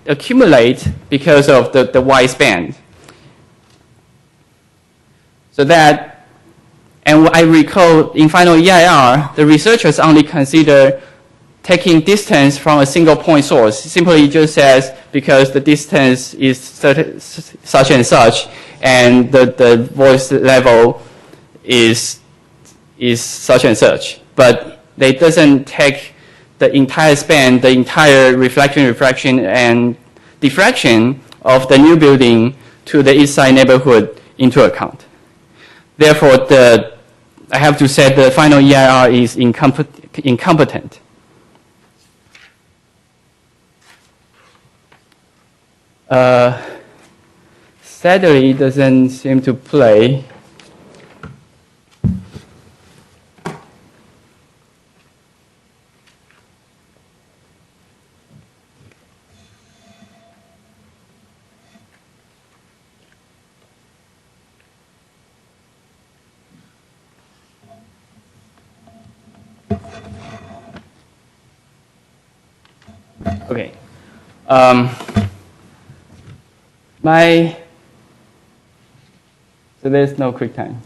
U: accumulate because of the wide span. So that, and I recall in final EIR, the researchers only consider taking distance from a single point source. Simply just says because the distance is such and such, and the voice level is such and such. But they doesn't take the entire span, the entire reflection, and diffraction of the new building to the east side neighborhood into account. Therefore, I have to say the final EIR is incompetent. Sadly, it doesn't seem to play. Okay. So there's no quick time.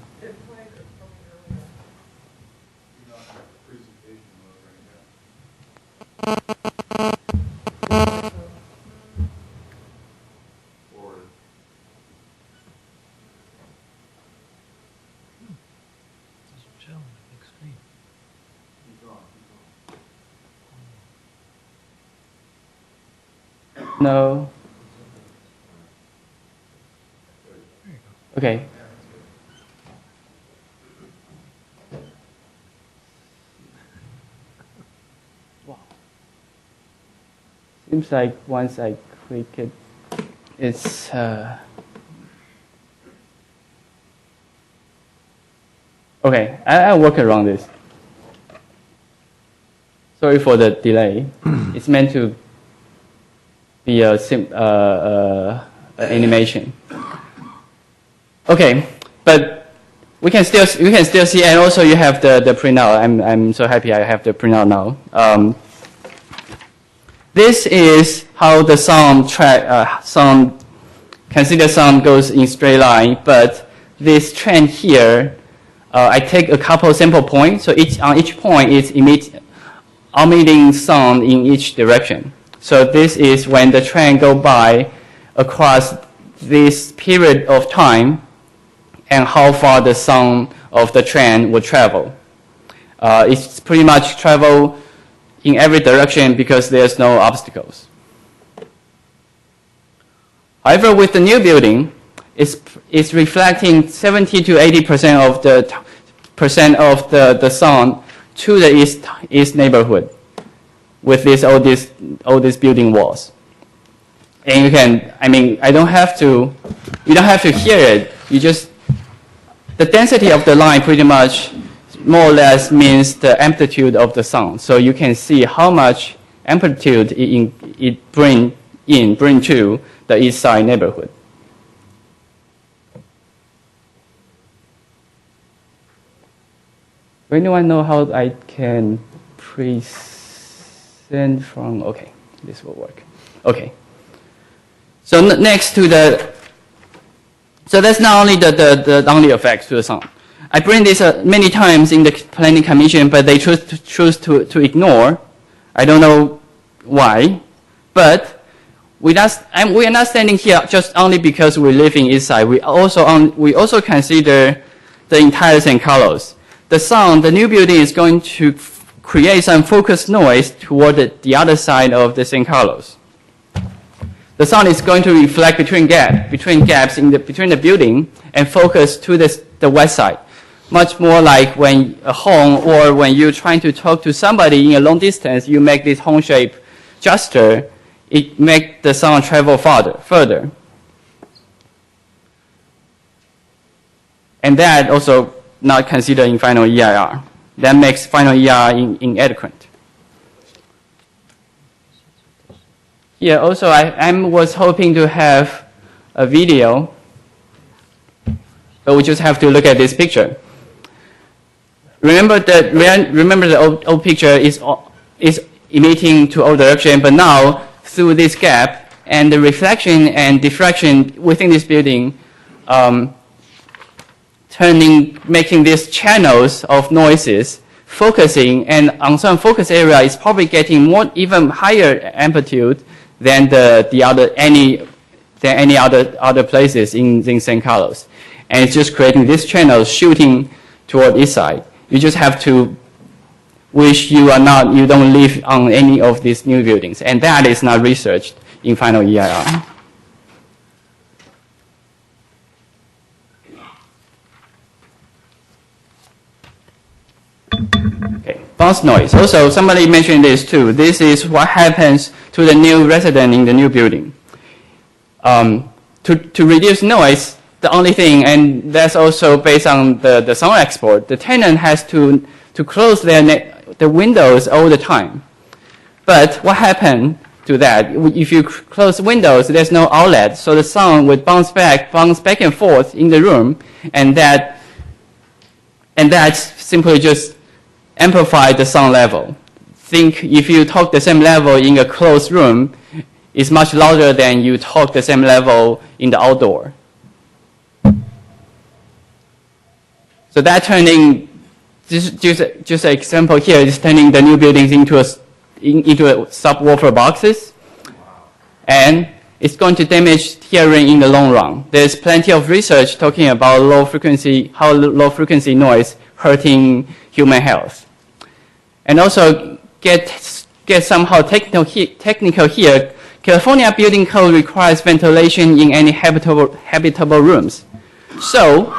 U: No. Okay. Wow. Seems like once I click it, it's okay. I'll work around this. Sorry for the delay. It's meant to be a animation. Okay, but you can still see, and also you have the printout. I'm so happy I have the printout now. This is how the sound consider sound goes in straight line, but this trend here, I take a couple sample points. So on each point it's emitting sound in each direction. So this is when the train go by across this period of time and how far the sound of the train will travel. It's pretty much travel in every direction because there's no obstacles. However, with the new building, it's reflecting 70 to 80% of the sound to the east neighborhood with all these building walls. And you can, you don't have to hear it. The density of the line pretty much more or less means the amplitude of the sound. So you can see how much amplitude it bring to the east side neighborhood. Does anyone know how I can present from? Okay, this will work. Okay. So next to so that's not only the only effects to the sound. I bring this many times in the planning commission, but they choose to ignore. I don't know why, but we are not standing here just only because we live in East Side. We also consider the entire San Carlos. The new building is going to create some focused noise toward the other side of the San Carlos. The sound is going to reflect between gaps between the building and focus to the west side. Much more like when a home or when you're trying to talk to somebody in a long distance, you make this home-shaped gesture. It makes the sound travel further. And that also not considered in final EIR. That makes final EIR inadequate. Here also I was hoping to have a video, but we just have to look at this picture. Remember the old picture is emitting to all direction, but now through this gap and the reflection and diffraction within this building, making these channels of noises focusing, and on some focus area is probably getting even higher amplitude than any other places in San Carlos, and it's just creating this channel shooting toward east side. You just have to wish you don't live on any of these new buildings, and that is not researched in final EIR. Okay, bounce noise. Also, somebody mentioned this too. This is what happens to the new resident in the new building. To reduce noise, the only thing, and that's also based on the sound export, the tenant has to close the windows all the time. But what happened to that? If you close windows, there's no outlet, so the sound would bounce back and forth in the room, and that simply just amplify the sound level. think if you talk the same level in a closed room, it's much louder than you talk the same level in the outdoor. So that turning, just an example here is turning the new buildings into a subwoofer boxes, and it's going to damage hearing in the long run. There's plenty of research talking about how low frequency noise hurting human health. And also get somehow technical here. California building code requires ventilation in any habitable rooms. So,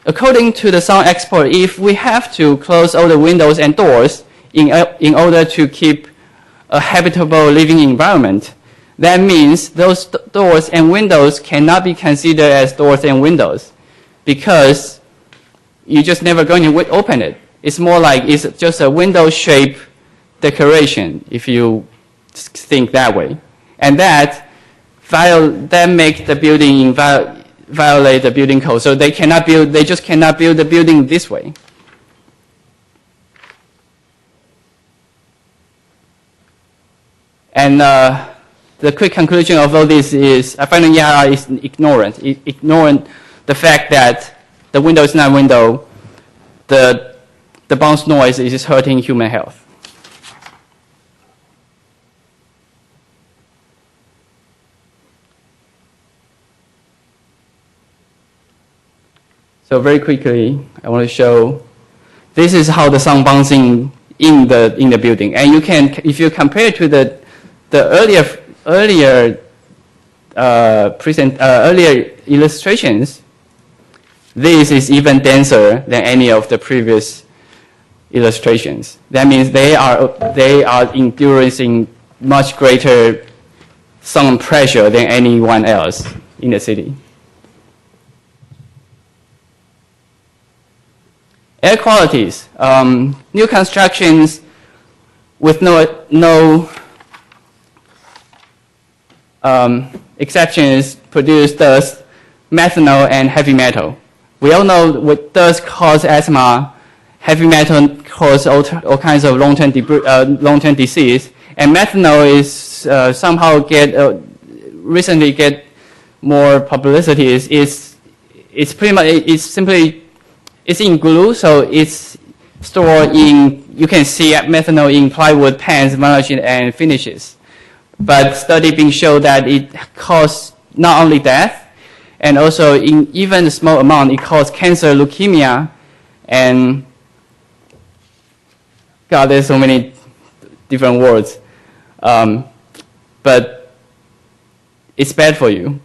U: according to the sound expert, if we have to close all the windows and doors in order to keep a habitable living environment, that means those doors and windows cannot be considered as doors and windows because you're just never going to open it. It's more like it's just a window-shaped decoration if you think that way. And that makes the building violate the building code. So they just cannot build the building this way. And the quick conclusion of all this is final EIR is ignorant the fact that the window is not a window, the bounce noise is hurting human health. So very quickly, I want to show, this is how the sound bouncing in the building. And you can, if you compare to the earlier illustrations, this is even denser than any of the previous illustrations. That means they are enduring much greater sound pressure than anyone else in the city. Air qualities. New constructions with no exceptions produce dust, methanol, and heavy metal. We all know what dust causes asthma, heavy metal causes all kinds of long-term disease, and methanol is somehow recently get more publicity. It's pretty much it's in glue, so it's stored in. You can see methanol in plywood, pans, varnish, and finishes. But study being shown that it causes not only death, and also in even a small amount, it causes cancer, leukemia, and God, there's so many different words. But it's bad for you.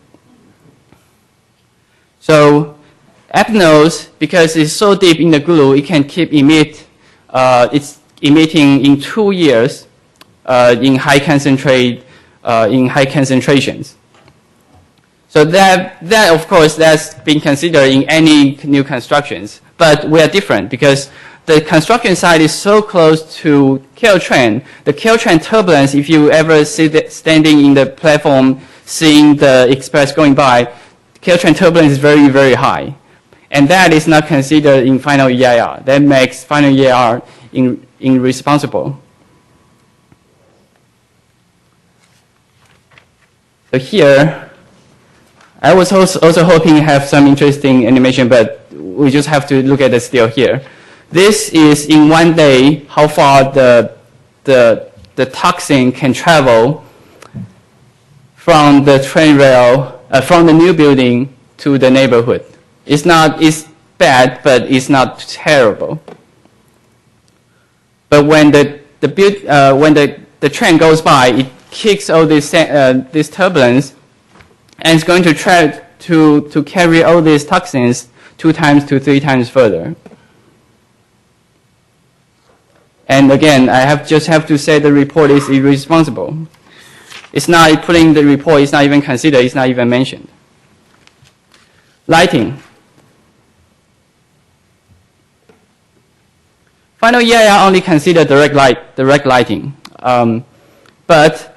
U: So apnose, because it's so deep in the glue, it can it's emitting in 2 years in high concentrations. So that of course that's been considered in any new constructions, but we are different because the construction site is so close to Caltrain. The Caltrain turbulence, if you ever see standing in the platform, seeing the express going by, Caltrain turbulence is very, very high. And that is not considered in final EIR. That makes final EIR irresponsible. So here, I was also hoping to have some interesting animation, but we just have to look at the still here. This is in 1 day how far the toxin can travel from the train rail, from the new building to the neighborhood. It's bad, but it's not terrible. But when the train goes by, it kicks all this turbulence, and it's going to try to carry all these toxins 2 times to 3 times further. And again, just have to say the report is irresponsible. It's not putting the report, it's not even considered, it's not even mentioned. Lighting. Final EIR only consider direct lighting. But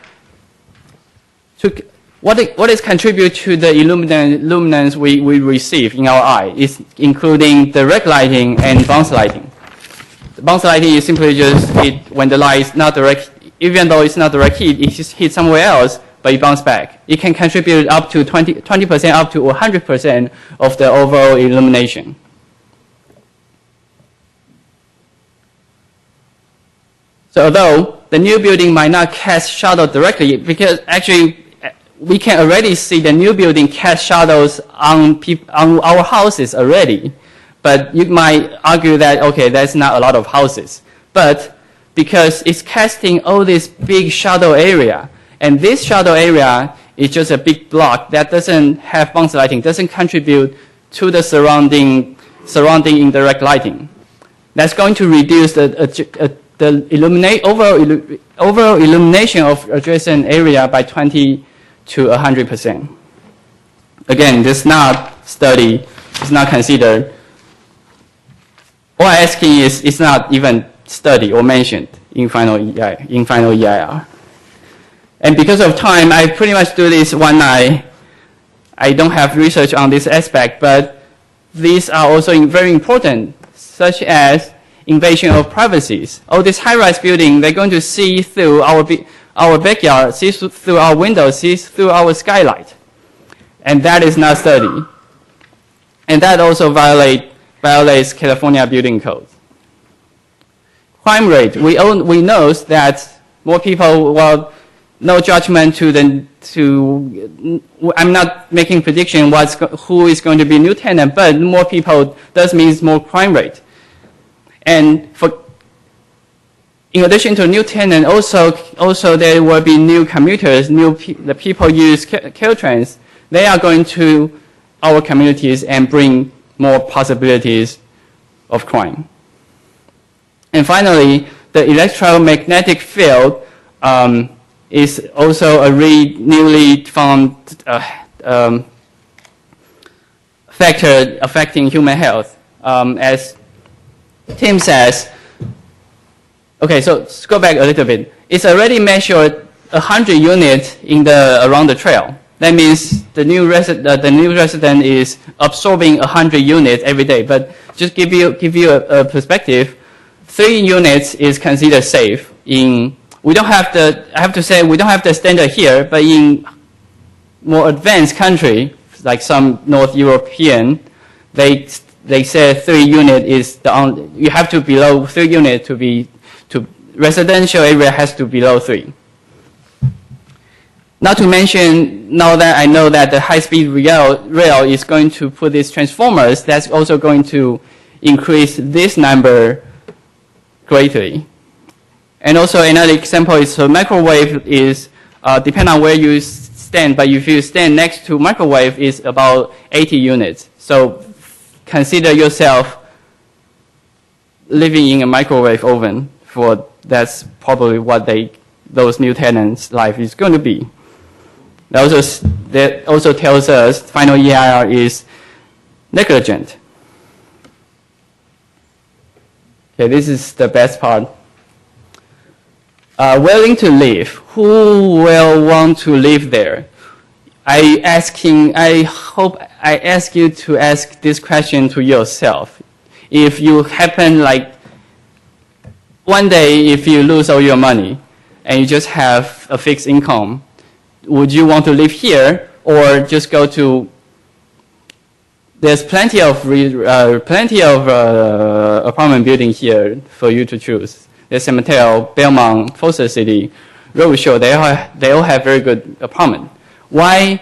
U: what is contribute to the luminance we receive in our eye is including direct lighting and bounce lighting. bounce lighting is simply just hit when the light is not direct, even though it's not direct heat, it just hits somewhere else, but it bounces back. It can contribute up to 20% up to 100% of the overall illumination. So although the new building might not cast shadow directly, because actually we can already see the new building cast shadows on our houses already. But you might argue that, okay, that's not a lot of houses. But because it's casting all this big shadow area, and this shadow area is just a big block that doesn't have bounce lighting, doesn't contribute to the surrounding indirect lighting. That's going to reduce the overall illumination of adjacent area by 20 to 100%. Again, this is not studied, it's not considered. All I'm asking is it's not even studied or mentioned in final EIR. And because of time, I pretty much do this one night. I don't have research on this aspect, but these are also very important, such as invasion of privacies. All this high-rise building, they're going to see through our backyard, see through our windows, see through our skylight. And that is not studied. And that also violates California building code. Crime rate, we know that more people, well, no judgment I'm not making prediction who is going to be new tenant, but more people does means more crime rate. And in addition to new tenant, also there will be new commuters, the people use Caltrans. They are going to our communities and bring more possibilities of crime. And finally, the electromagnetic field is also a newly found factor affecting human health. As Tim says, okay, so let's go back a little bit. It's already measured 100 units around the trail. That means the new resident is absorbing 100 units every day. But just give you a perspective, 3 units is considered safe. I have to say we don't have the standard here, but in more advanced country, like some North European, they say 3 unit is you have to below 3 units to residential area has to below 3. Not to mention, now that I know that the high-speed rail is going to put these transformers, that's also going to increase this number greatly. And also another example is microwave is, depending on where you stand, but if you stand next to microwave, is about 80 units. So consider yourself living in a microwave oven that's probably what those new tenants' life is going to be. That also tells us final EIR is negligent. Okay, this is the best part. Willing to live. Who will want to live there? I hope I ask you to ask this question to yourself. If you happen like one day, if you lose all your money and you just have a fixed income, would you want to live here or just go to? There's plenty of apartment building here for you to choose. There's San Mateo, Belmont, Foster City, Robichaud. They all have very good apartment. Why,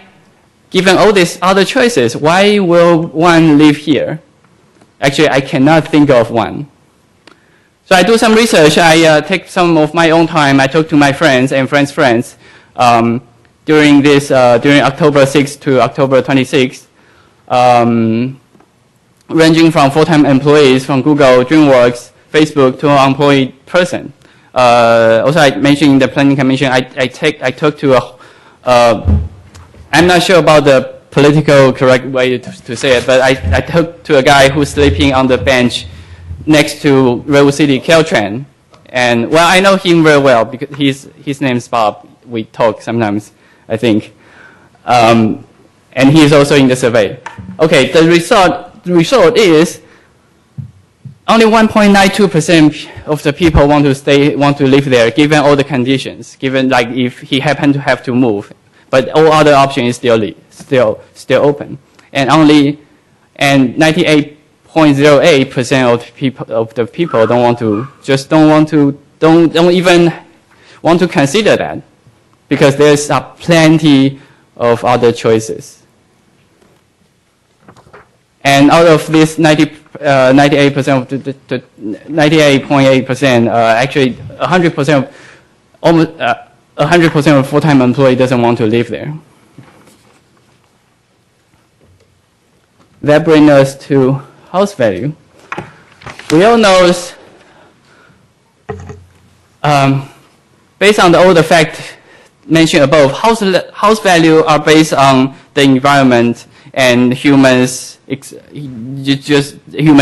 U: given all these other choices, why will one live here? Actually, I cannot think of one. So I do some research. I take some of my own time. I talk to my friends and friends' friends during October 6th to October 26th, ranging from full-time employees from Google, DreamWorks, Facebook to an unemployed person. Also, I mentioned in the Planning Commission, I talked to I'm not sure about the political correct way to say it, but I talked to a guy who's sleeping on the bench next to Redwood City Caltrain. And, well, I know him very well because his name's Bob. We talk sometimes, I think. And he's also in the survey. Okay, the result is only 1.92% of the people want to live there, given all the conditions, given like if he happened to have to move, but all other options is still open, and 98.08% of the people don't even want to consider that, because there's plenty of other choices. And out of this 98% of the 98.8%, actually 100%, almost 100% of full-time employee doesn't want to live there. That brings us to house value. We all know, based on all the facts mentioned above, house value are based on the environment and human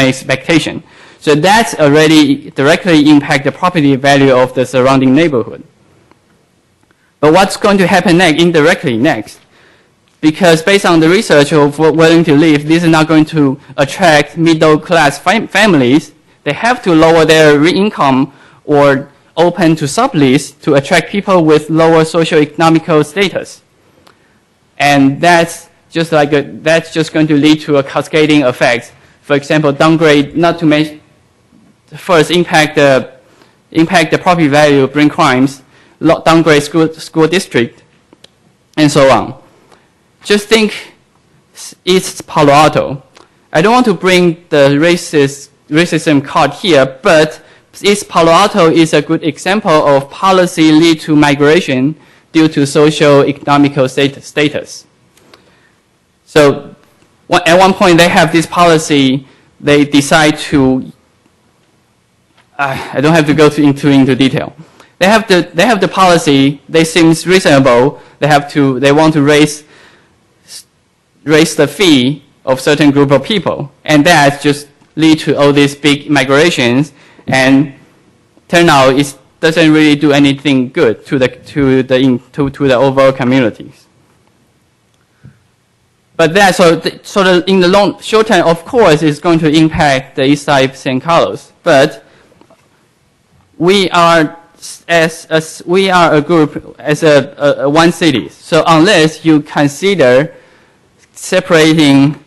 U: expectation. So that's already directly impact the property value of the surrounding neighborhood. But what's going to happen indirectly next? Because based on the research of willing to live, this is not going to attract middle-class families. They have to lower their income or open to sublease to attract people with lower socioeconomic status. And that's just going to lead to a cascading effect. For example, downgrade, not to mention, first impact the property value, bring crimes, downgrade school district, and so on. Just think East Palo Alto. I don't want to bring the racism card here, but East Palo Alto is a good example of policy lead to migration due to socio-economic status. So at one point they have this policy, they decide to, I don't have to go into detail. They have the policy, they seem reasonable, they want to raise the fee of certain group of people, and that just lead to all these big migrations, and turn out it doesn't really do anything good to the overall communities. But that in the short term, of course, it's going to impact the East Side San Carlos. But we are a group, as a one city. So unless you consider separating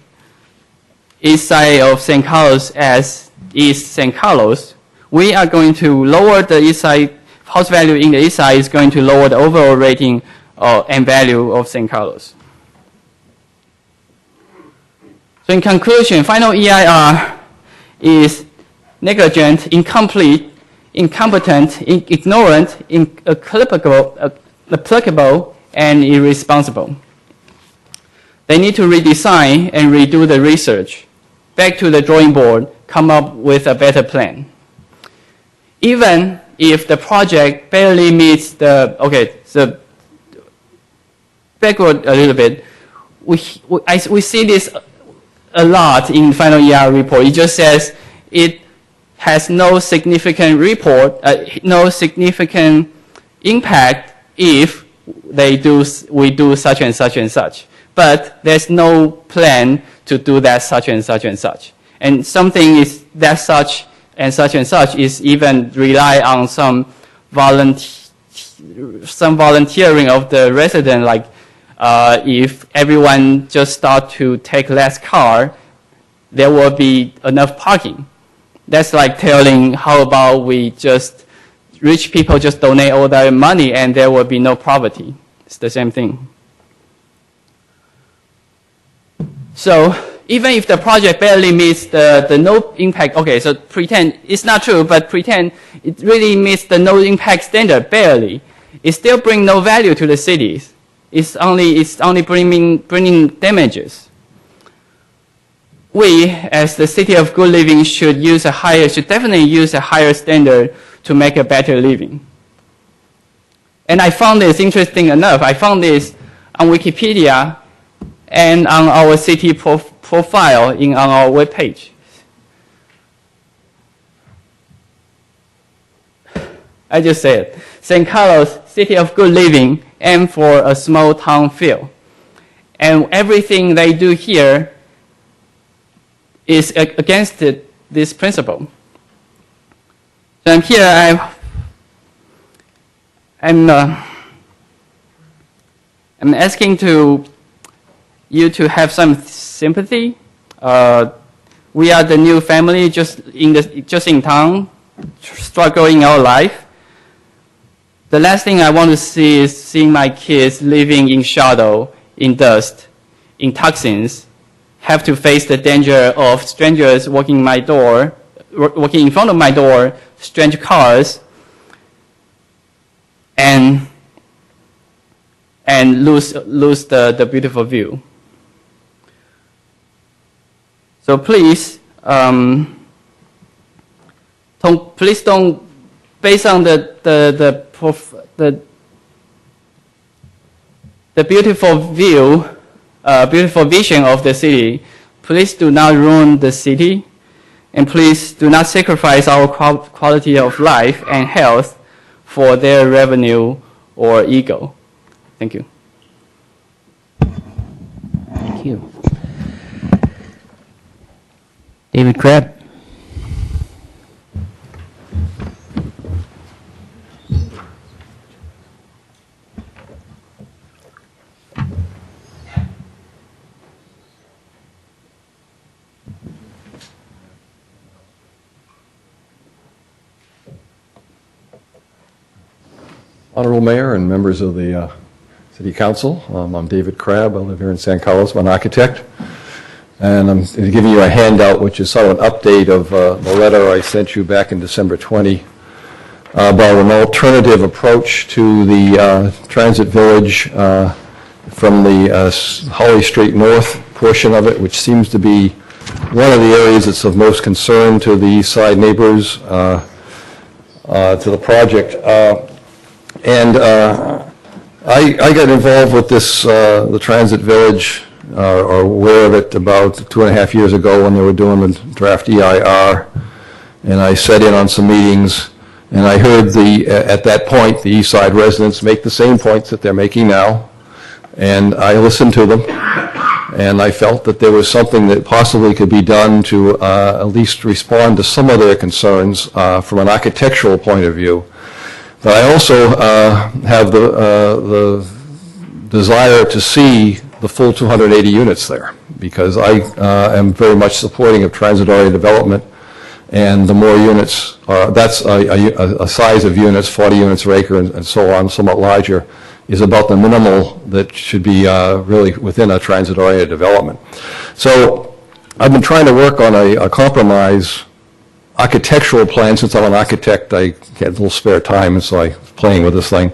U: East Side of San Carlos as East San Carlos, we are going to lower the East Side house value in the East Side is going to lower the overall rating and value of San Carlos. So in conclusion, final EIR is negligent, incomplete, incompetent, ignorant, inapplicable, and irresponsible. They need to redesign and redo the research, back to the drawing board, come up with a better plan. Even if the project barely meets so backward a little bit, we see this a lot in final EIR report. It just says it has no significant no significant impact if we do such and such and such. But there's no plan to do that such and such and such. And something is that such and such and such is even rely on some volunteering of the resident, like if everyone just start to take less car, there will be enough parking. That's like telling, how about we rich people just donate all their money and there will be no poverty. It's the same thing. So even if the project barely meets the no impact, so pretend it's not true, but pretend it really meets the no impact standard barely, it still brings no value to the cities. It's only bringing damages. We, as the city of good living, should definitely use a higher standard to make a better living. And I found this interesting enough. I found this on Wikipedia and on our city profile on our webpage. I just said, San Carlos, city of good living, aim for a small town feel. And everything they do here is against this principle. I'm here. I'm asking you to have some sympathy. We are the new family just in town, struggling our life. The last thing I want to see is seeing my kids living in shadow, in dust, in toxins, have to face the danger of strangers walking in front of my door, strange cars, and lose the beautiful view. So please don't, based on the beautiful view, beautiful vision of the city, please do not ruin the city, and please do not sacrifice our quality of life and health for their revenue or ego. Thank you.
A: Thank you. David Crabb.
D: Honorable Mayor and members of the City Council, I'm David Crabb. I live here in San Carlos. I'm an architect. And I'm giving you a handout, which is sort of an update of the letter I sent you back in December 20 about an alternative approach to the Transit Village from the Holly Street North portion of it, which seems to be one of the areas that's of most concern to the East Side neighbors to the project. I got involved with this, the Transit Village, or aware of it about 2.5 years ago when they were doing the draft EIR, and I sat in on some meetings, and I heard at that point the East Side residents make the same points that they're making now, and I listened to them, and I felt that there was something that possibly could be done to at least respond to some of their concerns from an architectural point of view. But I also have the desire to see the full 280 units there, because I am very much supporting of transit-oriented development, and the more units, that's a size of units, 40 units per acre and so on, somewhat larger, is about the minimal that should be really within a transit-oriented development. So I've been trying to work on a compromise architectural plan. Since I'm an architect, I had a little spare time, and so I was playing with this thing.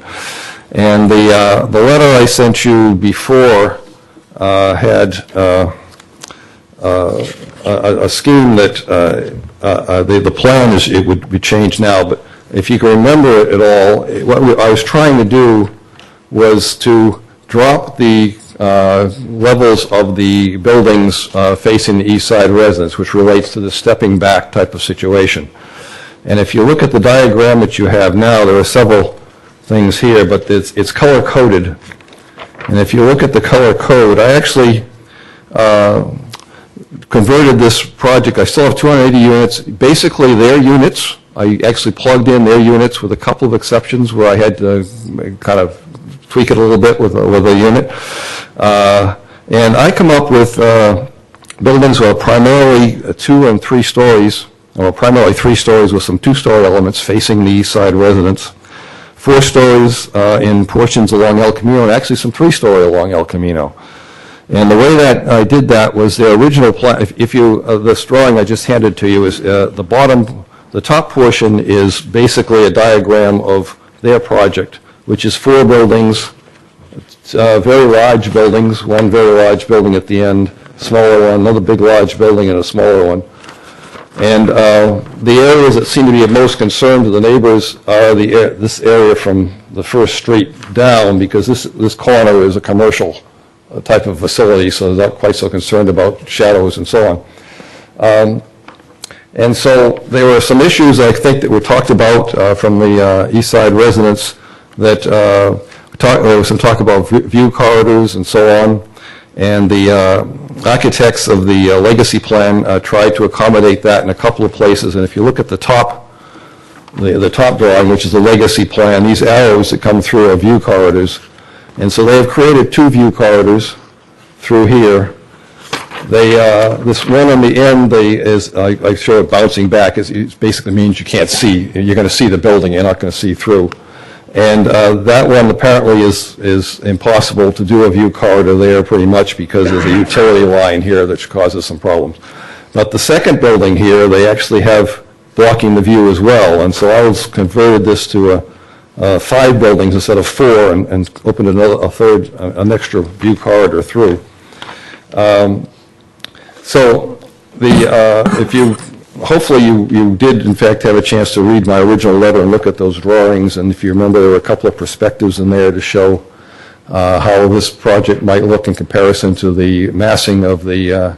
D: And the letter I sent you before had a scheme that the plan is, it would be changed now, but if you can remember it at all, what I was trying to do was to drop the levels of the buildings facing the East Side residents, which relates to the stepping back type of situation. And if you look at the diagram that you have now, there are several things here, but it's color-coded. And if you look at the color code, I actually converted this project. I still have 280 units. Basically, their units, I actually plugged in their units with a couple of exceptions where I had to kind of tweak it a little bit with a unit. And I come up with buildings that are primarily 2 and 3 stories, or primarily 3 stories with some 2-story elements facing the East Side residents. 4 stories in portions along El Camino, and actually some 3-story along El Camino. And the way that I did that was their original plan. If you, this drawing I just handed to you is the top portion is basically a diagram of their project, which is 4 buildings, very large buildings, one very large building at the end, smaller one, another big large building and a smaller one. And the areas that seem to be of most concern to the neighbors are this area from the first street down, because this corner is a commercial type of facility, so they're not quite so concerned about shadows and so on. And so there were some issues, I think, that were talked about from the East Side residents, that there was some talk about view corridors and so on. And the architects of the legacy plan tried to accommodate that in a couple of places. And if you look at the top the top drawing, which is the legacy plan, these arrows that come through are view corridors. And so they have created 2 view corridors through here. This one on the end, I show it bouncing back, it basically means you can't see. You're going to see the building, you're not going to see through. And that one apparently is impossible to do a view corridor there pretty much because there's a utility line here that causes some problems. But the second building here, they actually have blocking the view as well. And so I was converted this to 5 buildings instead of 4 and opened an extra view corridor through. So hopefully you did in fact have a chance to read my original letter and look at those drawings, and if you remember there were a couple of perspectives in there to show how this project might look in comparison to the massing of the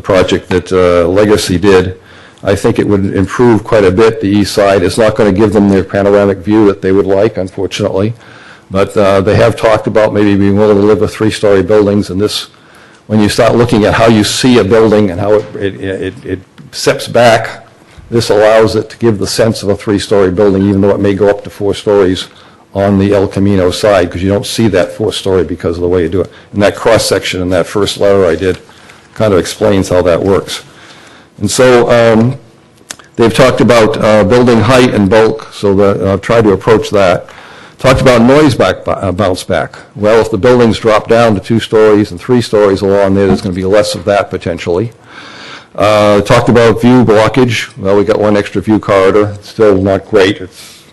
D: project that Legacy did. I think it would improve quite a bit the east side. It's not going to give them their panoramic view that they would like, unfortunately, but they have talked about maybe being willing to live with 3-story buildings, and this, when you start looking at how you see a building and how it steps back, this allows it to give the sense of a 3-story building, even though it may go up to 4 stories on the El Camino side, because you don't see that 4-story because of the way you do it. And that cross-section in that first letter I did kind of explains how that works. And so they've talked about building height and bulk, so I've tried to approach that. Talked about noise bounce back. Well, if the buildings drop down to 2 stories and 3 stories along there, there's going to be less of that potentially. Talked about view blockage. Well, we got 1 extra view corridor. It's still not great. It's,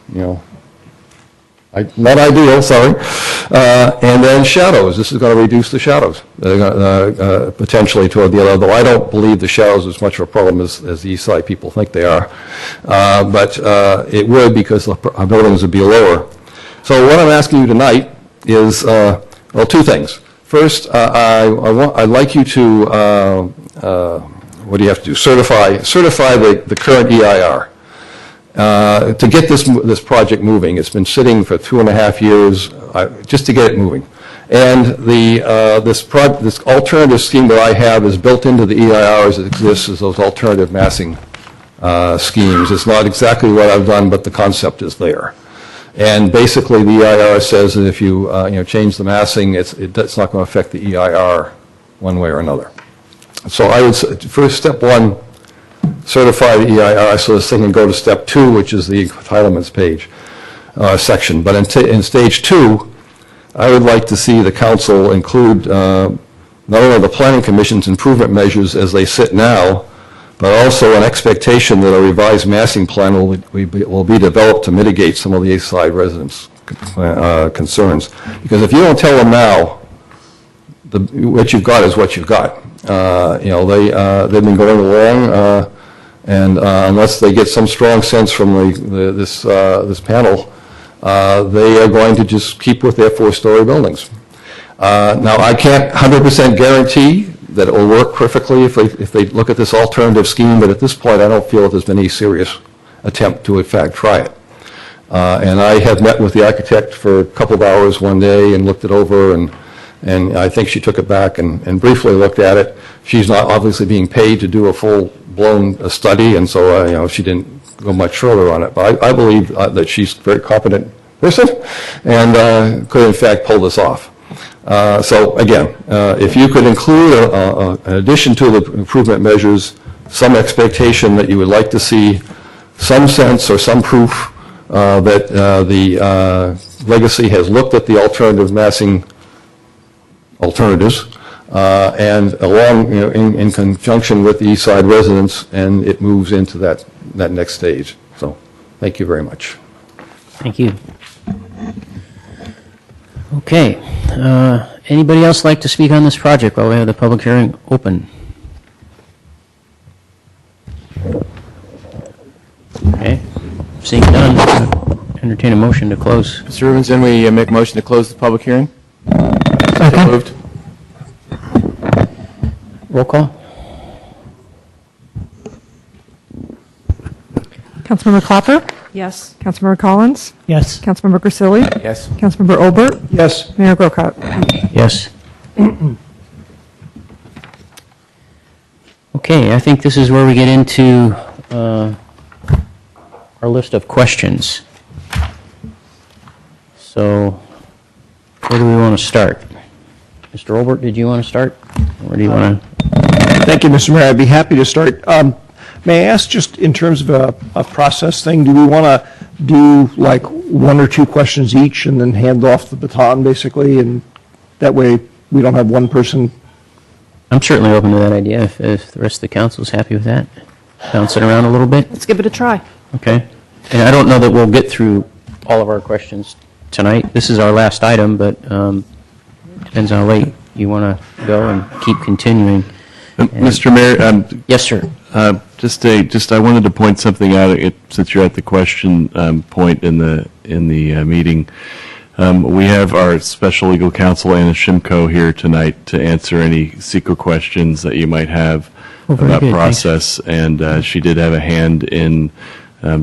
D: not ideal, sorry. And then shadows. This is going to reduce the shadows potentially toward the other, though I don't believe the shadows is much of a problem as the east side people think they are. But it would, because our buildings would be lower. So what I'm asking you tonight is, 2 things. First, I'd like you to, what do you have to do? Certify the current EIR. To get this project moving. It's been sitting for 2.5 years just to get it moving. And this alternative scheme that I have is built into the EIR as it exists as those alternative massing schemes. It's not exactly what I've done, but the concept is there. And basically the EIR says that if you change the massing, it's not going to affect the EIR one way or another. So I would, first step 1, certify the EIR so this thing can go to step 2, which is the entitlements page section. But in stage 2, I would like to see the council include not only the planning commission's improvement measures as they sit now, but also an expectation that a revised massing plan will be developed to mitigate some of the east side residents' concerns. Because if you don't tell them now, what you've got is what you've got. They've been going along, and unless they get some strong sense from this panel, they are going to just keep with their 4-story buildings. Now, I can't 100% guarantee that it will work perfectly if they look at this alternative scheme, but at this point, I don't feel that there's been any serious attempt to, in fact, try it. And I have met with the architect for a couple of hours one day and looked it over, and I think she took it back and briefly looked at it. She's not obviously being paid to do a full-blown study, and so she didn't go much further on it. But I believe that she's a very competent person and could, in fact, pull this off. So, again, if you could include, in addition to the improvement measures, some expectation that you would like to see some sense or some proof that the Legacy has looked at the alternative massing alternatives, and along, in conjunction with the east side residents, and it moves into that next stage. So, thank you very much.
A: Thank you. Okay. Anybody else like to speak on this project while we have the public hearing open? Okay. Seeing none, entertain a motion to close.
O: Mr. Rubens, then we make a motion to close the public hearing?
A: Second.
O: Moved.
A: Roll call.
F: Councilmember Clapper?
C: Yes.
F: Councilmember Collins?
K: Yes.
F: Councilmember Grisilli?
O: Yes.
F: Councilmember Obert?
L: Yes.
F: Mayor Grocott?
A: Yes. Okay, I think this is where we get into our our list of questions. So where do we want to start? Mr. Olbert, did you want to start? Or do you want to?
L: Thank you, Mr. Mayor. I'd be happy to start. May I ask, just in terms of a process thing, do we want to do like one or two questions each and then hand off the baton, basically, and that way we don't have one person?
A: I'm certainly open to that idea if the rest of the council is happy with that. Bounce it around a little bit.
C: Let's give it a try.
A: Okay. And I don't know that we'll get through all of our questions tonight. This is our last item, but depends on how late you want to go and keep continuing.
M: Mr. Mayor,
A: yes, sir.
M: I wanted to point something out since you're at the question point in the meeting. We have our special legal counsel Anna Shimko here tonight to answer any CEQA questions that you might have about process, and she did have a hand in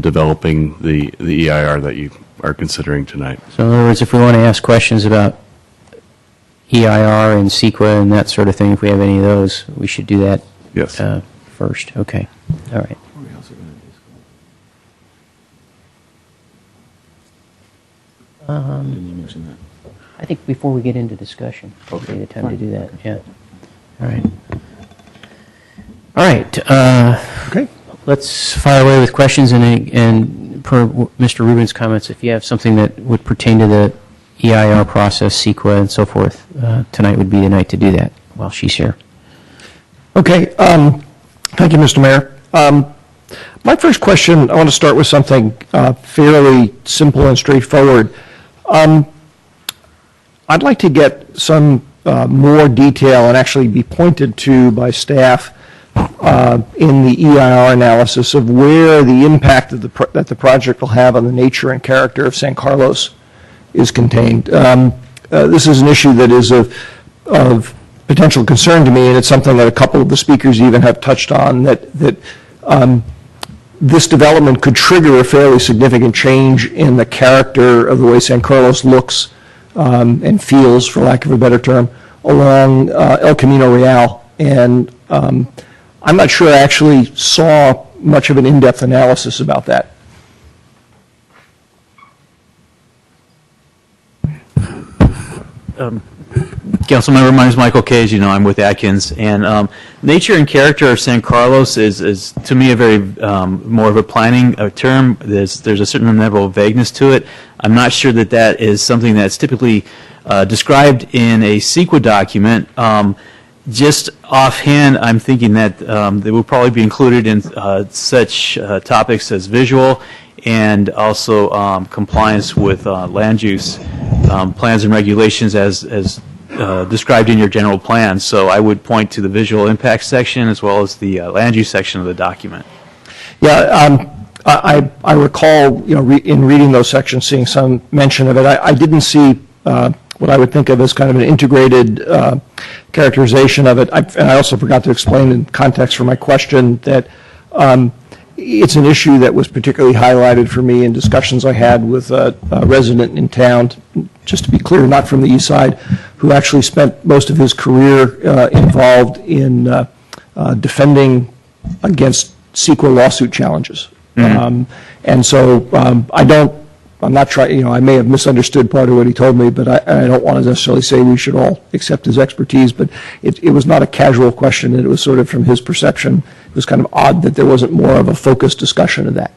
M: developing the EIR that you are considering tonight.
A: So in other words, if we want to ask questions about EIR and CEQA and that sort of thing, if we have any of those, we should do that first. Okay. All right. I think before we get into discussion, it'll be the time to do that. Yeah. All right. All right.
L: Okay.
A: Let's fire away with questions, and per Mr. Rubin's comments, if you have something that would pertain to the EIR process, CEQA, and so forth, tonight would be the night to do that while she's here.
L: Okay. Thank you, Mr. Mayor. My first question, I want to start with something fairly simple and straightforward. I'd like to get some more detail and actually be pointed to by staff in the EIR analysis of where the impact that the project will have on the nature and character of San Carlos is contained. This is an issue that is of potential concern to me, and it's something that a couple of the speakers even have touched on, that this development could trigger a fairly significant change in the character of the way San Carlos looks and feels, for lack of a better term, along El Camino Real. And I'm not sure I actually saw much of an in-depth analysis about that.
T: Councilmember, my name is Michael Kay. As you know, I'm with Atkins, and nature and character of San Carlos is to me a very more of a planning term. There's a certain level of vagueness to it. I'm not sure that is something that's typically described in a CEQA document. Just offhand, I'm thinking that they will probably be included in such topics as visual and also compliance with land use plans and regulations as described in your general plan. So I would point to the visual impact section as well as the land use section of the document.
L: Yeah, I recall, in reading those sections, seeing some mention of it. I didn't see what I would think of as kind of an integrated characterization of it. And I also forgot to explain in context for my question that it's an issue that was particularly highlighted for me in discussions I had with a resident in town, just to be clear, not from the east side, who actually spent most of his career involved in defending against CEQA lawsuit challenges. Mm-hmm. And so I'm not trying, I may have misunderstood part of what he told me, but I don't want to necessarily say we should all accept his expertise, but it was not a casual question, and it was sort of from his perception. It was kind of odd that there wasn't more of a focused discussion of that.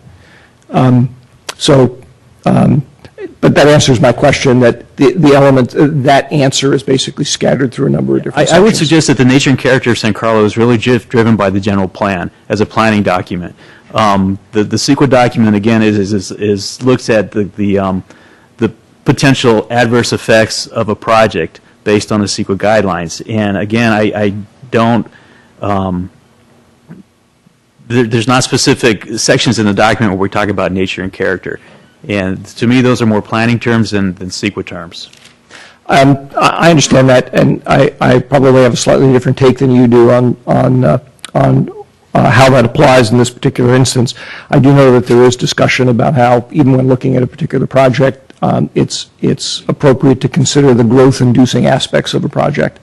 L: But that answers my question, that the element, that answer is basically scattered through a number of different sections.
T: I would suggest that the nature and character of San Carlos is really driven by the general plan as a planning document. The CEQA document, again, is looks at the potential adverse effects of a project based on the CEQA guidelines. And again, I don't, there's not specific sections in the document where we talk about nature and character. And to me, those are more planning terms than CEQA terms.
L: I understand that, and I probably have a slightly different take than you do on how that applies in this particular instance. I do know that there is discussion about how, even when looking at a particular project, it's appropriate to consider the growth-inducing aspects of a project.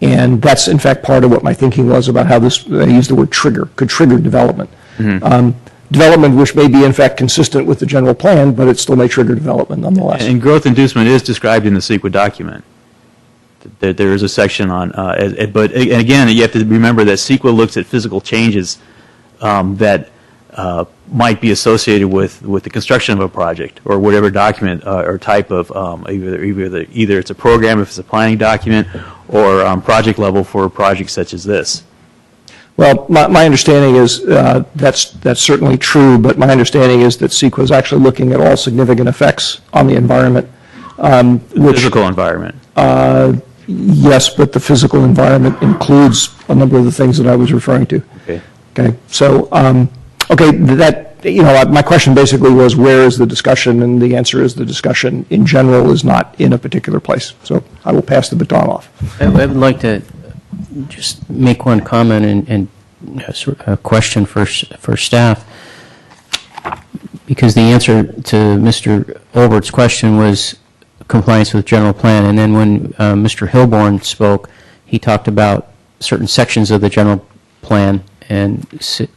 L: And that's, in fact, part of what my thinking was about how this, I used the word trigger, could trigger development. Mm-hmm. development which may be in fact consistent with the general plan, but it still may trigger development nonetheless.
I: And growth inducement is described in the CEQA document. There is a section on, but again, you have to remember that CEQA looks at physical changes that might be associated with the construction of a project or whatever document or type of either it's a program if it's a planning document or project level for a project such as this.
L: Well, my understanding is that's certainly true, but my understanding is that CEQA is actually looking at all significant effects on the environment.
I: Physical environment.
L: Yes, but the physical environment includes a number of the things that I was referring to.
I: Okay.
L: Okay. So, my question basically was, where is the discussion? And the answer is the discussion in general is not in a particular place. So I will pass the baton off.
A: I would like to just make one comment and a question for staff, because the answer to Mr. Olbert's question was compliance with general plan, and then when Mr. Hilborn spoke, he talked about certain sections of the general plan and city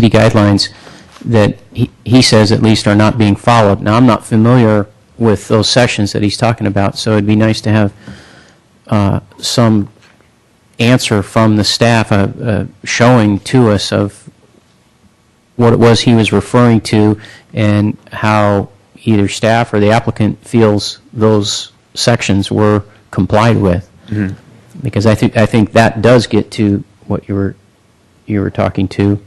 A: guidelines that he says at least are not being followed. Now, I'm not familiar with those sections that he's talking about, so it'd be nice to have some answer from the staff showing to us of what it was he was referring to and how either staff or the applicant feels those sections were complied with. Mm-hmm. Because I think that does get to what you were talking to,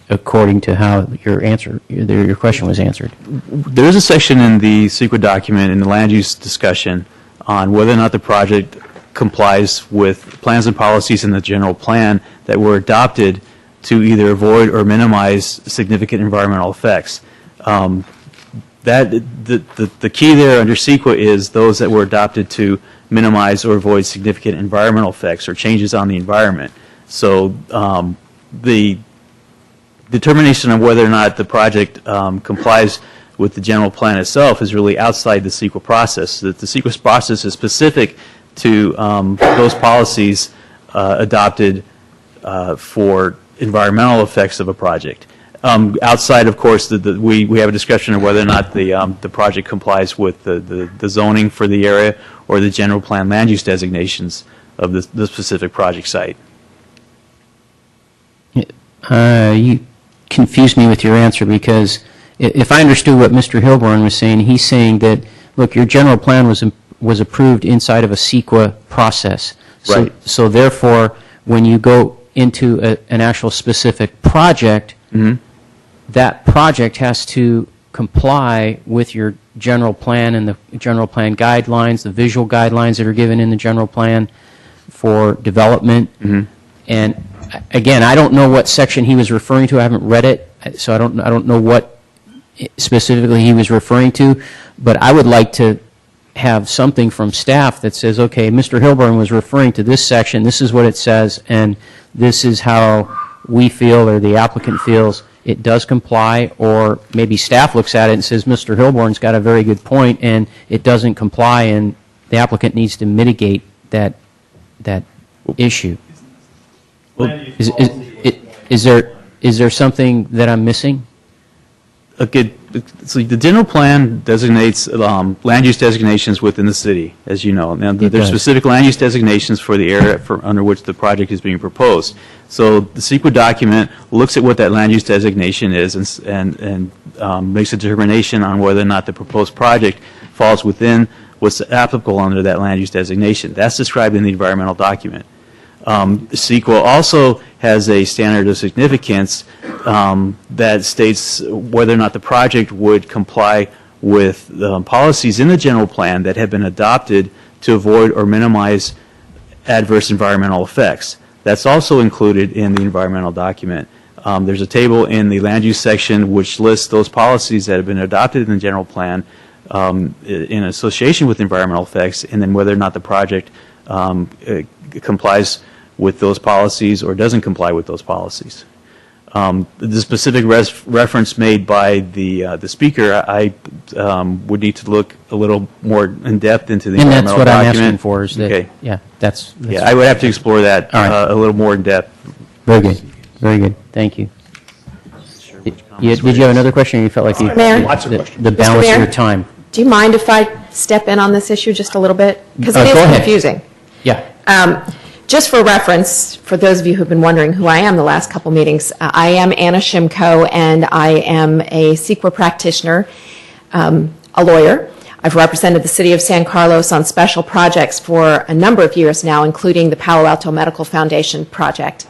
A: according to how your question was answered.
I: There is a section in the CEQA document in the land use discussion on whether or not the project complies with plans and policies in the general plan that were adopted to either avoid or minimize significant environmental effects. The key there under CEQA is those that were adopted to minimize or avoid significant environmental effects or changes on the environment. So the determination of whether or not the project complies with the general plan itself is really outside the CEQA process. The CEQA process is specific to those policies adopted for environmental effects of a project. Outside, of course, we have a discussion of whether or not the project complies with the zoning for the area or the general plan land use designations of the specific project site.
A: You confused me with your answer, because if I understood what Mr. Hilborn was saying, he's saying that, look, your general plan was approved inside of a CEQA process.
I: Right.
A: So therefore, when you go into an actual specific project, mm-hmm. that project has to comply with your general plan and the general plan guidelines, the visual guidelines that are given in the general plan for development. Mm-hmm. And again, I don't know what section he was referring to. I haven't read it, so I don't know what specifically he was referring to. But I would like to have something from staff that says, okay, Mr. Hilborn was referring to this section, this is what it says, and this is how we feel or the applicant feels it does comply, or maybe staff looks at it and says, Mr. Hilborn's got a very good point and it doesn't comply and the applicant needs to mitigate that issue. Is there something that I'm missing?
I: Okay, so the general plan designates land use designations within the city, as you know. Now, there's specific land use designations for the area under which the project is being proposed. So the CEQA document looks at what that land use designation is and makes a determination on whether or not the proposed project falls within what's applicable under that land use designation. That's described in the environmental document. CEQA also has a standard of significance that states whether or not the project would comply with the policies in the general plan that have been adopted to avoid or minimize adverse environmental effects. That's also included in the environmental document. There's a table in the land use section which lists those policies that have been adopted in the general plan in association with environmental effects, and then whether or not the project complies with those policies or doesn't comply with those policies. The specific reference made by the speaker, I would need to look a little more in depth into the environmental document.
A: And that's what I'm asking for. Is that,
I: okay.
A: Yeah, that's
I: I would have to explore that a little more in depth.
A: Very good. Very good. Thank you.
Q: Sure.
A: Did you have another question, or you felt like you...
N: Mayor?
A: The balance of
N: Mayor?
A: your time?
N: Do you mind if I step in on this issue just a little bit? Because it is
A: Go ahead.
N: confusing.
A: Yeah.
N: Just for reference, for those of you who've been wondering who I am the last couple meetings, I am Anna Shimko, and I am a CEQA practitioner, a lawyer. I've represented the City of San Carlos on special projects for a number of years now, including the Palo Alto Medical Foundation project.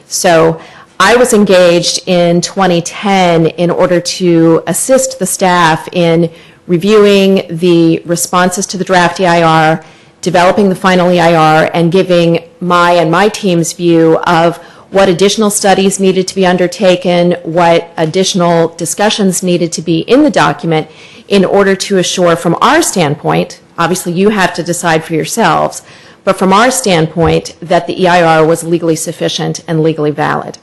N: So I was engaged in 2010 in order to assist the staff in reviewing the responses to the draft EIR, developing the final EIR, and giving my team's view of what additional studies needed to be undertaken, what additional discussions needed to be in the document in order to assure from our standpoint, obviously you have to decide for yourselves, but from our standpoint that the EIR was legally sufficient and legally valid.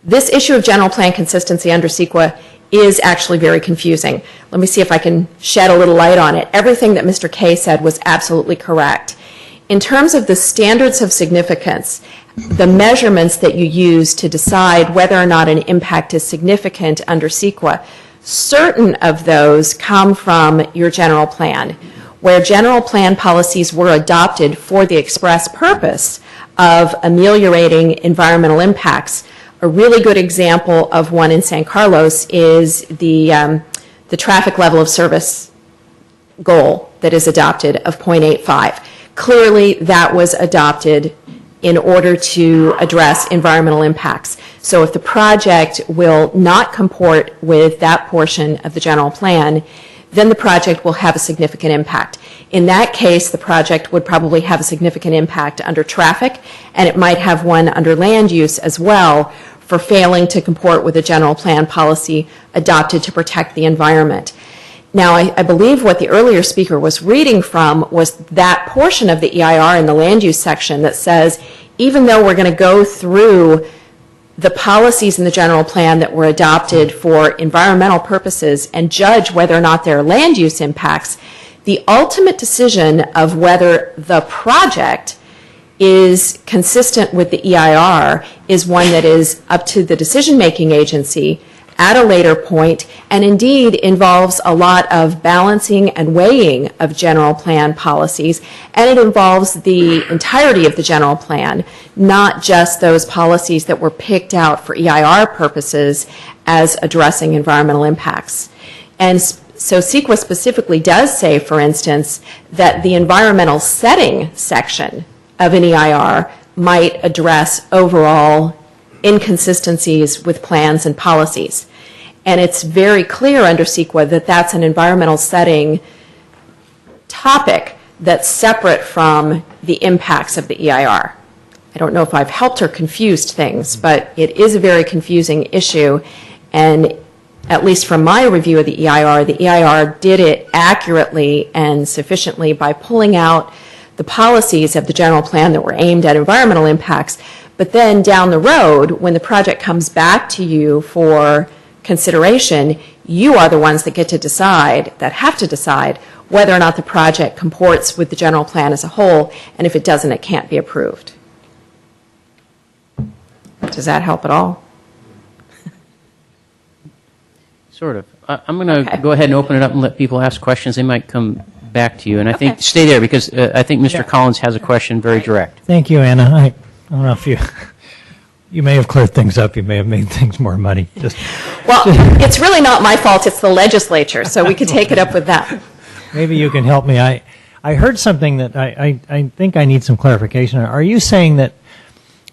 N: This issue of general plan consistency under CEQA is actually very confusing. Let me see if I can shed a little light on it. Everything that Mr. Kay said was absolutely correct. In terms of the standards of significance, the measurements that you use to decide whether or not an impact is significant under CEQA, certain of those come from your general plan, where general plan policies were adopted for the express purpose of ameliorating environmental impacts. A really good example of one in San Carlos is the traffic level of service goal that is adopted of 0.85. Clearly, that was adopted in order to address environmental impacts. So if the project will not comport with that portion of the general plan, then the project will have a significant impact. In that case, the project would probably have a significant impact under traffic, and it might have one under land use as well for failing to comport with a general plan policy adopted to protect the environment. Now, I believe what the earlier speaker was reading from was that portion of the EIR in the land use section that says, even though we're going to go through the policies in the general plan that were adopted for environmental purposes and judge whether or not there are land use impacts, the ultimate decision of whether the project is consistent with the EIR is one that is up to the decision-making agency at a later point, and indeed involves a lot of balancing and weighing of general plan policies, and it involves the entirety of the general plan, not just those policies that were picked out for EIR purposes as addressing environmental impacts. And so CEQA specifically does say, for instance, that the environmental setting section of an EIR might address overall inconsistencies with plans and policies. And it's very clear under CEQA that that's an environmental setting topic that's separate from the impacts of the EIR. I don't know if I've helped or confused things, but it is a very confusing issue. And at least from my review of the EIR did it accurately and sufficiently by pulling out the policies of the general plan that were aimed at environmental impacts. But then down the road, when the project comes back to you for consideration, you are the ones that get to decide, that have to decide, whether or not the project comports with the general plan as a whole, and if it doesn't, it can't be approved. Does that help at all?
A: Sort of. I'm going to go ahead and open it up and let people ask questions. They might come back to you. And I think, stay there, because I think Mr. Collins has a question very direct.
K: Thank you, Anna. I don't know if you may have cleared things up. You may have made things more muddy.
N: Well, it's really not my fault. It's the legislature, so we could take it up with them.
K: Maybe you can help me. I heard something that I think I need some clarification on. Are you saying that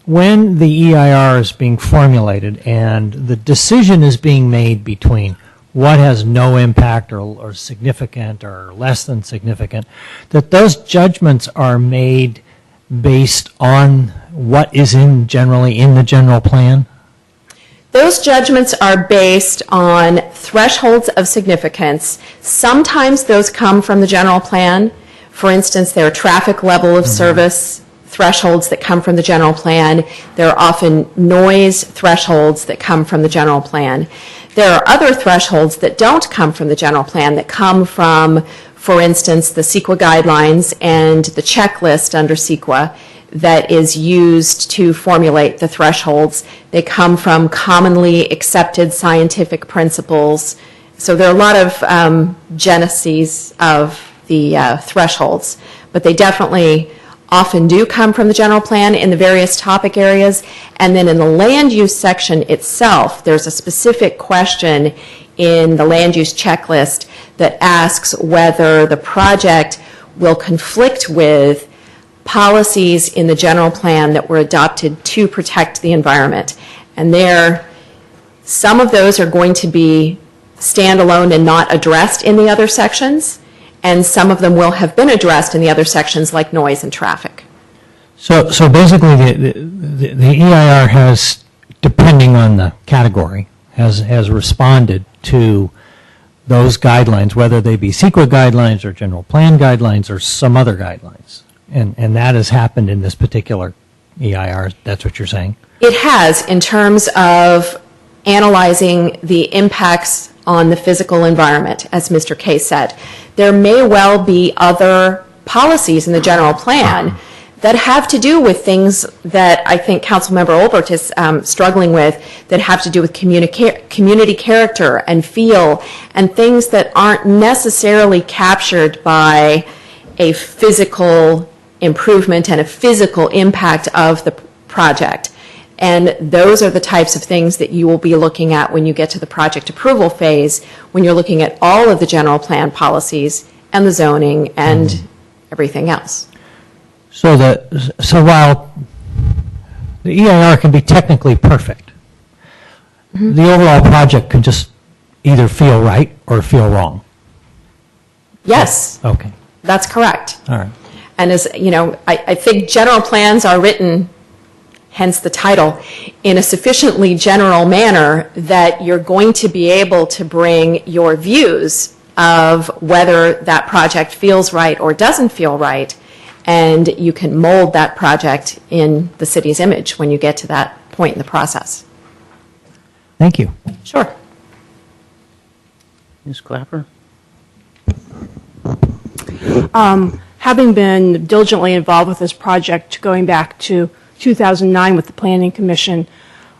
K: when the EIR is being formulated and the decision is being made between what has no impact or significant or less than significant, that those judgments are made based on what is generally in the general plan?
N: Those judgments are based on thresholds of significance. Sometimes those come from the general plan. For instance, there are traffic level of service thresholds that come from the general plan. There are often noise thresholds that come from the general plan. There are other thresholds that don't come from the general plan, that come from, for instance, the CEQA guidelines and the checklist under CEQA
G: that is used to formulate the thresholds. They come from commonly accepted scientific principles. So there are a lot of geneses of the thresholds, but they definitely often do come from the general plan in the various topic areas. And then in the land use section itself, there's a specific question in the land use checklist that asks whether the project will conflict with policies in the general plan that were adopted to protect the environment. And some of those are going to be standalone and not addressed in the other sections, and some of them will have been addressed in the other sections like noise and traffic.
K: So basically, the EIR has, depending on the category, has responded to those guidelines, whether they be CEQA guidelines or general plan guidelines or some other guidelines. And that has happened in this particular EIR. That's what you're saying?
G: It has, in terms of analyzing the impacts on the physical environment, as Mr. Kay said. There may well be other policies in the general plan that have to do with things that I think Councilmember Olbert is struggling with, that have to do with community character and feel, and things that aren't necessarily captured by a physical improvement and a physical impact of the project. And those are the types of things that you will be looking at when you get to the project approval phase, when you're looking at all of the general plan policies and the zoning and everything else.
K: So while the EIR can be technically perfect, the overall project can just either feel right or feel wrong.
G: Yes.
K: Okay.
G: That's correct.
K: All right.
G: And as you know, I think general plans are written, hence the title, in a sufficiently general manner that you're going to be able to bring your views of whether that project feels right or doesn't feel right, and you can mold that project in the city's image when you get to that point in the process.
K: Thank you.
G: Sure.
A: Ms. Clapper?
C: Having been diligently involved with this project going back to 2009 with the Planning Commission,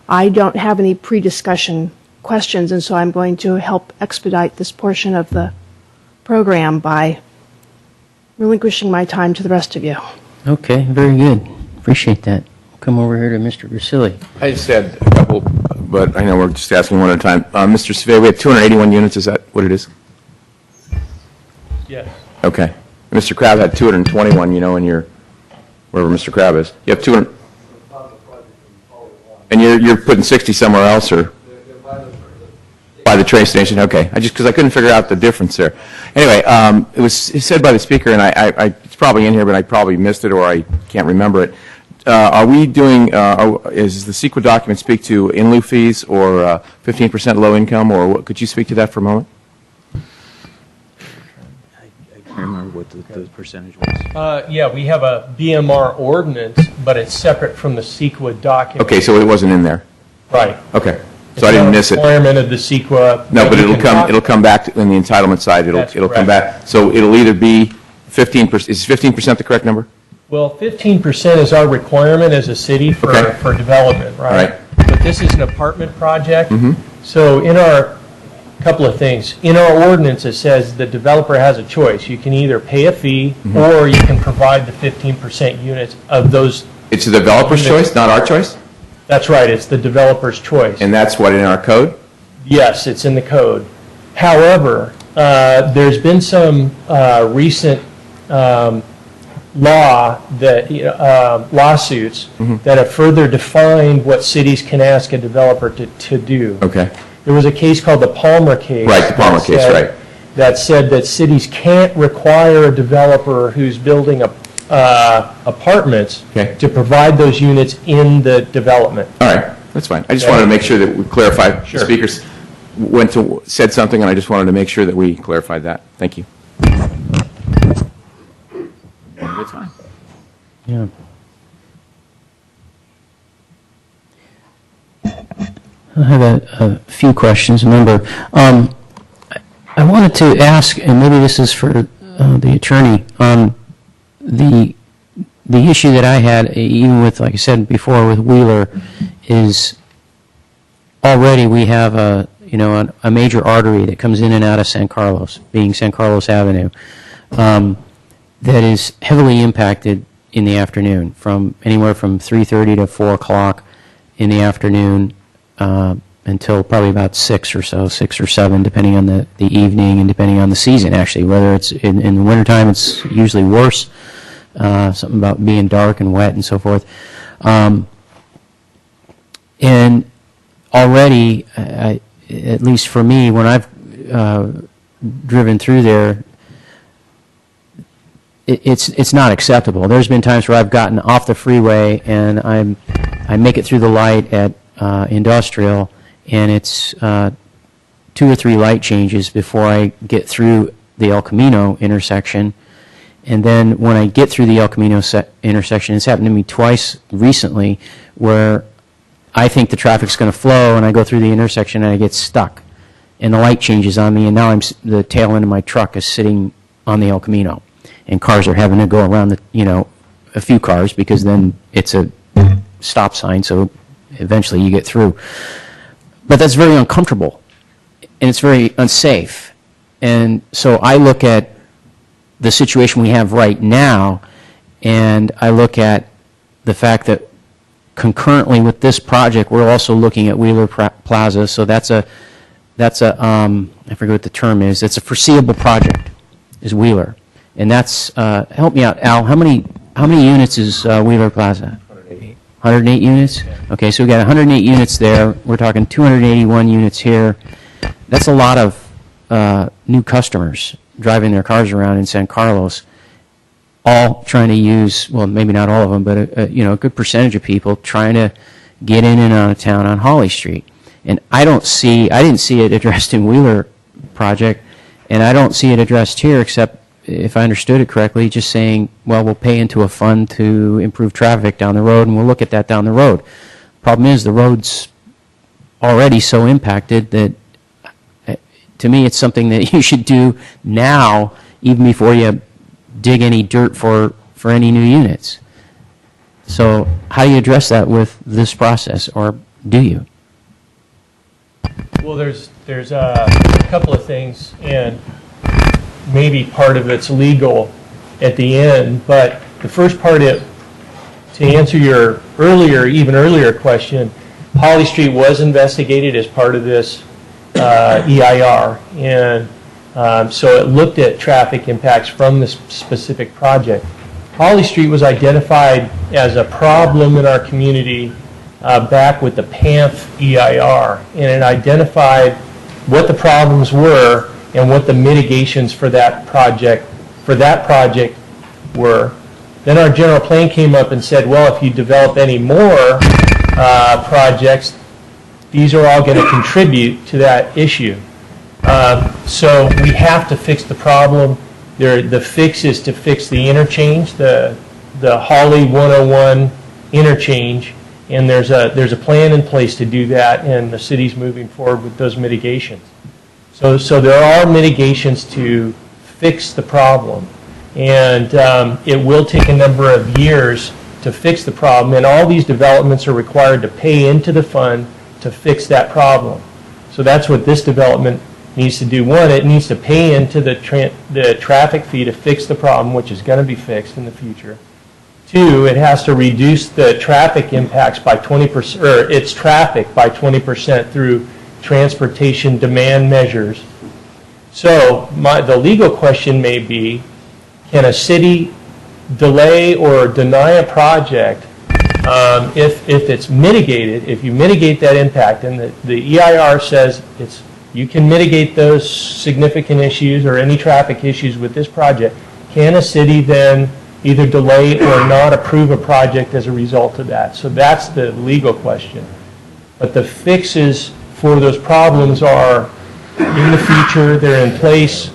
C: I don't have any pre-discussion questions, and so I'm going to help expedite this portion of the program by relinquishing my time to the rest of you.
A: Okay, very good. Appreciate that. Come over here to Mr. Gracilli.
O: I just had a couple, but I know we're just asking one at a time. Mr. Surveyor, we have 281 units. Is that what it is?
R: Yes.
O: Okay. Mr. Crab had 221, you know, in your, wherever Mr. Crab is. You have 200. And you're putting 60 somewhere else, or? By the train station, okay. Because I couldn't figure out the difference there. Anyway, it was said by the speaker, and it's probably in here, but I probably missed it or I can't remember it. Are we doing, is the CEQA document speak to in lieu fees or 15% low income, or what? Could you speak to that for a moment?
T: I can't remember what the percentage was.
R: Yeah, we have a BMR ordinance, but it's separate from the CEQA document.
O: Okay, so it wasn't in there.
R: Right.
O: Okay, so I didn't miss it.
R: It's not a requirement of the CEQA.
O: No, but it'll come back in the entitlement side. It'll come back. So it'll either be 15%. Is 15% the correct number?
R: Well, 15% is our requirement as a city for development, right?
O: Right.
R: But this is an apartment project.
O: Mm-hmm.
R: So in our, couple of things. In our ordinance, it says the developer has a choice. You can either pay a fee or you can provide the 15% units of those.
O: It's the developer's choice, not our choice?
R: That's right. It's the developer's choice.
O: And that's what in our code?
R: Yes, it's in the code. However, there's been some recent lawsuits that have further defined what cities can ask a developer to do.
O: Okay.
R: There was a case called the Palmer case.
O: Right, the Palmer case, right.
R: That said that cities can't require a developer who's building apartments to provide those units in the development.
O: All right, that's fine. I just wanted to make sure that we clarify. Sure. The speakers said something, and I just wanted to make sure that we clarified that. Thank you. That's fine.
A: Yeah. I have a few questions. Remember, I wanted to ask, and maybe this is for the attorney, the the issue that I had, even with, like I said before, with Wheeler, is already we have a major artery that comes in and out of San Carlos, being San Carlos Avenue, that is heavily impacted in the afternoon, from anywhere from 3:30 to 4 o'clock in the afternoon until probably about 6 or so, 6 or 7, depending on the evening and depending on the season, actually. Whether it's in the wintertime, it's usually worse. Something about being dark and wet and so forth. And already, at least for me, when I've driven through there, it's not acceptable. There's been times where I've gotten off the freeway and I make it through the light at Industrial, and it's 2 or 3 light changes before I get through the El Camino intersection. And then when I get through the El Camino intersection, it's happened to me twice recently, where I think the traffic's going to flow, and I go through the intersection and I get stuck, and the light changes on me, and now the tail end of my truck is sitting on the El Camino, and cars are having to go around a few cars, because then it's a stop sign, so eventually you get through. But that's very uncomfortable, and it's very unsafe. And so I look at the situation we have right now, and I look at the fact that concurrently with this project, we're also looking at Wheeler Plaza. So that's a I forget what the term is. It's a foreseeable project, is Wheeler, and that's help me out, Al. How many units is Wheeler Plaza? 108 units. Okay, so we got 108 units there. We're talking 281 units here. That's a lot of new customers driving their cars around in San Carlos, all trying to use, well, maybe not all of them, but a good percentage of people trying to get in and out of town on Holly Street. And I didn't see it addressed in Wheeler project, and I don't see it addressed here, except, if I understood it correctly, just saying, well, we'll pay into a fund to improve traffic down the road, and we'll look at that down the road. Problem is, the road's already so impacted that, to me, it's something that you should do now, even before you dig any dirt for any new units. So how do you address that with this process, or do you?
R: Well, there's a couple of things, and maybe part of it's legal at the end, but the first part to answer your even earlier question, Holly Street was investigated as part of this EIR, and so it looked at traffic impacts from this specific project. Holly Street was identified as a problem in our community back with the PANF EIR, and it identified what the problems were and what the mitigations for that project were. Then our general plan came up and said, well, if you develop any more projects, these are all going to contribute to that issue. So we have to fix the problem. The fix is to fix the interchange, the Holly 101 interchange, and there's a plan in place to do that, and the city's moving forward with those mitigations. So there are mitigations to fix the problem, and it will take a number of years to fix the problem, and all these developments are required to pay into the fund to fix that problem. So that's what this development needs to do. One, it needs to pay into the traffic fee to fix the problem, which is going to be fixed in the future. Two, it has to reduce the traffic impacts by 20%, or its traffic by 20% through transportation demand measures. So the legal question may be, can a city delay or deny a project if it's mitigated, if you mitigate that impact, and the EIR says you can mitigate those significant issues or any traffic issues with this project, can a city then either delay or not approve a project as a result of that? So that's the legal question. But the fixes for those problems are in the future, they're in place,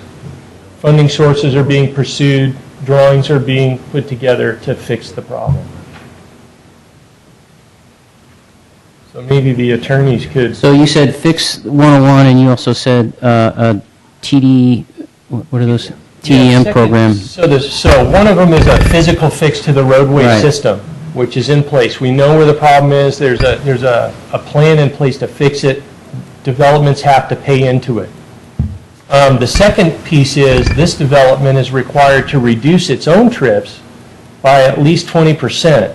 R: funding sources are being pursued, drawings are being put together to fix the problem. So maybe the attorneys could...
A: So you said fix 101, and you also said TD, what are those? TEM program.
K: So one of them is a physical fix to the roadway
A: Right.
K: system, which is in place. We know where the problem is. There's a plan in place to fix it. Developments have to pay into it. The second piece is this development is required to reduce its own trips by at least 20%.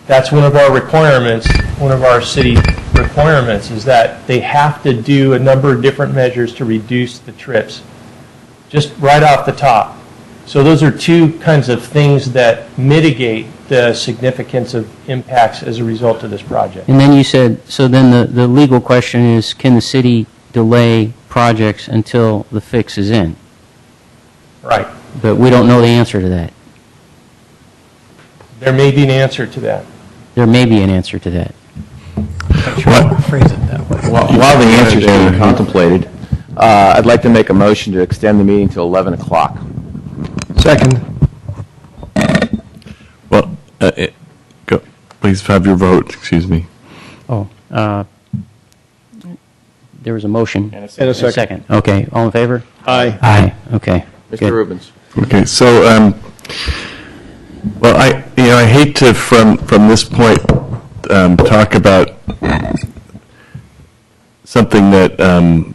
K: That's one of our requirements, one of our city requirements, is that they have to do a number of different measures to reduce the trips, just right off the top. So those are two kinds of things that mitigate the significance of impacts as a result of this project.
A: And then you said, so then the legal question is, can the city delay projects until the fix is in?
K: Right.
A: But we don't know the answer to that.
K: There may be an answer to that.
A: There may be an answer to that.
K: Phrase it that way.
O: While the answer is being contemplated, I'd like to make a motion to extend the meeting to 11 o'clock.
L: Second.
M: Well, go. Please have your vote. Excuse me.
A: Oh, there was a motion.
L: And a second.
A: Okay, all in favor?
L: Aye.
A: Aye, okay.
O: Mr.
A: good.
O: Rubens.
M: Okay, so, well, I hate to, from this point, talk about something that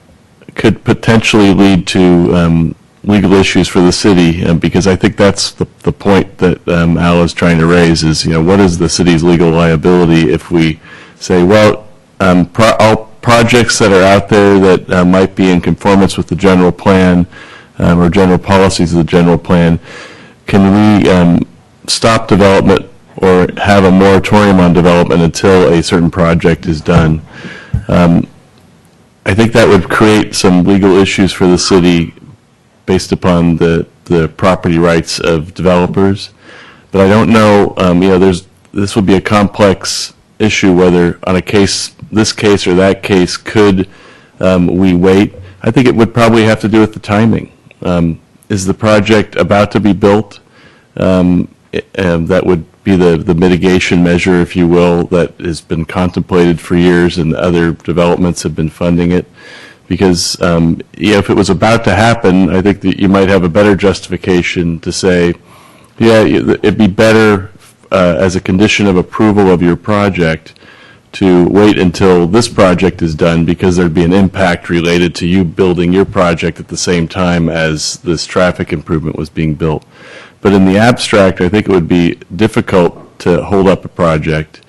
M: could potentially lead to legal issues for the city, because I think that's the point that Al is trying to raise is, what is the city's legal liability if we say, well, all projects that are out there that might be in conformance with the general plan or general policies of the general plan, can we stop development or have a moratorium on development until a certain project is done? I think that would create some legal issues for the city based upon the property rights of developers. But I don't know, this would be a complex issue whether on this case or that case, could we wait? I think it would probably have to do with the timing. Is the project about to be built? That would be the mitigation measure, if you will, that has been contemplated for years and other developments have been funding it. Because if it was about to happen, I think that you might have a better justification to say, yeah, it'd be better as a condition of approval of your project to wait until this project is done because there'd be an impact related to you building your project at the same time as this traffic improvement was being built. But in the abstract, I think it would be difficult to hold up a project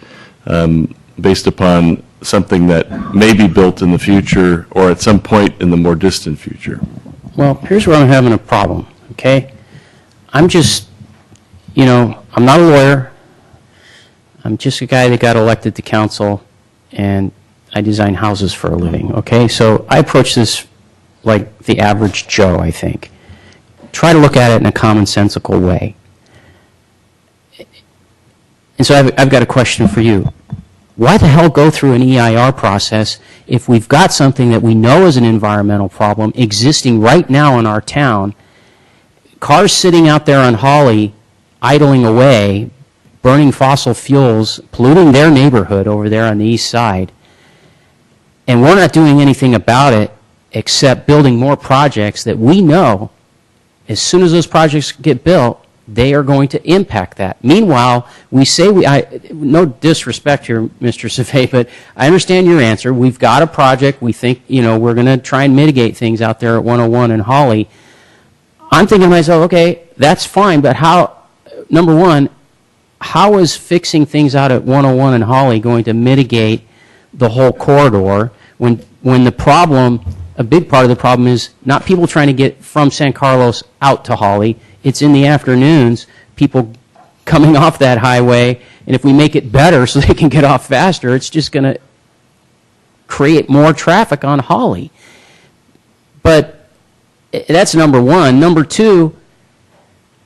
M: based upon something that may be built in the future or at some point in the more distant future.
A: Well, here's where I'm having a problem, okay? I'm just, I'm not a lawyer. I'm just a guy that got elected to council, and I design houses for a living, okay? So I approach this like the average Joe, I think. Try to look at it in a commonsensical way. And so I've got a question for you. Why the hell go through an EIR process if we've got something that we know is an environmental problem existing right now in our town, cars sitting out there on Holly, idling away, burning fossil fuels, polluting their neighborhood over there on the east side, and we're not doing anything about it except building more projects that we know as soon as those projects get built, they are going to impact that. Meanwhile, we say no disrespect here, Mr. Safay, but I understand your answer. We've got a project. We think, we're going to try and mitigate things out there at 101 and Holly. I'm thinking to myself, okay, that's fine, but number one, how is fixing things out at 101 and Holly going to mitigate the whole corridor when the problem, a big part of the problem is not people trying to get from San Carlos out to Holly. It's in the afternoons, people coming off that highway, and if we make it better so they can get off faster, it's just going to create more traffic on Holly. But that's number one. Number two,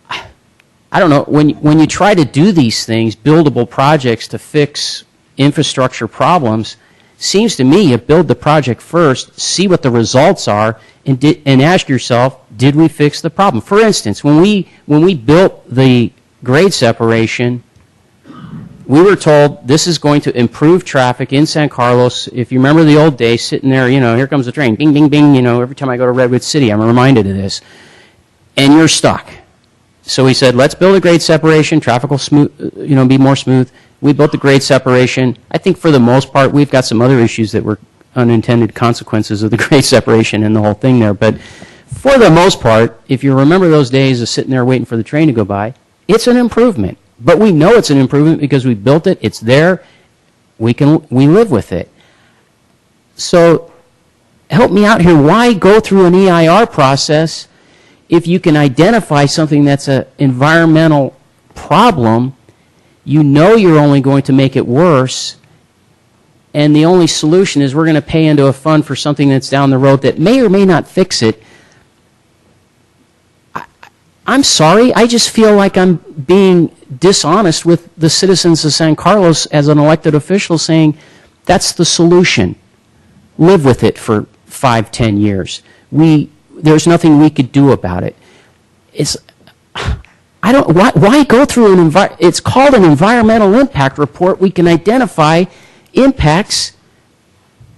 A: I don't know, when you try to do these things, buildable projects to fix infrastructure problems, seems to me you build the project first, see what the results are, and ask yourself, did we fix the problem? For instance, when we built the grade separation, we were told this is going to improve traffic in San Carlos. If you remember the old days, sitting there, here comes the train, bing, bing, bing, every time I go to Redwood City, I'm reminded of this. and you're stuck. So we said, let's build a grade separation, traffic will smooth, be more smooth. We built the grade separation. I think for the most part, we've got some other issues that were unintended consequences of the grade separation and the whole thing there. But for the most part, if you remember those days of sitting there waiting for the train to go by, it's an improvement. But we know it's an improvement because we built it, it's there, we live with it. So help me out here. Why go through an EIR process if you can identify something that's an environmental problem? You know you're only going to make it worse, and the only solution is we're going to pay into a fund for something that's down the road that may or may not fix it. I'm sorry, I just feel like I'm being dishonest with the citizens of San Carlos as an elected official, saying that's the solution. Live with it for 5-10 years. There's nothing we could do about it. Why go through it's called an environmental impact report. We can identify impacts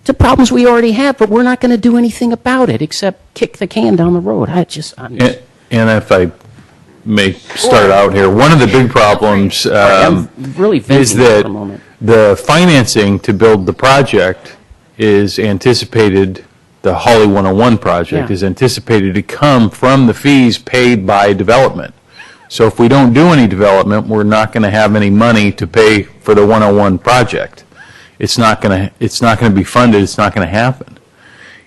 A: to problems we already have, but we're not going to do anything about it except kick the can down the road.
B: And if I may start out here, one of the big problems is that the financing to build the project is anticipated, the Hawley 101 project is anticipated to come from the fees paid by development. So if we don't do any development, we're not going to have any money to pay for the 101 project. It's not going to be funded. It's not going to happen.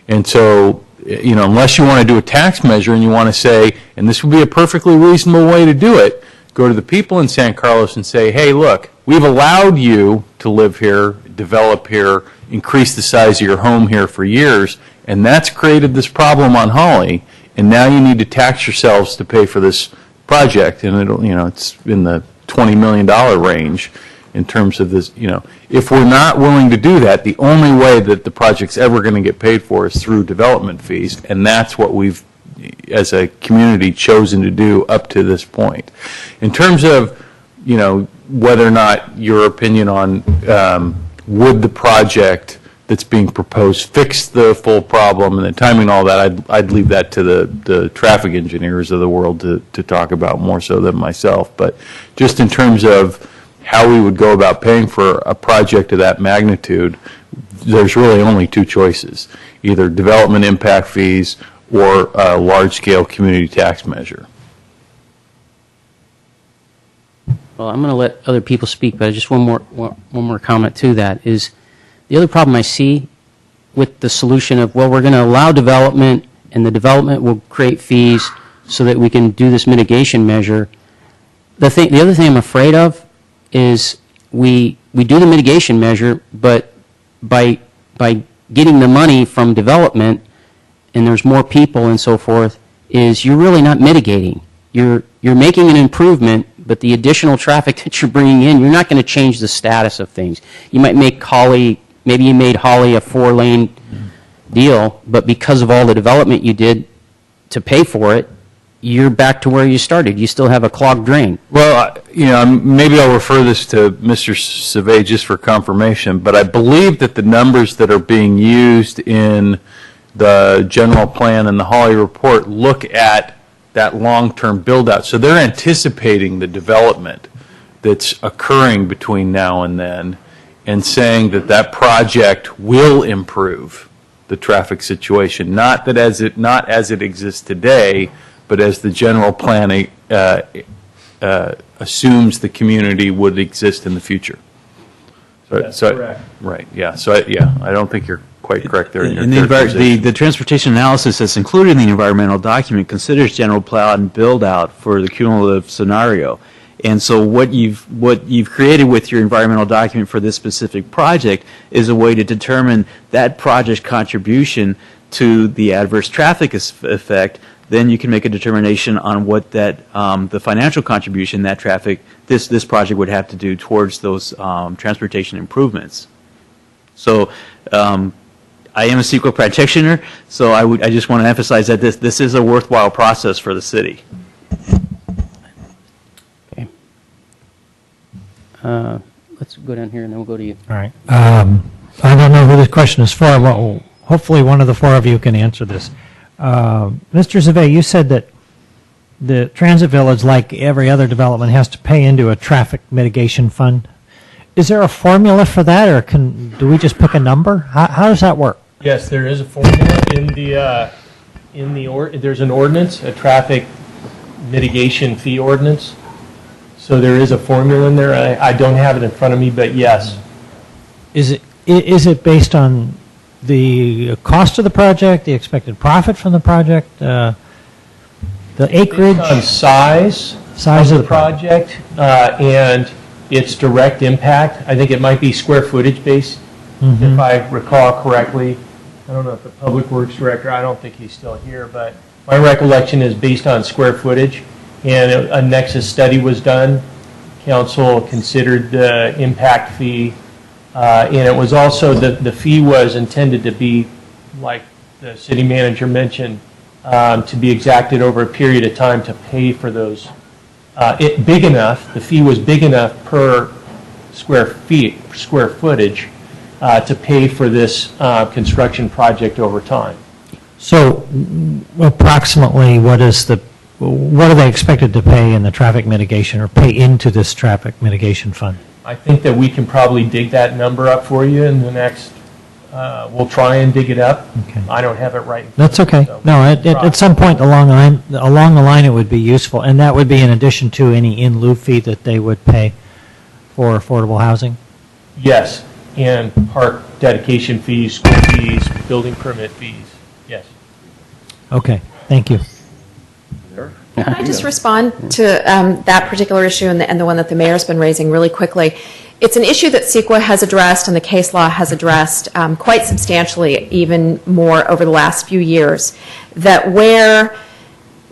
B: And so, unless you want to do a tax measure and you want to say, and this would be a perfectly reasonable way to do it, go to the people in San Carlos and say, hey, look, we've allowed you to live here, develop here, increase the size of your home here for years, and that's created this problem on Hawley, and now you need to tax yourselves to pay for this project, and it's in the $20 million range in terms of this. If we're not willing to do that, the only way that the project's ever going to get paid for is through development fees, and that's what we've, as a community, chosen to do up to this point. In terms of, whether or not your opinion on would the project that's being proposed fix the full problem and the timing and all that, I'd leave that to the traffic engineers of the world to talk about more so than myself. But just in terms of how we would go about paying for a project of that magnitude, there's really only two choices: either development impact fees or a large-scale community tax measure.
A: Well, I'm going to let other people speak, but just one more comment to that is the other problem I see with the solution of, well, we're going to allow development, and the development will create fees so that we can do this mitigation measure. The other thing I'm afraid of is we do the mitigation measure, but by getting the money from development, and there's more people and so forth, is you're really not mitigating. You're making an improvement, but the additional traffic that you're bringing in, you're not going to change the status of things. You might make Hawley, maybe you made Hawley a 4-lane deal, but because of all the development you did to pay for it, you're back to where you started. You still have a clogged drain.
B: Well, maybe I'll refer this to Mr. Savay just for confirmation, but I believe that the numbers that are being used in the general plan and the Hawley report look at that long-term build-out. So they're anticipating the development that's occurring between now and then and saying that that project will improve the traffic situation, not as it exists today, but as the general plan assumes the community would exist in the future.
R: That's correct.
B: Right, yeah. So, I don't think you're quite correct there in your
I: And the transportation analysis that's included in the environmental document considers general plan build-out for the cumulative scenario. And so what you've created with your environmental document for this specific project is a way to determine that project's contribution to the adverse traffic effect. Then you can make a determination on what that the financial contribution that this project would have to do towards those transportation improvements. So I am a CEQA practitioner, so I just want to emphasize that this is a worthwhile process for the city.
A: Okay. Let's go down here and then we'll go to you.
K: All right. I don't know who this question is for. Well, hopefully one of the four of you can answer this. Mr. Zavay, you said that the Transit Village, like every other development, has to pay into a traffic mitigation fund. Is there a formula for that, or do we just pick a number? How does that work?
R: Yes, there is a formula there's an ordinance, a traffic mitigation fee ordinance. So there is a formula in there. I don't have it in front of me, but yes.
K: Is it based on the cost of the project, the expected profit from the project, the acreage?
R: Based on size of the project, and its direct impact. I think it might be square footage based, if I recall correctly. I don't know if the Public Works Director, I don't think he's still here, but my recollection is based on square footage, and a nexus study was done. Council considered the impact fee, and it was also, the fee was intended to be, like the city manager mentioned, to be exacted over a period of time to pay for those. The fee was big enough per square footage to pay for this construction project over time.
K: So approximately what are they expected to pay in the traffic mitigation, or pay into this traffic mitigation fund?
R: I think that we can probably dig that number up for you in the next, we'll try and dig it up.
K: Okay.
R: I don't have it right.
K: That's okay. No, at some point along the line it would be useful, and that would be in addition to any in lieu fee that they would pay for affordable housing?
R: Yes, and park dedication fees, school fees, building permit fees, yes.
K: Okay, thank you.
G: Can I just respond to that particular issue and the one that the mayor's been raising really quickly? It's an issue that CEQA has addressed and the case law has addressed quite substantially, even more over the last few years, that where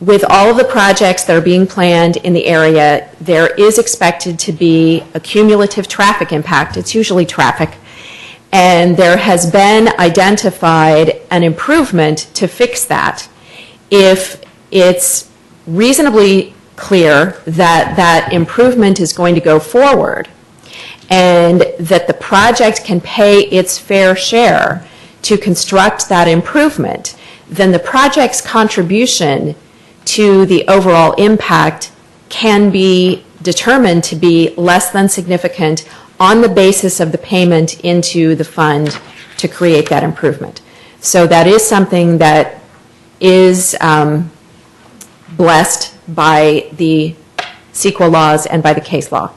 G: with all of the projects that are being planned in the area, there is expected to be a cumulative traffic impact. It's usually traffic. And there has been identified an improvement to fix that if it's reasonably clear that that improvement is going to go forward and that the project can pay its fair share to construct that improvement, then the project's contribution to the overall impact can be determined to be less than significant on the basis of the payment into the fund to create that improvement. So that is something that is blessed by the CEQA laws and by the case law,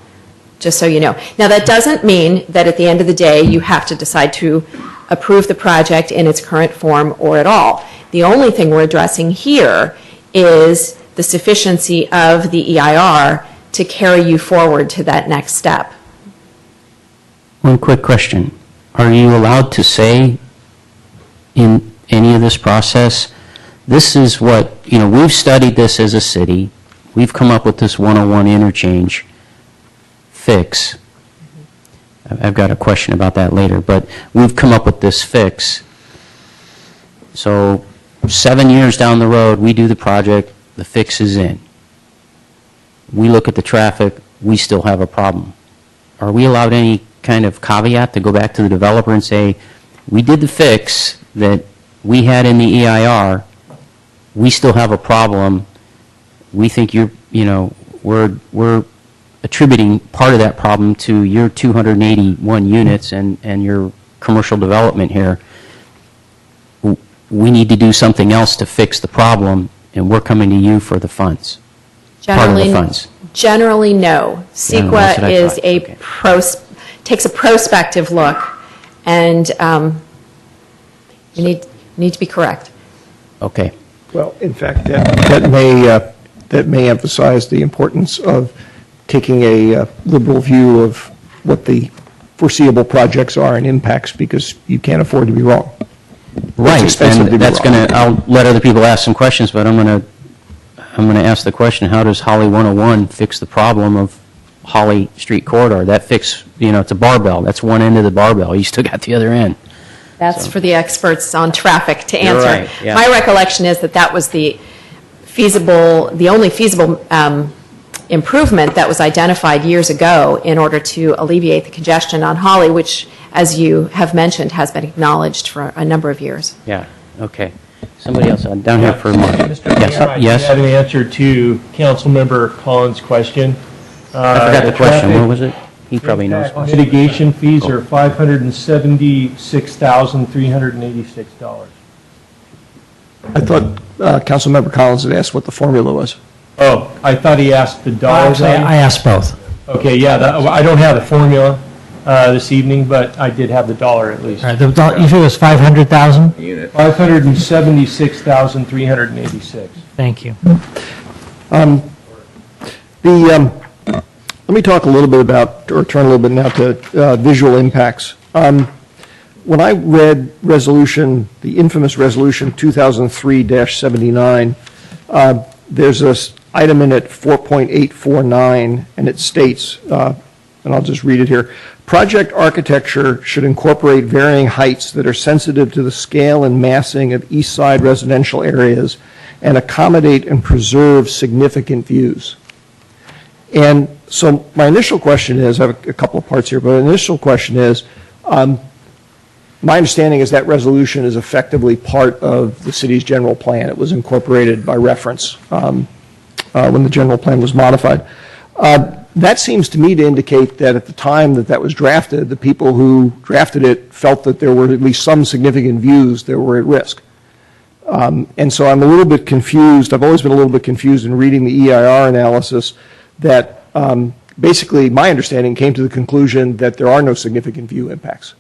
G: just so you know. Now, that doesn't mean that at the end of the day you have to decide to approve the project in its current form or at all. The only thing we're addressing here is the sufficiency of the EIR to carry you forward to that next step.
A: One quick question. Are you allowed to say in any of this process, this is what, we've studied this as a city, we've come up with this 101 interchange fix. I've got a question about that later, but we've come up with this fix. So 7 years down the road, we do the project, the fix is in. We look at the traffic, we still have a problem. Are we allowed any kind of caveat to go back to the developer and say, we did the fix that we had in the EIR, we still have a problem, we think we're attributing part of that problem to your 281 units and your commercial development here. We need to do something else to fix the problem, and we're coming to you for the funds. Part of the funds.
G: Generally, no. CEQA is takes a prospective look, and you need to be correct.
A: Okay.
L: Well, in fact, that may emphasize the importance of taking a liberal view of what the foreseeable projects are and impacts, because you can't afford to be wrong.
A: Right, and that's going to, I'll let other people ask some questions, but I'm going to ask the question, how does Holly 101 fix the problem of Holly Street Corridor? That fix, it's a barbell. That's one end of the barbell. You still got the other end.
G: That's for the experts on traffic to answer.
A: Right, yeah.
G: My recollection is that was the only feasible improvement that was identified years ago in order to alleviate the congestion on Holly, which, as you have mentioned, has been acknowledged for a number of years.
A: Yeah, okay. Somebody else down here for a moment.
K: Mr. Mayor, I
A: Yes.
K: have an answer to Councilmember Collins' question.
A: I forgot the question. What was it? He probably knows.
K: Mitigation fees are $576,386.
L: I thought Councilmember Collins had asked what the formula was.
K: Oh, I thought he asked the dollars.
R: Actually, I asked both.
K: Okay, yeah, I don't have the formula this evening, but I did have the dollar at least.
R: All right, you said it was 500,000?
K: $576,386.
R: Thank you.
L: Let me talk a little bit about, or turn a little bit now to visual impacts. When I read the infamous resolution 2003-79, there's this item in it 4.849, and it states, and I'll just read it here, project architecture should incorporate varying heights that are sensitive to the scale and massing of east side residential areas and accommodate and preserve significant views. And so my initial question is, I have a couple of parts here, but the initial question is, my understanding is that resolution is effectively part of the city's general plan. It was incorporated by reference when the general plan was modified. That seems to me to indicate that at the time that was drafted, the people who drafted it felt that there were at least some significant views that were at risk. And so I'm a little bit confused. I've always been a little bit confused in reading the EIR analysis that basically my understanding came to the conclusion that there are no significant view impacts.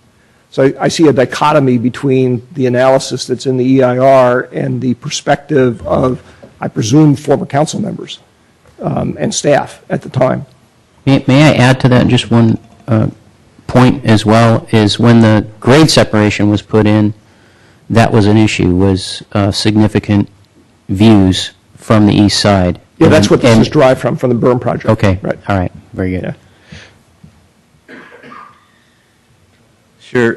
L: So I see a dichotomy between the analysis that's in the EIR and the perspective of, I presume, former council members and staff at the time.
A: May I add to that just one point as well, is when the grade separation was put in, that was an issue, was significant views from the east side.
L: Yeah, that's what this is derived from the berm project.
A: Okay,
L: Right.
A: all right, very good.
L: Yeah.
T: Sure.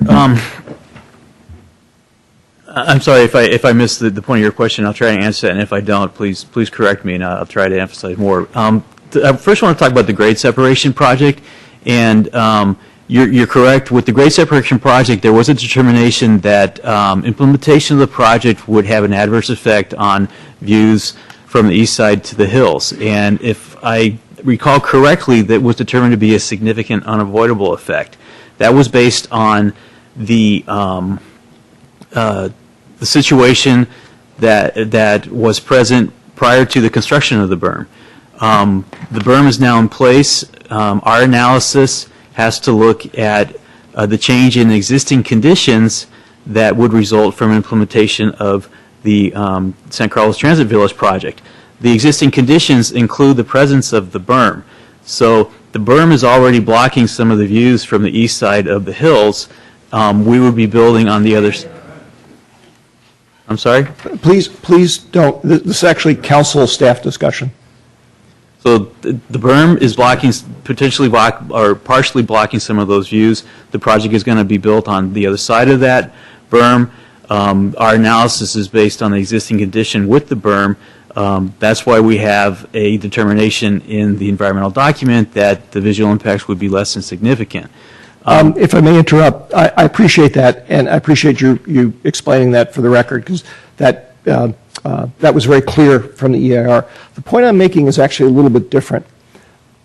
T: I'm sorry if I missed the point of your question. I'll try to answer that, and if I don't, please correct me, and I'll try to emphasize more. I first want to talk about the grade separation project, and you're correct. With the grade separation project, there was a determination that implementation of the project would have an adverse effect on views from the east side to the hills, and if I recall correctly, that was determined to be a significant unavoidable effect. That was based on the situation that was present prior to the construction of the berm. The berm is now in place. Our analysis has to look at the change in existing conditions that would result from implementation of the San Carlos Transit Village project. The existing conditions include the presence of the berm. So the berm is already blocking some of the views from the east side of the hills. We would be building on the other. I'm sorry?
L: Please don't. This is actually council staff discussion.
T: So the berm is partially blocking some of those views. The project is going to be built on the other side of that berm. Our analysis is based on the existing condition with the berm. That's why we have a determination in the environmental document that the visual impacts would be less than significant.
L: If I may interrupt, I appreciate that, and I appreciate you explaining that for the record, because that was very clear from the EIR. The point I'm making is actually a little bit different.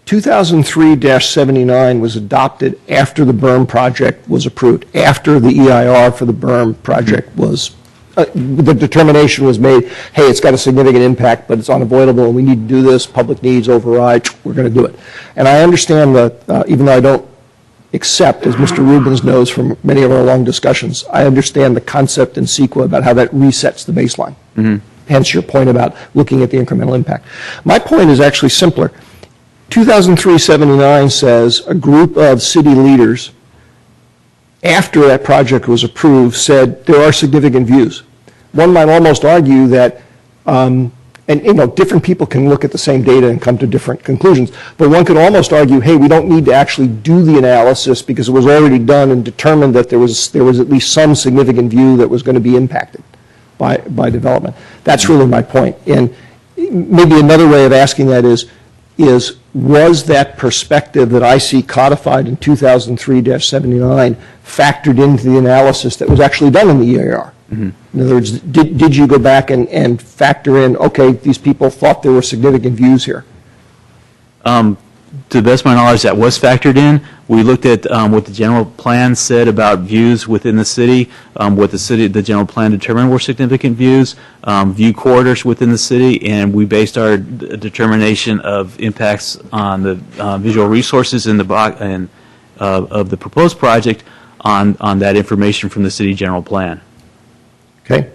L: 2003-79 was adopted after the berm project was approved, after the EIR for the berm project was, the determination was made, hey, it's got a significant impact, but it's unavoidable, and we need to do this, public needs override, we're going to do it. And I understand that, even though I don't accept, as Mr. Rubens knows from many of our long discussions, I understand the concept in CEQA about how that resets the baseline. Mm-hmm. Hence your point about looking at the incremental impact. My point is actually simpler. 2003-79 says a group of city leaders, after that project was approved, said there are significant views. One might almost argue that, and different people can look at the same data and come to different conclusions, but one could almost argue, hey, we don't need to actually do the analysis because it was already done and determined that there was at least some significant view that was going to be impacted by development. That's really my point. And maybe another way of asking that is was that perspective that I see codified in 2003-79 factored into the analysis that was actually done in the EIR? In other words, did you go back and factor in, okay, these people thought there were significant views here?
I: To the best of my knowledge, that was factored in. We looked at what the general plan said about views within the city, what the general plan determined were significant views, view corridors within the city, and we based our determination of impacts on the visual resources of the proposed project on that information from the city general plan.
L: Okay.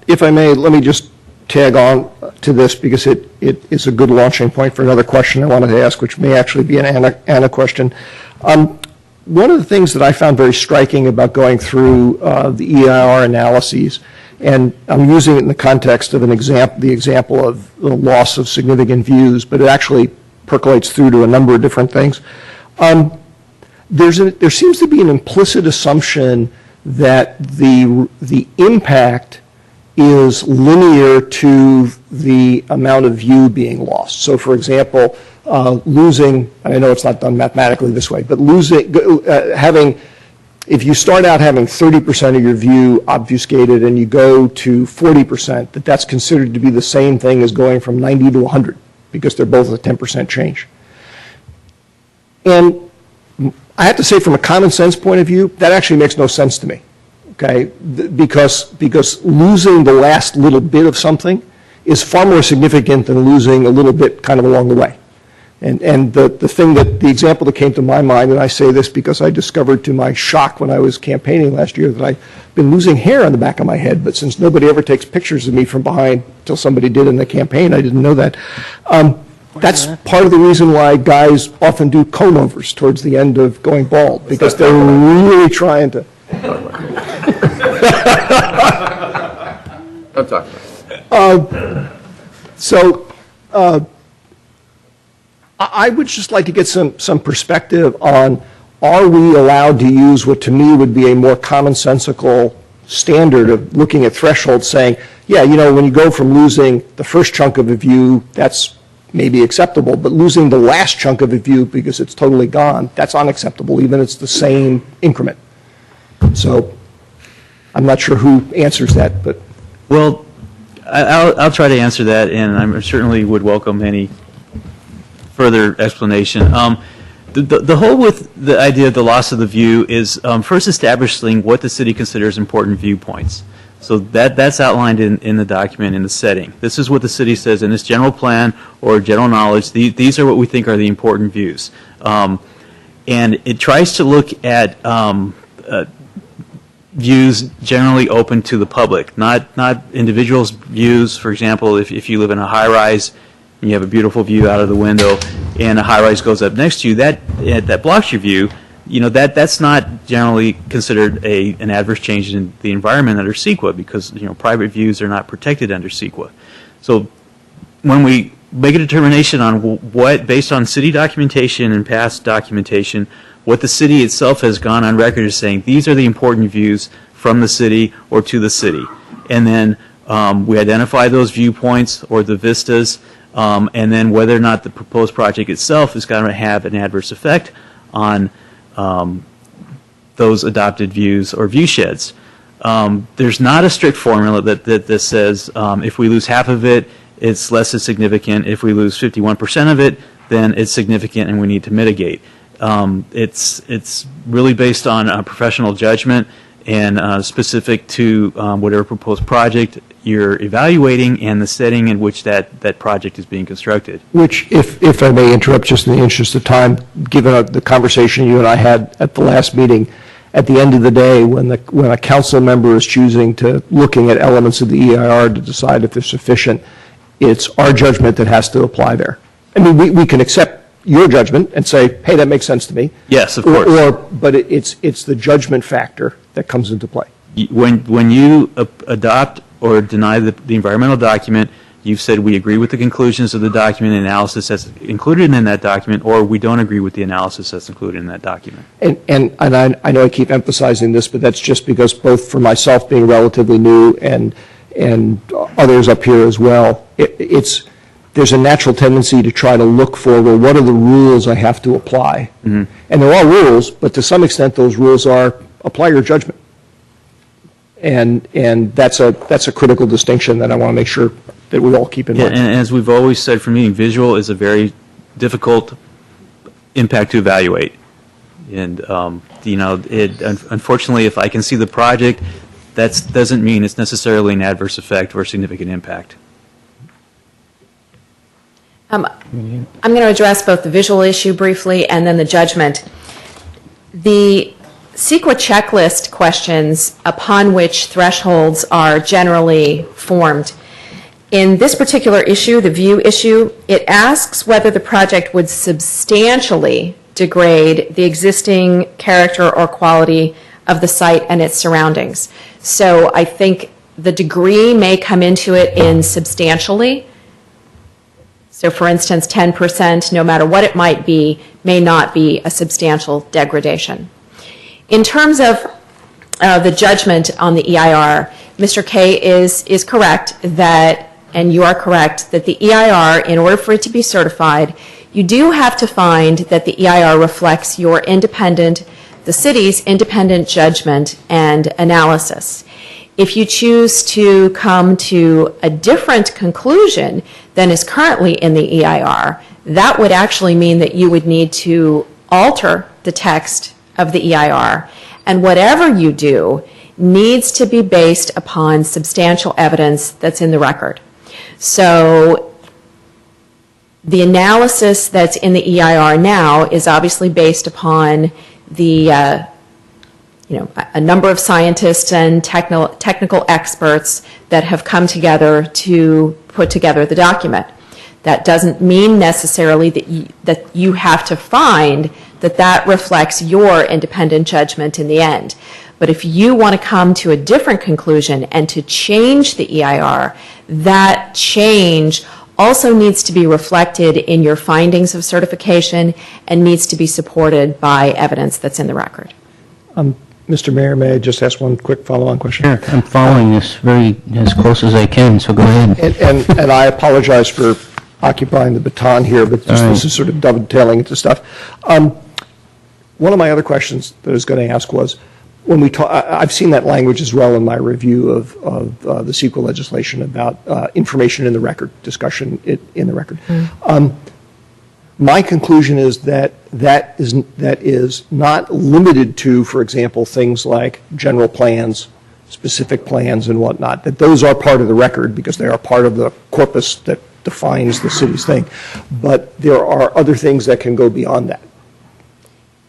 L: If I may, let me just tag on to this because it is a good launching point for another question I wanted to ask, which may actually be an Anna question. One of the things that I found very striking about going through the EIR analyses, and I'm using it in the context of the example of the loss of significant views, but it actually percolates through to a number of different things. There seems to be an implicit assumption that the impact is linear to the amount of view being lost. So, for example, losing, and I know it's not done mathematically this way, but if you start out having 30% of your view obfuscated and you go to 40%, that's considered to be the same thing as going from 90 to 100 because they're both a 10% change. And I have to say, from a common sense point of view, that actually makes no sense to me. Okay, because losing the last little bit of something is far more significant than losing a little bit kind of along the way. And the example that came to my mind, and I say this because I discovered to my shock when I was campaigning last year that I've been losing hair on the back of my head, but since nobody ever takes pictures of me from behind until somebody did in the campaign, I didn't know that. That's part of the reason why guys often do comb-overs towards the end of going bald, because they're really trying to...
O: Don't talk about it.
L: I would just like to get some perspective on, are we allowed to use what to me would be a more commonsensical standard of looking at thresholds saying, yeah, when you go from losing the first chunk of a view, that's maybe acceptable, but losing the last chunk of a view because it's totally gone, that's unacceptable, even if it's the same increment. So I'm not sure who answers that, but...
I: Well, I'll try to answer that, and I certainly would welcome any further explanation. The whole with the idea of the loss of the view is first establishing what the city considers important viewpoints. So that's outlined in the document in the setting. This is what the city says in its general plan or general knowledge. These are what we think are the important views. And it tries to look at views generally open to the public, not individuals' views. For example, if you live in a high-rise and you have a beautiful view out of the window and a high-rise goes up next to you, that blocks your view. That's not generally considered an adverse change in the environment under CEQA because private views are not protected under CEQA. So when we make a determination on what, based on city documentation and past documentation, what the city itself has gone on record as saying, these are the important views from the city or to the city. And then we identify those viewpoints or the vistas, and then whether or not the proposed project itself is going to have an adverse effect on those adopted views or view sheds. There's not a strict formula that says if we lose half of it, it's less significant. If we lose 51% of it, then it's significant and we need to mitigate. It's really based on professional judgment and specific to whatever proposed project you're evaluating and the setting in which that project is being constructed.
L: Which, if I may interrupt just in the interest of time, given the conversation you and I had at the last meeting, at the end of the day, when a council member is choosing to looking at elements of the EIR to decide if they're sufficient, it's our judgment that has to apply there. I mean, we can accept your judgment and say, hey, that makes sense to me.
I: Yes, of course.
L: But it's the judgment factor that comes into play.
I: When you adopt or deny the environmental document, you've said we agree with the conclusions of the document and analysis that's included in that document, or we don't agree with the analysis that's included in that document. And I know I keep emphasizing this, but that's just because both for myself being relatively new and others up here as well, there's a natural tendency to try to look for, well, what are the rules I have to apply? Mm-hmm. And there are rules, but to some extent those rules are apply your judgment.
L: And that's a critical distinction that I want to make sure that we all keep in mind.
I: And as we've always said from meeting, visual is a very difficult impact to evaluate. And, unfortunately, if I can see the project, that doesn't mean it's necessarily an adverse effect or significant impact.
G: I'm going to address both the visual issue briefly and then the judgment. The CEQA checklist questions upon which thresholds are generally formed. In this particular issue, the view issue, it asks whether the project would substantially degrade the existing character or quality of the site and its surroundings. So I think the degree may come into it in substantially. So for instance, 10%, no matter what it might be, may not be a substantial degradation. In terms of the judgment on the EIR, Mr. Kay is correct that, and you are correct, that the EIR, in order for it to be certified, you do have to find that the EIR reflects your the city's independent judgment and analysis. If you choose to come to a different conclusion than is currently in the EIR, that would actually mean that you would need to alter the text of the EIR. And whatever you do needs to be based upon substantial evidence that's in the record. So the analysis that's in the EIR now is obviously based upon the a number of scientists and technical experts that have come together to put together the document. That doesn't mean necessarily that you have to find that reflects your independent judgment in the end. But if you want to come to a different conclusion and to change the EIR, that change also needs to be reflected in your findings of certification and needs to be supported by evidence that's in the record.
L: Mr. Mayor, may I just ask one quick follow-on question?
A: Sure, I'm following this as close as I can, so go ahead.
L: And I apologize for occupying the baton here, but this is sort of dovetailing into stuff. One of my other questions that I was going to ask was, when we talk, I've seen that language as well in my review of the CEQA legislation about information in the record, discussion in the record. My conclusion is that is not limited to, for example, things like general plans, specific plans, and whatnot. That those are part of the record because they are part of the corpus that defines the city's thing. But there are other things that can go beyond that.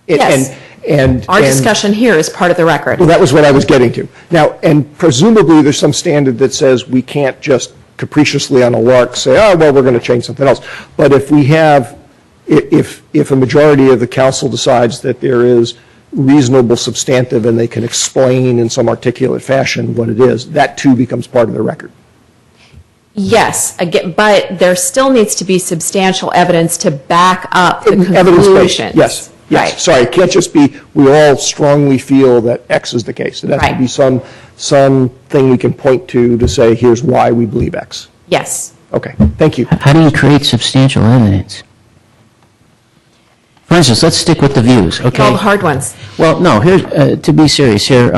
G: Yes.
L: And
G: our discussion here is part of the record.
L: Well, that was what I was getting to. Now, and presumably there's some standard that says we can't just capriciously on a lark say, oh, well, we're going to change something else. But if we have, if a majority of the council decides that there is reasonable substantive and they can explain in some articulate fashion what it is, that too becomes part of the record.
G: Yes, again, but there still needs to be substantial evidence to back up the conclusion.
L: Evidence-based, yes. Yes,
G: Right.
L: sorry, it can't just be we all strongly feel that X is the case. It has to be something we can point to say here's why we believe X.
G: Yes.
L: Okay, thank you.
A: How do you create substantial evidence? For instance, let's stick with the views, okay?
G: All the hard ones.
A: Well, no, here's, to be serious here,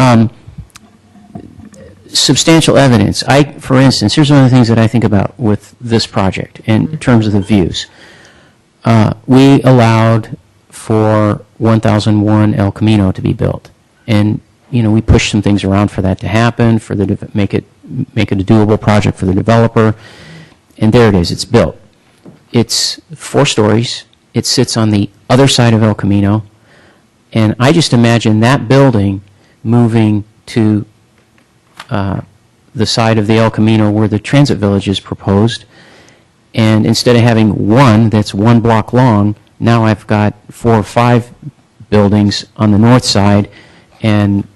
A: substantial evidence. For instance, here's one of the things that I think about with this project in terms of the views. We allowed for 1001 El Camino to be built. And, we pushed some things around for that to happen, for make it a doable project for the developer. And there it is, it's built. It's 4 stories. It sits on the other side of El Camino. And I just imagine that building moving to the side of the El Camino where the transit village is proposed. And instead of having one that's 1 block long, now I've got 4 or 5 buildings on the north side and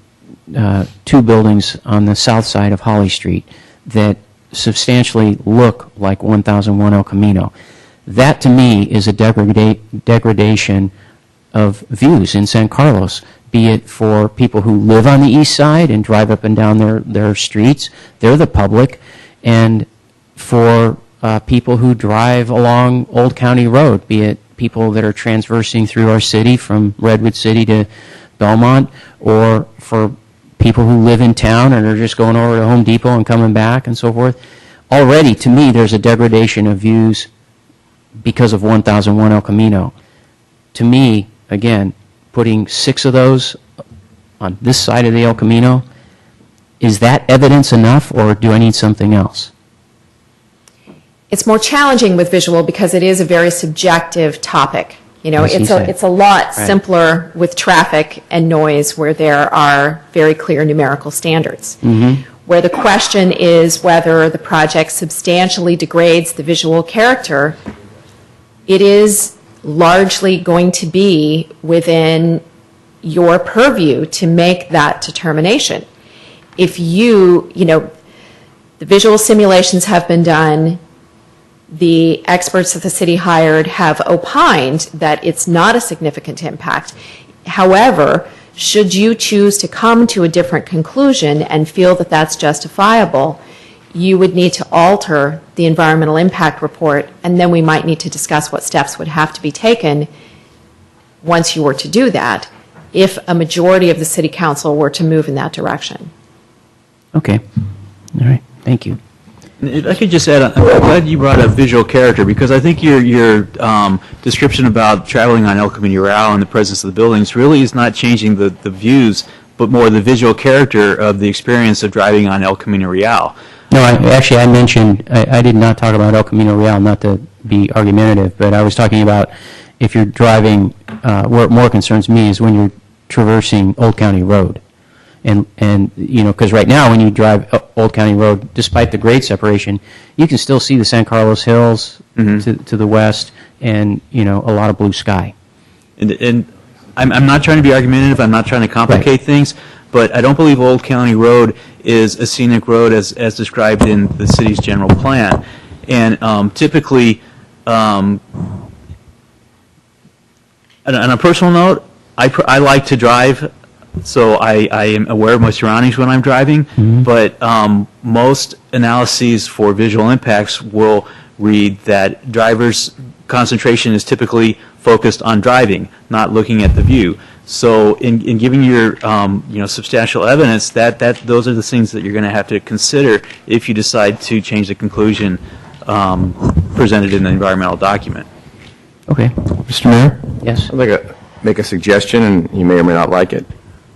A: 2 buildings on the south side of Holly Street that substantially look like 1001 El Camino. That to me is a degradation of views in San Carlos, be it for people who live on the east side and drive up and down their streets, they're the public, and for people who drive along Old County Road, be it people that are transversing through our city from Redwood City to Belmont, or for people who live in town and are just going over to Home Depot and coming back and so forth. Already, to me, there's a degradation of views because of 1001 El Camino. To me, again, putting 6 of those on this side of the El Camino, is that evidence enough, or do I need something else?
G: It's more challenging with visual because it is a very subjective topic. You know,
A: As he said.
G: it's a lot
A: Right.
G: simpler with traffic and noise where there are very clear numerical standards. Where the question is whether the project substantially degrades the visual character, it is largely going to be within your purview to make that determination. If you know, the visual simulations have been done, the experts that the city hired have opined that it's not a significant impact. However, should you choose to come to a different conclusion and feel that that's justifiable, you would need to alter the environmental impact report, and then we might need to discuss what steps would have to be taken once you were to do that, if a majority of the city council were to move in that direction.
A: Okay. All right. Thank you.
I: If I could just add, I'm glad you brought up visual character, because I think your description about traveling on El Camino Real and the presence of the buildings really is not changing the views, but more the visual character of the experience of driving on El Camino Real.
A: No, I mentioned, I did not talk about El Camino Real, not to be argumentative, but I was talking about if you're driving, what more concerns me is when you're traversing Old County Road. And you know, because right now when you drive Old County Road, despite the grade separation, you can still see the San Carlos Hills to the west, and you know, a lot of blue sky.
I: And I'm not trying to be argumentative. I'm not trying to complicate things, but I don't believe Old County Road is a scenic road as described in the city's general plan. And typically, on a personal note, I like to drive. So I am aware of my surroundings when I'm driving, but most analyses for visual impacts will read that drivers' concentration is typically focused on driving, not looking at the view. So in giving your substantial evidence, that those are the things that you're going to have to consider if you decide to change the conclusion presented in the environmental document.
A: Okay.
O: Mr. Mayor?
A: Yes.
O: I'd like to make a suggestion, and you may or may not like it.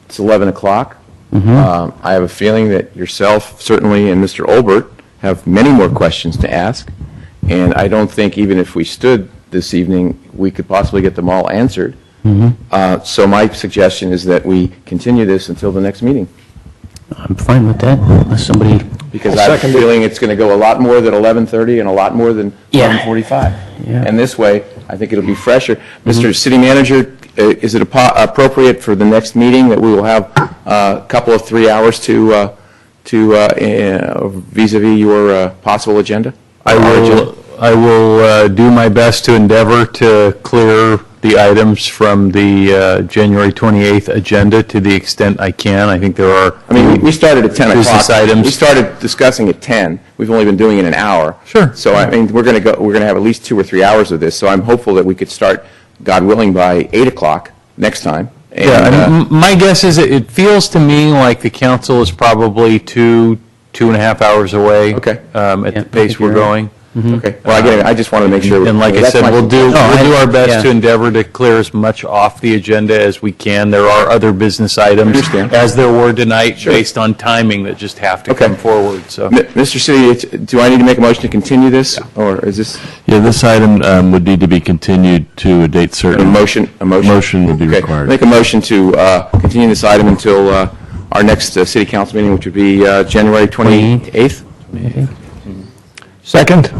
O: It's 11 o'clock. I have a feeling that yourself, certainly, and Mr. Olbert have many more questions to ask, and I don't think even if we stood this evening, we could possibly get them all answered. So my suggestion is that we continue this until the next meeting.
A: I'm fine with that, unless somebody...
O: Because I have a feeling it's going to go a lot more than 11:30 and a lot more than
A: Yeah.
O: 11:45.
A: Yeah.
O: And this way, I think it'll be fresher. Mr. City Manager, is it appropriate for the next meeting that we will have a couple of 3 hours to vis-a-vis your possible agenda?
B: I will do my best to endeavor to clear the items from the January 28th agenda to the extent I can. I think there are...
O: I mean, we started at 10 o'clock.
B: Business items.
O: We started discussing at 10. We've only been doing it an hour.
B: Sure.
O: So, I mean, we're going to have at least 2 or 3 hours of this. So I'm hopeful that we could start, God willing, by 8 o'clock next time. And,
B: Yeah, I mean, my guess is it feels to me like the council is probably 2.5 hours away.
O: Okay.
B: At the pace we're going.
O: Okay. Well, again, I just want to make sure.
B: And like I
O: that's
B: said,
O: my
B: we'll do
O: suggestion.
B: our best
A: yeah.
B: to endeavor to clear as much off the agenda as we can. There are other business items,
O: Understand.
B: as there were tonight, based on timing, that just have to come forward, so.
O: Mr. City, do I need to make a motion to continue this, or is this
M: Yeah, this item would need to be continued to a date
O: a
M: certain.
O: motion? A motion?
M: Motion would be
O: Okay.
M: required.
O: Make a motion to continue this item until our next city council meeting, which would be January 28th.
L: Second.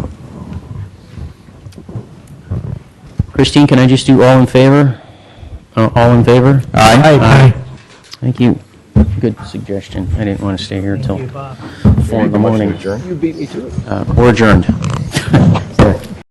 A: Christine, can I just do all in favor? All in favor?
L: Aye.
A: Thank you. Good suggestion. I didn't want to stay here until 4 in the morning.
O: You beat me to it.
A: We're adjourned.